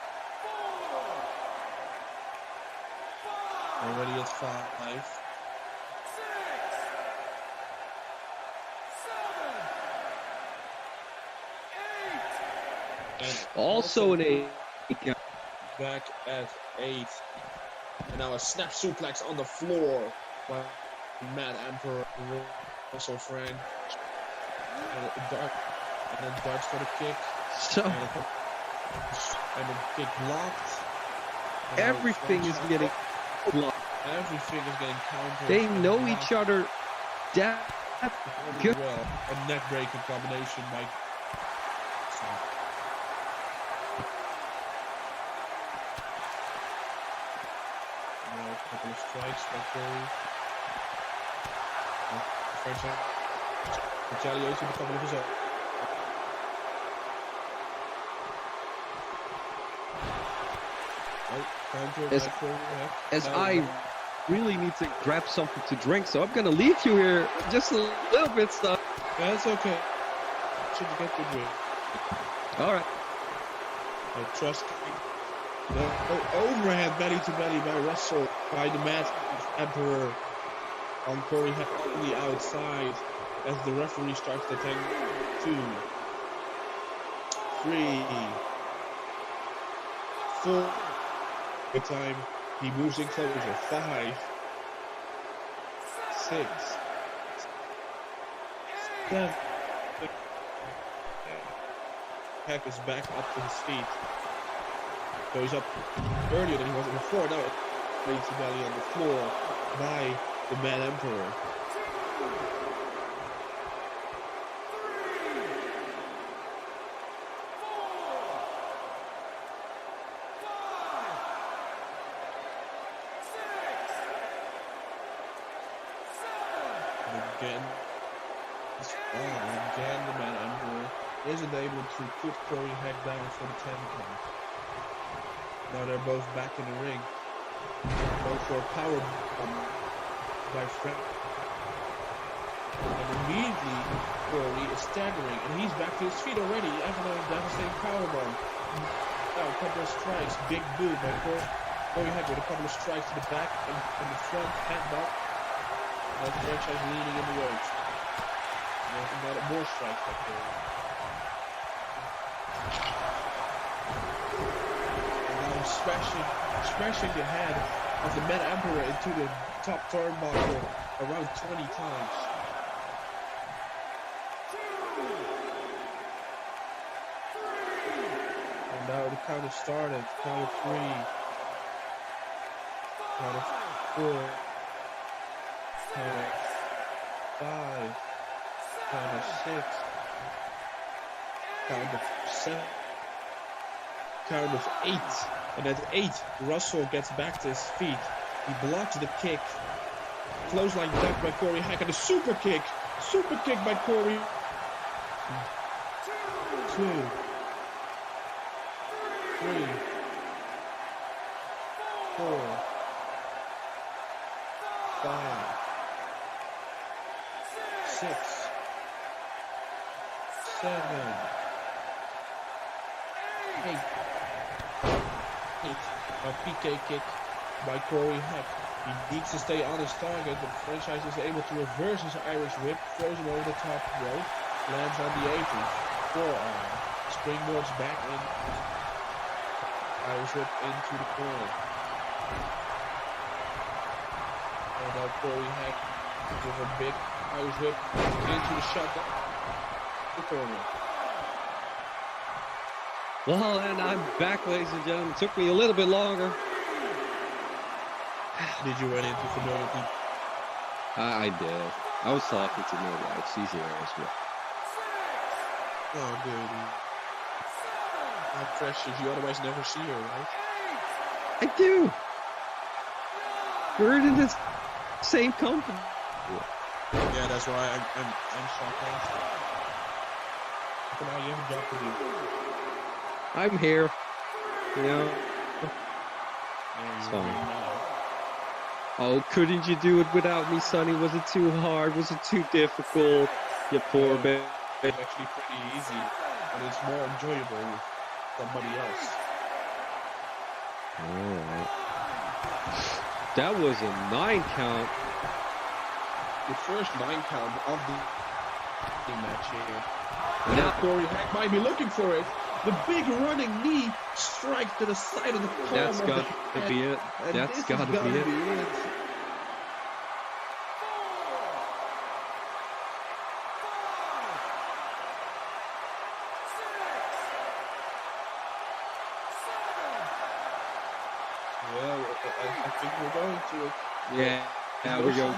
Already at 5. And also an 8. Back at 8. And now a snap suplex on the floor by Mad Emperor, Russell Frank. And then darts for the kick. So And the kick blocked. everything is getting blocked. Everything is getting countered. They know each other that good. Well, a neck breaking combination by. Now a couple of strikes by Curry. French retaliates with a couple of his own. As I really need to grab something to drink, so I'm gonna leave you here just a little bit stuff. That's okay. Should you get to drink? All right. I trust. The overhand belly to belly by Russell by the Mad Emperor on Corey on the outside as the referee starts the 10, 2, 3, 4. The time he moves in closer. 5, 6, 7. Heck is back up to his feet. So he's up earlier than he was before. Now lays the belly on the floor by the Mad Emperor. Again, the Mad Emperor isn't able to put Corey Heck down for the 10 count. Now they're both back in the ring. Both for a power bomb by Frank. And immediately Corey is staggering, and he's back to his feet already after a devastating power bomb. Now a couple of strikes, big boot by Corey Heck with a couple of strikes to the back and the front headbutt. Now the franchise leaning in the ropes. Now more strikes by Corey. Smashing the head of the Mad Emperor into the top turnbuckle around 20 times. And now the count has started. Count of 3. Count of 4. Count of 5. Count of 6. Count of 7. Count of 8. And at 8, Russell gets back to his feet. He blocks the kick. Clothesline duck by Corey Heck. And a super kick. Super kick by Corey. 2, 3, 4, 5, 6, 7, 8. A PK kick by Corey Heck. He needs to stay on his target, but the franchise is able to reverse his Irish whip, throws him over the top rope, lands on the apron, forearm, springboards back in, Irish whip into the corner. And now Corey Heck with a big Irish whip into the shotgun, the corner. Well, and I'm back, ladies and gentlemen. It took me a little bit longer. Did you run into familiar people? I did. I was talking to my wife. She's here as well. Oh, good. How precious. You otherwise never see her, right? I do. We're in the same company. Yeah, that's why I'm shocked. Come on, you have a job to do. I'm here. You know. It's fine. Oh, couldn't you do it without me, Sonny? Was it too hard? Was it too difficult? You poor baby. It's actually pretty easy, but it's more enjoyable with somebody else. Alright. That was a 9 count. The first 9 count of the match here. And now Corey Heck might be looking for it. The big running knee strike to the side of the palm. That's got to be it. That's got to be it. Well, I think we're going to it. Yeah, we go.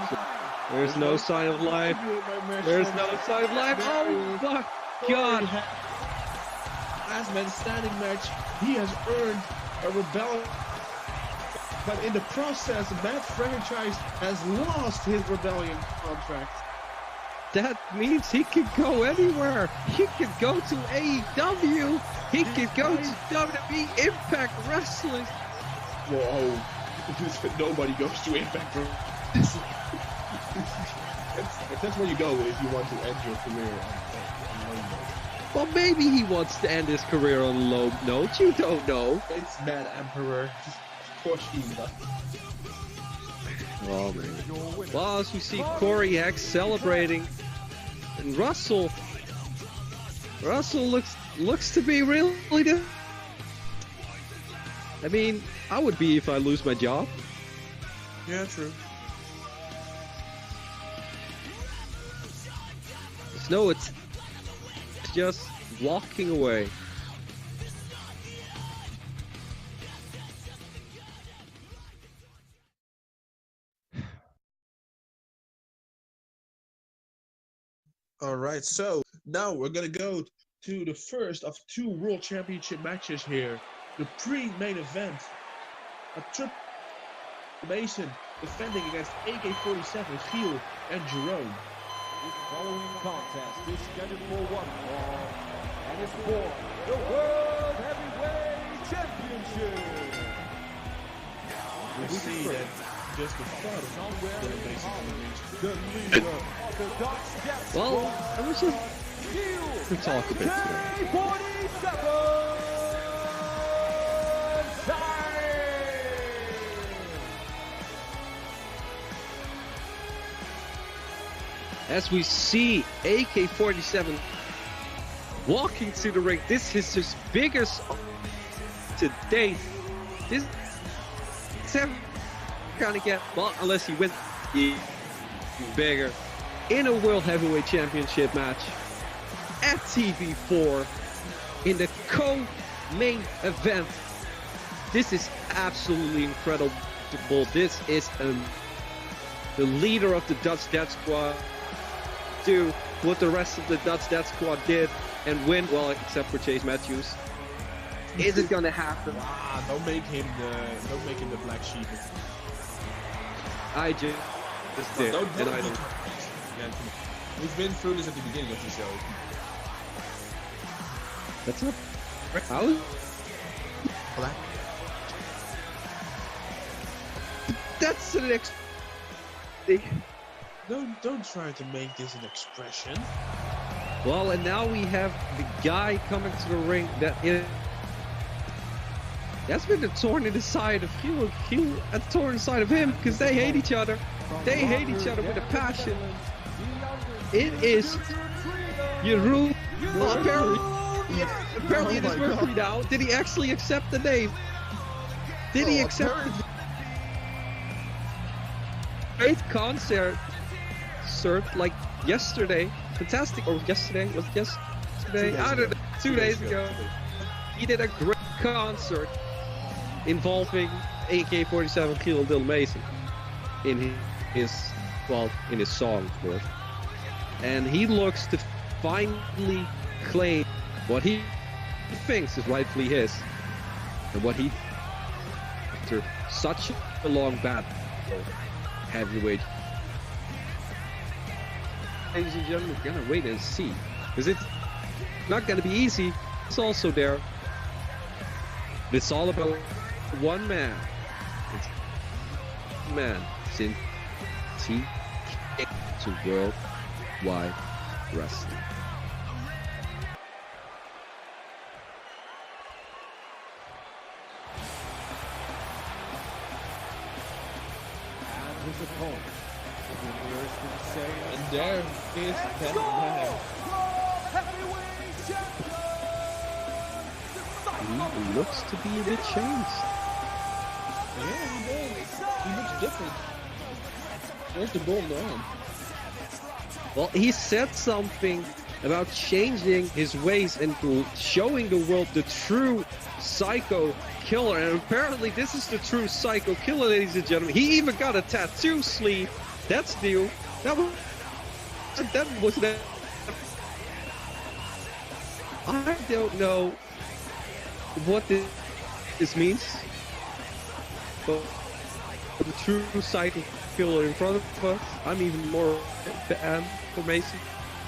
There's no sign of life. There's no sign of life. Oh my God! Last man standing match. He has earned a rebellion, but in the process, that franchise has lost his rebellion contract. That means he could go anywhere. He could go to AEW. He could go to WWE Impact Wrestling. Whoa. Nobody goes to Impact Wrestling. That's where you go if you want to end your career on low note. Well, maybe he wants to end his career on a low note. You don't know. It's Mad Emperor. Poor Shiva. Oh, man. Well, as we see Corey X celebrating. And Russell looks to be really good. I mean, I would be if I lose my job. Yeah, true. No, it's just walking away. Alright, so now we're gonna go to the first of two World Championship matches here. The pre-main event. A Mason defending against AK-47, Chiel and Jeroen. The following contest is scheduled for one fall, and it's for the World Heavyweight Championship. We see that just the thought of Somewhere the in Mason Harvey, the leader of the Dutch Death Well, Squad, I wish we Chiel talk a bit here. AK-47 As we see AK-47 walking to the ring, this is his biggest to date. This is ever gonna get, well, unless he wins bigger in a World Heavyweight Championship match at TV4 in the co-main event. This is absolutely incredible. This is the leader of the Dutch Death Squad. Do what the rest of the Dutch Death Squad did and win, well, except for Chase Matthews. Is it gonna happen? Ah, don't make him the black sheep. I just did, Don't and I don't. Man, we've been through this at the beginning of the show. That's not. How? Black. That's the next. Don't try to make this an expression. Well, and now we have the guy coming to the ring that's been the thorn in the side of Chiel. A thorn in the side of him because they hate each other. They hate each other with a passion. It is Jeroen. Well, apparently it is Mercury now. Did he actually accept the name? Did he accept the great concert like yesterday? Fantastic, or yesterday? Was it yesterday? I don't know. 2 days ago. He did a great concert involving AK-47 Chiel and Deel Mason in his song, of course. And he looks to finally claim what he thinks is rightfully his, and what he, after such a long battle, heavyweight. Ladies and gentlemen, we're gonna wait and see, because it's not gonna be easy. It's also there. It's all about one man. It's one man since he came to worldwide wrestling. and his opponent, the nearest insane. And there is that man. Heavyweight champion. He looks to be a bit changed. Yeah, he does. He looks different. Where's the bald arm? Well, he said something about changing his ways and showing the world the true psycho killer, and apparently this is the true psycho killer, ladies and gentlemen. He even got a tattoo sleeve. That's Deel. That was that. I don't know what this means, but the true psycho killer in front of us. I'm even more fan for Mason.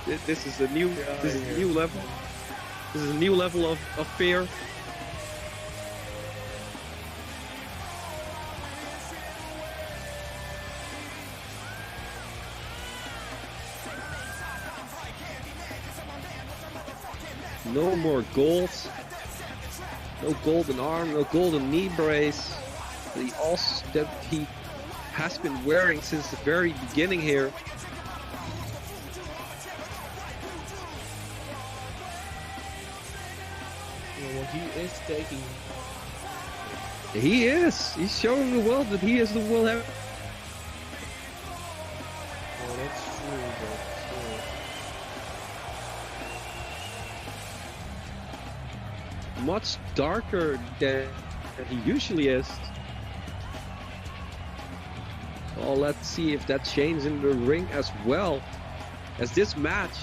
This is a new level. This is a new level of fear. No more gold. No golden arm, no golden knee brace. That he has been wearing since the very beginning here. Well, he is taking. He is. He's showing the world that he is the world. Oh, that's true, but still. Much darker than he usually is. Well, let's see if that changes in the ring as well. As this match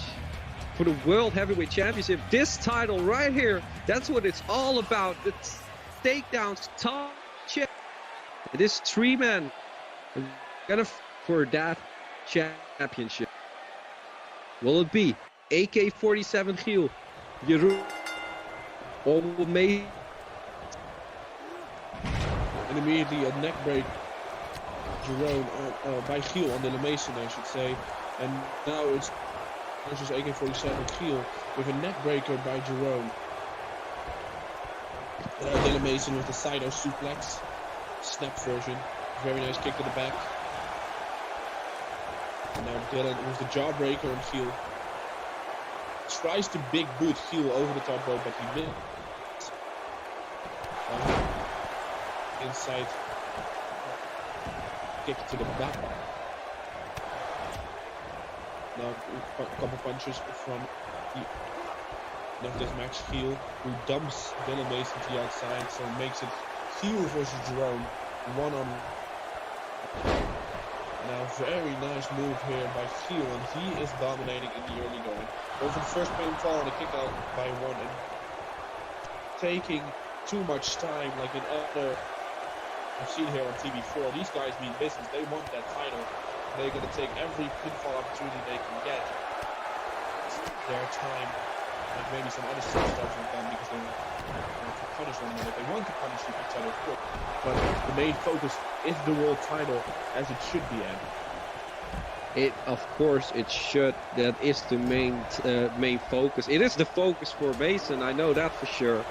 for the World Heavyweight Championship, this title right here, that's what it's all about. The takedowns, top chip. It is 3 men gonna for that championship. Will it be AK-47 Chiel, Jeroen, or Mead? And immediately a neck break, Jeroen, by Chiel on the Mason, I should say. And now it's versus AK-47 Chiel with a neck breaker by Jeroen. Dylan Mason with the Sido suplex, snap version, very nice kick to the back. And now Dylan with the jawbreaker on Chiel. Tries to big boot Chiel over the top rope, but he missed. Inside kick to the back. Now a couple punches from this match, Chiel, who dumps Dylan Mason to the outside, so makes it Chiel versus Jeroen, one-on. Now very nice move here by Chiel, and he is dominating in the early going. Over the first pinfall and a kick out by one, and taking too much time like in other I've seen here on TV4. These guys mean business. They want that title. They're going to take every pinfall opportunity they can get. It's their time, like maybe some other stuff with them because they want to punish one another. They want to punish each other, but the main focus is the world title, as it should be. Of course, it should. That is the main focus. It is the focus for Mason. I know that for sure,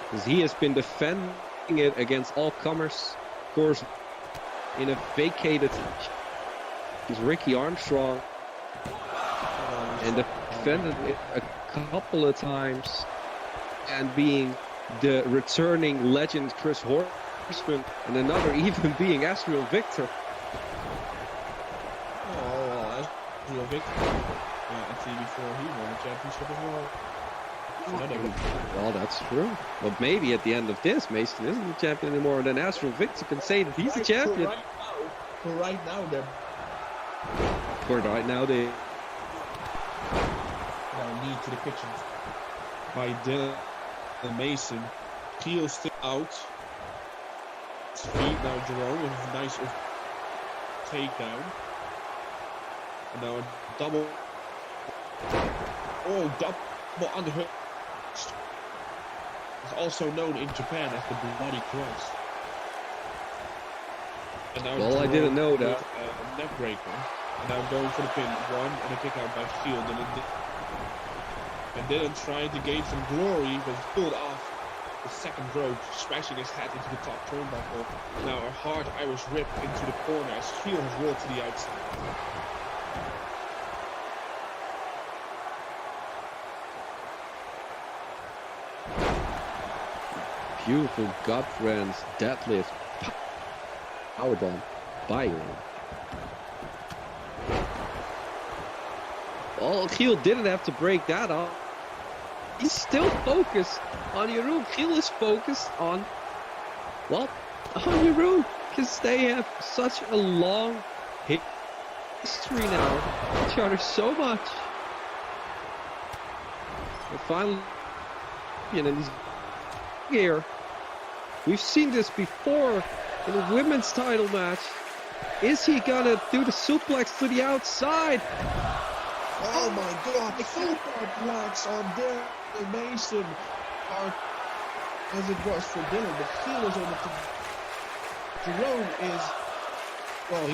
because he has been defending it against all comers. Of course, in a vacated, he's Ricky Armstrong, and defended it a couple of times, and being the returning legend Chris Horseman, and another even being Astral Victor. Astral Victor, at TV4, he won the championship as well. Well, that's true. But maybe at the end of this, Mason isn't the champion anymore, and then Astral Victor can say that he's the champion. For right now, they're... For right now, they... Now Mead to the kitchen. By Dylan Mason. Chiel still out. Speed now Jeroen with a nice takedown. And now a double... Oh, double underhook. It's also known in Japan as the Bloody Cross. And now well, I didn't know that. A neck breaker. And now going for the pin. One and a kick out by Chiel. And Dylan trying to gain some glory, but pulled off the second rope, smashing his head into the top turnbuckle. Now a hard Irish rip into the corner as Chiel has rolled to the outside. Beautiful gut wrench, deadlift, powerbomb, Byron. Well, Chiel didn't have to break that up. he's still focused on Jeroen. Chiel is focused on, well, on Jeroen. Because they have such a long history now. Each other so much. And finally, he's here. We've seen this before in a women's title match. Is he gonna do the suplex to the outside? Oh my god, the superplex on Deel Mason are as it was for Dylan, but Chiel is on the Jeroen is, well,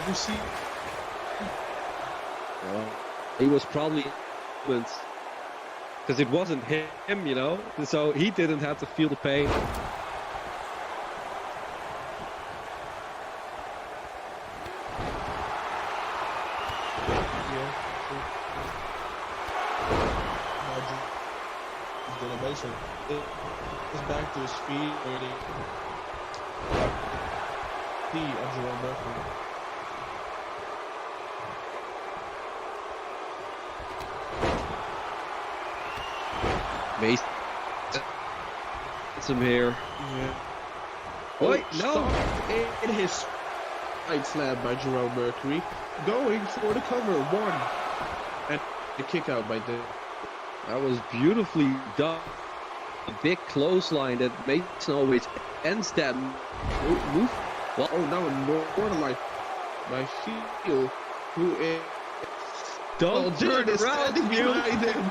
you see, well, he was probably because it wasn't him, you know, so he didn't have to feel the pain. Is back to his feet where he of Jeroen Mercury. Mason. It's him here. Yeah. Wait, no! In his right slam by Jeroen Mercury, going for the cover. One. And the kick out by Deel. That was beautifully done. A big clothesline that Mason always ends that move. Well, oh, now a Northern Light by Chiel, who is... Don't turn around, Chiel.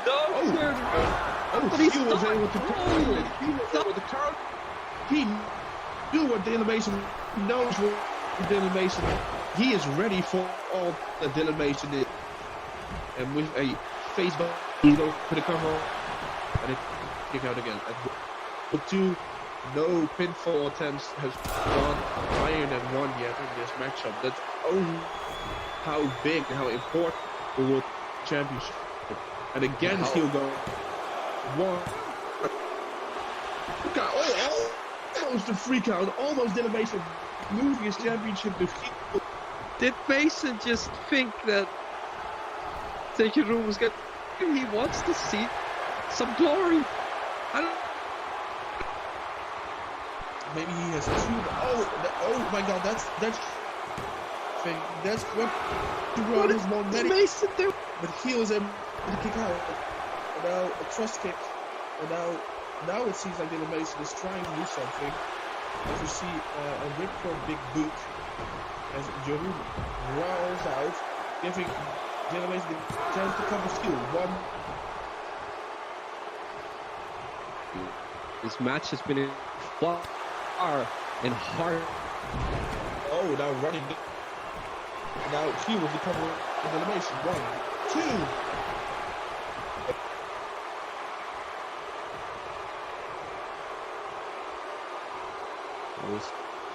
Don't turn around. Oh, Chiel was able to control it. He was able to turn. He knew what Deel Mason knows what Deel Mason. He is ready for all that Deel Mason did. And with a face bump, he goes for the cover. And it kick out again. And 2 no pinfall attempts has gone higher than 1 yet in this matchup. That's how big and how important the World Championship. And again, he'll go 1. Almost a freak out. Almost Deel Mason losing his championship to Chiel. Did Mason just think that Jeroen was good? He wants to see some glory. Maybe he has 2. Oh my God! That's what Jeroen is more medic. Mason do? But he was able to kick out. And now a thrust kick. And now it seems like Deel Mason is trying to do something. As you see a ripcord big boot as Jeroen rolls out, giving Deel Mason the chance to cover Chiel. 1. This match has been far and hard. Oh, now running. Now Chiel with the cover of Deel Mason. 1, 2. Was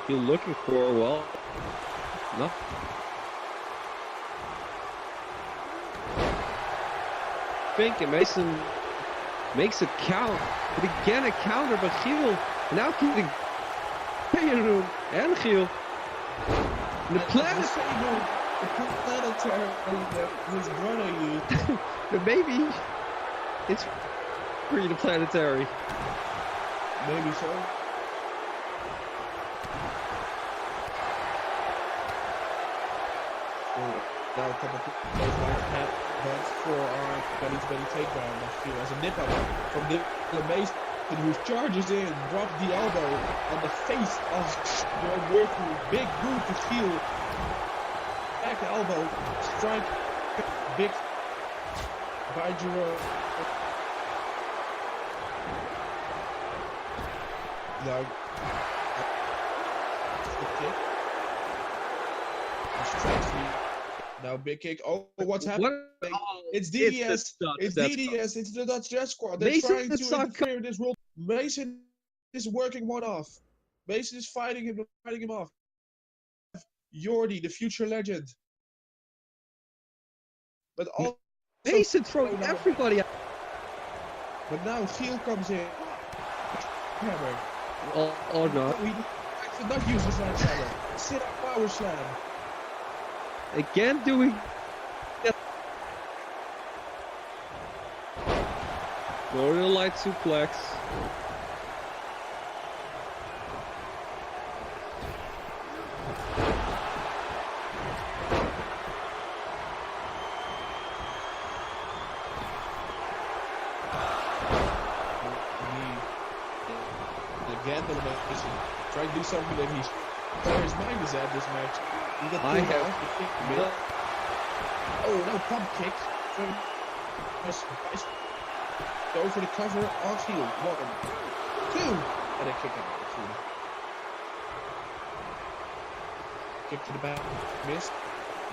Chiel looking for? Well, no. And Mason makes it count, but again a counter by Chiel. Now keeping Jeroen and Chiel. The planetary that his brother used. But maybe it's free the planetary. Maybe so. Now a couple of that's forearm, belly to belly takedown. I feel as a nip up from Deel Mason, who charges in, drops the elbow on the face of Jeroen Mercury. Big boot to Chiel. Back elbow, strike, big by Jeroen. Now, the kick. Strikes me. Now big kick. Oh, what's happening? It's DDS. It's DDS. It's the Dutch Death Squad. They're trying to interfere in this world. Mason is working one off. Mason is fighting him off. Jordi, the future legend. But all Mason throwing everybody out. But now Chiel comes in. Hammer. Or not. We should not use this last hammer. Sit up power slam. Again doing Northern Light suplex. Again, try to do something that he's where his mind is at this match. You got I have. Oh, no pump kick. Nice. Go for the cover on Chiel. 1, 2, and a kick out. Kick to the back, missed.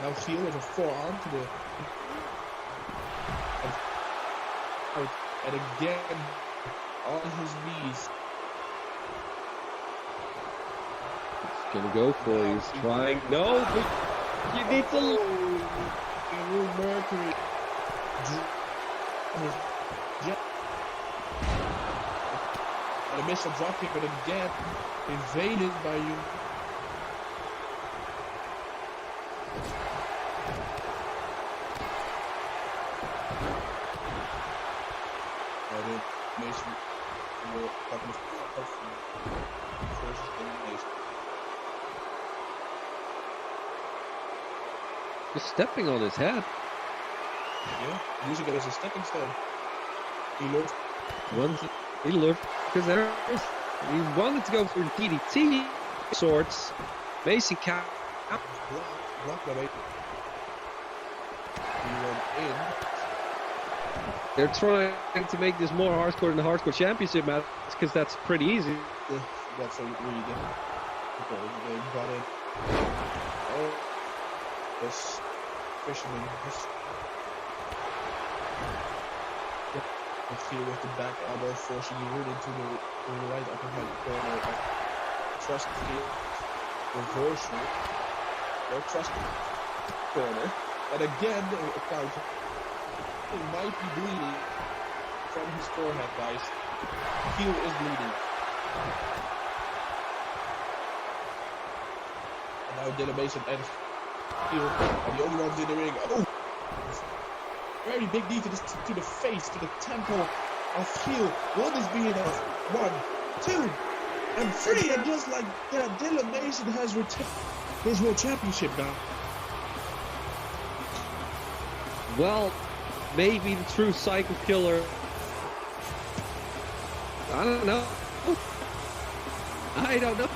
Now Chiel with a forearm to the out, and again on his knees. He's gonna go for it. He's trying. No, but you need to. Mercury. And a missile drop kick, but again invaded by you. Just stepping on his head. Yeah, using it as a stepping stone. He looked. He looked because he wanted to go for DDT sorts. Mason cap. Blocked by He went in. They're trying to make this more hardcore than the hardcore championship match because that's pretty easy. That's a really different. They got it. Oh, this fisherman. Chiel with the back elbow, forcing Jeroen into the right upper hand corner of Trust Chiel. Reversal. No Trust corner. And again, a counter. He might be bleeding from his forehead, guys. Chiel is bleeding. And now Dylan Mason and Chiel are the only ones in the ring. Oh! Very big knee to the face, to the temple of Chiel. Will this be enough? 1, 2, and 3. And just like that, Dylan Mason has retained his world championship now. Well, maybe the true psycho killer. I don't know. I don't know.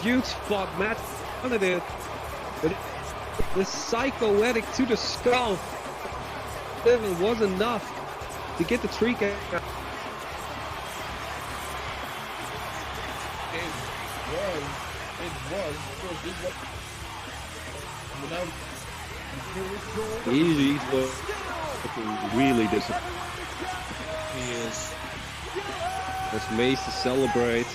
Huge spot match on it, but the psychoetic to the skull was enough to get the tree count. It was. He's really disappointed. He is. As Mason celebrates.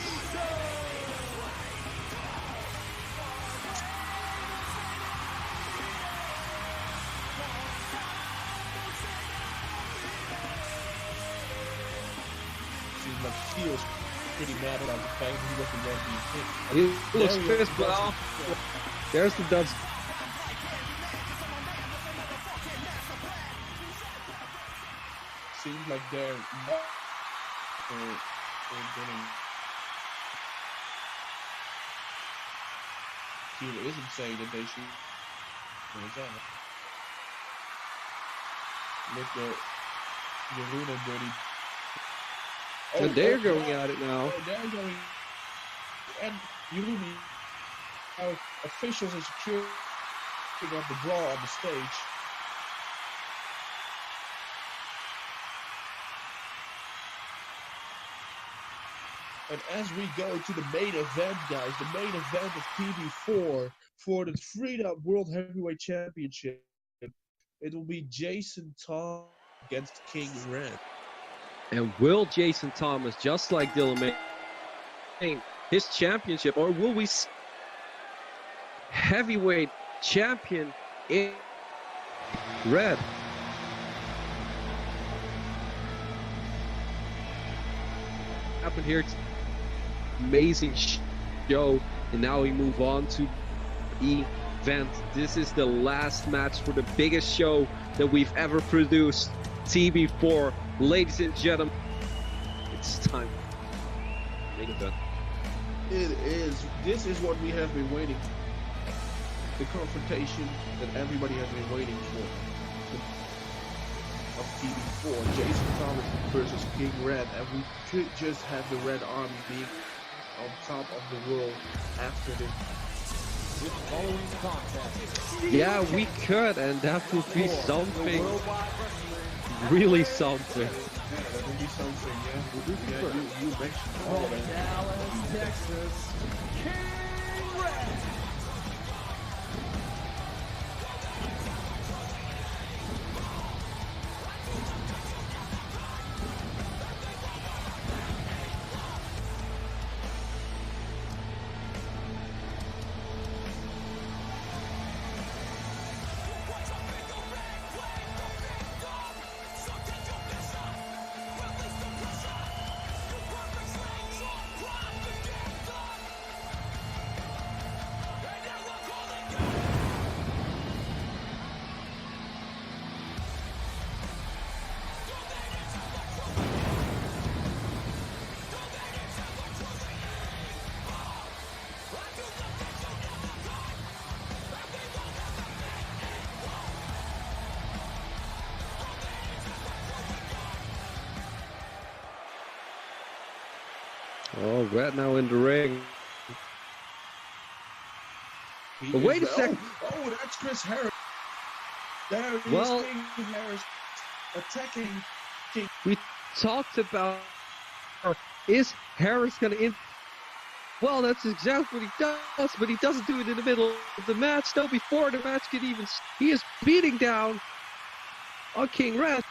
Feels pretty mad about the fact that he wasn't going to be hit. He looks pissed, but there's the dubs. Seems like they're not getting. Chiel isn't saying that they should. Look at Jeroen and Donnie. So they're going at it now. They're going, and Jeroen, officials are securing up the brawl on the stage. And as we go to the main event, guys, the main event of PB4 for the Freedom World Heavyweight Championship, it will be Jason Tom against King Red. And will Jason Thomas, just like Dylan May, his championship, or will we see heavyweight champion in red? Happened here, amazing show, and now we move on to event. This is the last match for the biggest show that we've ever produced. TB4, ladies and gentlemen, it's time. Make it done. It is. This is what we have been waiting for. The confrontation that everybody has been waiting for. Of TB4, Jason Thomas versus King Red, and we could just have the Red Army being on top of the world after this. This following contest. Yeah, we could, and that would be something. Really something. Yeah, that would be something, yeah. You mentioned all From that. Dallas, Texas, King Red. Oh, Red now in the ring. But wait a second. Oh, that's Chris Harris. There is Well- King Harris attacking King. We talked about, is Harris going to Well, that's exactly what he does, but he doesn't do it in the middle of the match. No, before the match can even... He is beating down on King Red.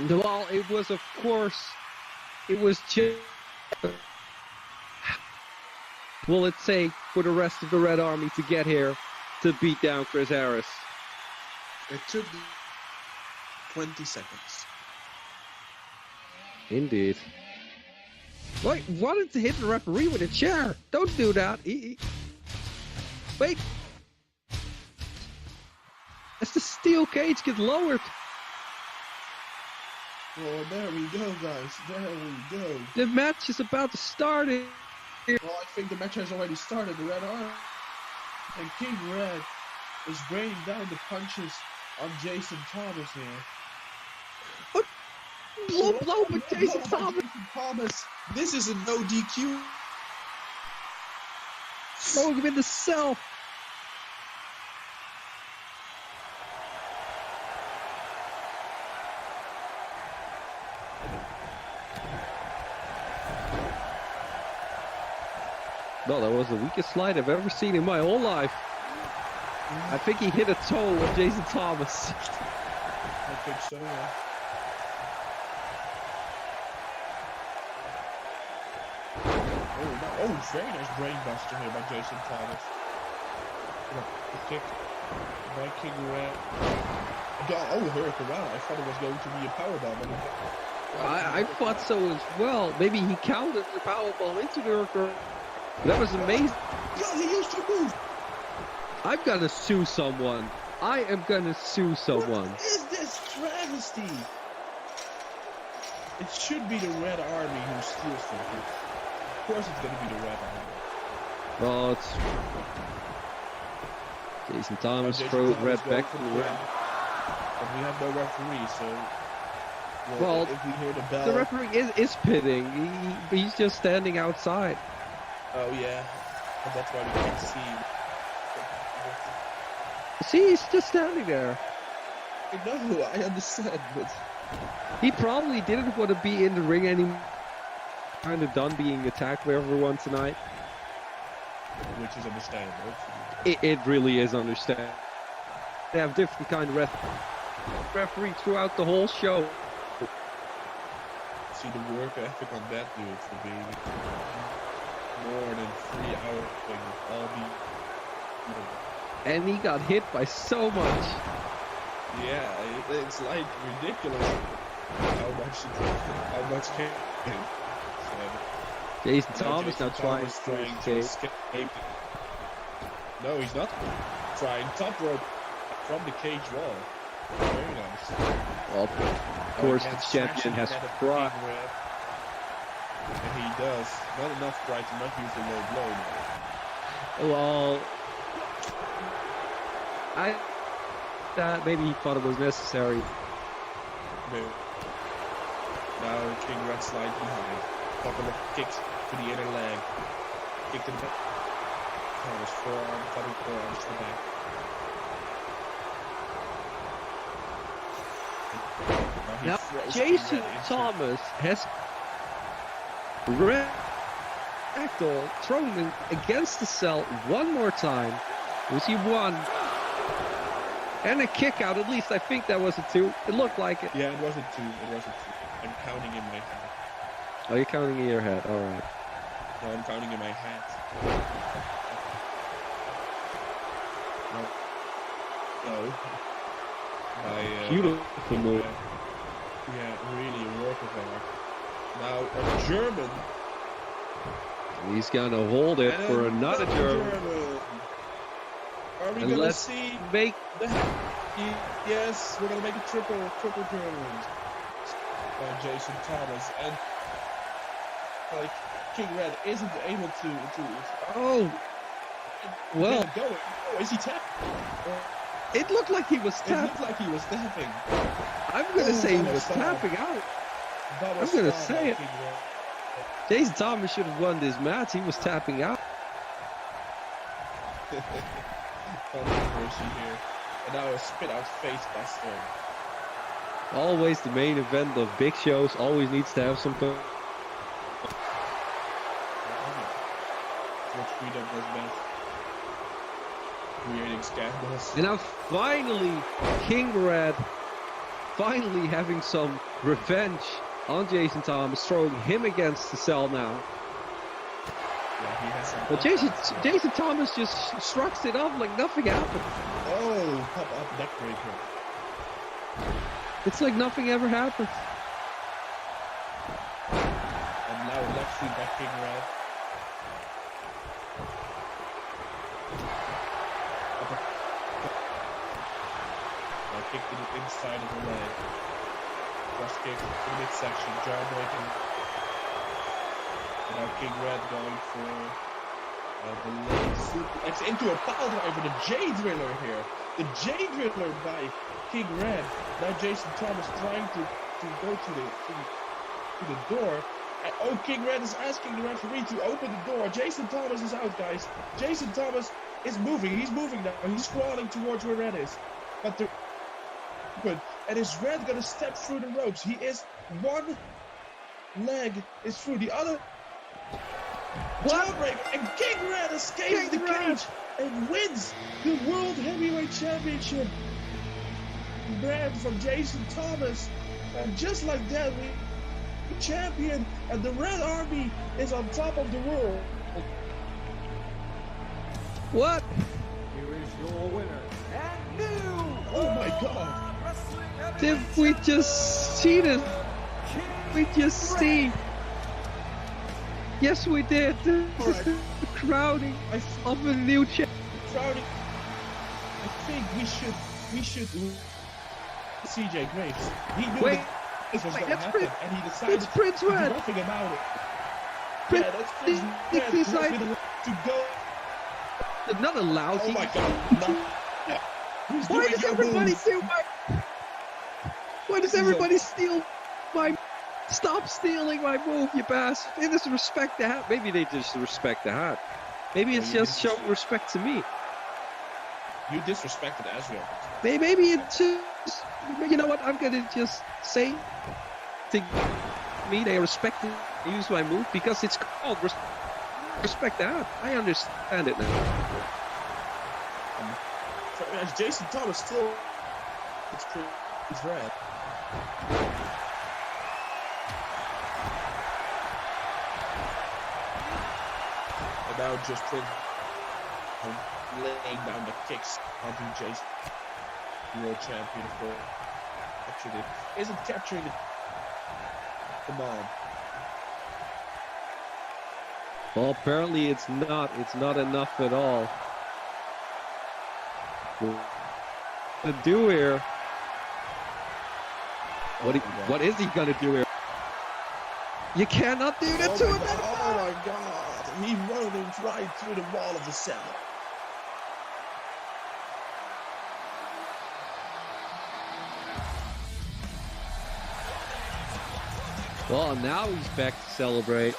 Well, it was, of course, it was just... Will it take for the rest of the Red Army to get here to beat down Chris Harris? It took 20 seconds. Indeed. Wait, wanted to hit the referee with a chair. Don't do that. Wait. As the steel cage gets lowered. Well, there we go, guys. There we go. The match is about to start. Well, I think the match has already started. The Red Army and King Red is raining down the punches on Jason Thomas here. Blow, but Jason Thomas. Jason Thomas. This is a no DQ. Throwing him in the cell. No, that was the weakest slide I've ever seen in my whole life. I think he hit a toe of Jason Thomas. I think so, yeah. Oh, very nice brainbuster here by Jason Thomas. The kick by King Red. Oh, Hurricane Wow. I thought it was going to be a powerbomb. I thought so as well. Maybe he counted the powerbomb into the Hurricane. That was amazing. Yo, he used to move. I'm gonna sue someone. I am gonna sue someone. What is this travesty? It should be the Red Army who steals from him. Of course it's gonna be the Red Army. Oh, it's... Jason Thomas Jason throws Thomas Red going back for to the the ring. red. But we have no referee, so... Well, if we hear the bell... The referee is pitting. He's just standing outside. Oh, yeah. And that's why we can't see. See, he's just standing there. I know, I understand, but... He probably didn't want to be in the ring anymore. Kind of done being attacked by everyone tonight. Which is understandable. It really is understandable. They have different kind of referee throughout the whole show. See the work ethic on that dude for being more than 3 hours thing with all the... And he got hit by so much. Yeah, it's like ridiculous. How much can Jason Thomas now trying to escape. No, he's not trying. Top rope from the cage wall. Very nice. Well, of course, the champion has pride. And he does. Not enough pride to not use the low blow now. Well, I thought maybe he thought it was necessary. No. Now King Red slides behind. Couple of kicks to the inner leg. Kick to the back. Thomas forearm, cutting forearms to the back. Now Jason Thomas has ragdoll thrown him against the cell one more time. Was he one? And a kick out, at least I think that was a 2. It looked like it. Yeah, it wasn't 2. I'm counting in my head. Oh, you're counting in your head, alright. No, I'm counting in my hat. No. Beautiful move. Yeah, really a work of art. Now, a German. He's gonna hold it And for another German. Are we And gonna let's see make the yes, we're gonna make a triple German by Jason Thomas, and like King Red isn't able to oh well get it going. Oh, is he tapping? it looked like he was It tapping. looked like he was tapping. I'm gonna say he double was stomp. tapping out. Double I'm gonna stomp say by it. King Red. Jason Thomas should have won this match. He was tapping out. Controversy here. And now a spit out face buster. Always the main event of big shows. Always needs to have some. Which freedom was best. Creating scandals. And now finally, King Red finally having some revenge on Jason Thomas, throwing him against the cell now. Yeah, he has some. Well, Jason Thomas just shrugs it off like nothing happened. Oh, pop up neck breaker. It's like nothing ever happened. And now left feet by King Red. Now kick to the inside of the leg. Cross kick to the midsection, jawbreaking. And now King Red going for the leg suplex into a pile driver, the J Driller here. The J Driller by King Red. Now Jason Thomas trying to go to the door. And, oh, King Red is asking the referee to open the door. Jason Thomas is out, guys. Jason Thomas is moving. He's moving now. He's crawling towards where Red is. But and is Red gonna step through the ropes? He is one leg is through the other. Jawbreaker, and King Red escapes the cage and wins the World Heavyweight Championship. Brand from Jason Thomas, and just like that, we champion, and the Red Army is on top of the world. What? Here is your winner and new. Oh my God! Did we just see this? We just see. Yes, we did. This is the crowning of a new champ. Crowding. I think we should CJ Graves. He knew Wait, this was wait, going to that's happen, Prince- and he decided It's Prince to do Red. nothing about it. Prince- Yeah, that's Prince he Red. He decided- was to go. Not allowed. Oh my God! No. He's Why doing does your everybody moves. steal my? Why does everybody steal my? Stop stealing my move, you bastard! It is respect the hat. Maybe they just respect the hat. Maybe it's just showing respect to me. You disrespected Ezreal. Maybe it's just. You know what? I'm gonna just say to me they respect and use my move because it's called respect the hat. I understand it now. As Jason Thomas still, it's Red. And now just Prince laying down the kicks onto Jason, world champion of course. Actually, isn't capturing Come on. Well, apparently it's not. It's not enough at all. What to do here? What is he gonna do here? You cannot do that to him. Oh my God! He rode him right through the wall of the cell. Well, now he's back to celebrate.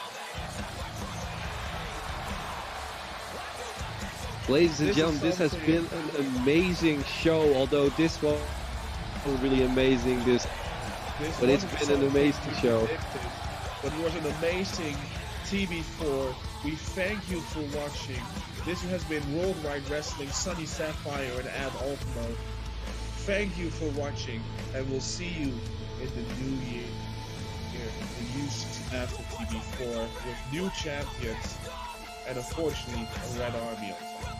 Ladies and gentlemen, this has been an amazing show. Although this one wasn't really amazing, but it's been an amazing show. But it was an amazing TV4. We thank you for watching. This has been Worldwide Wrestling, Sunny Sapphire and Ad Ultimo. Thank you for watching, and we'll see you in the new year. The new after TV4 with new champions and unfortunately a Red Army on top.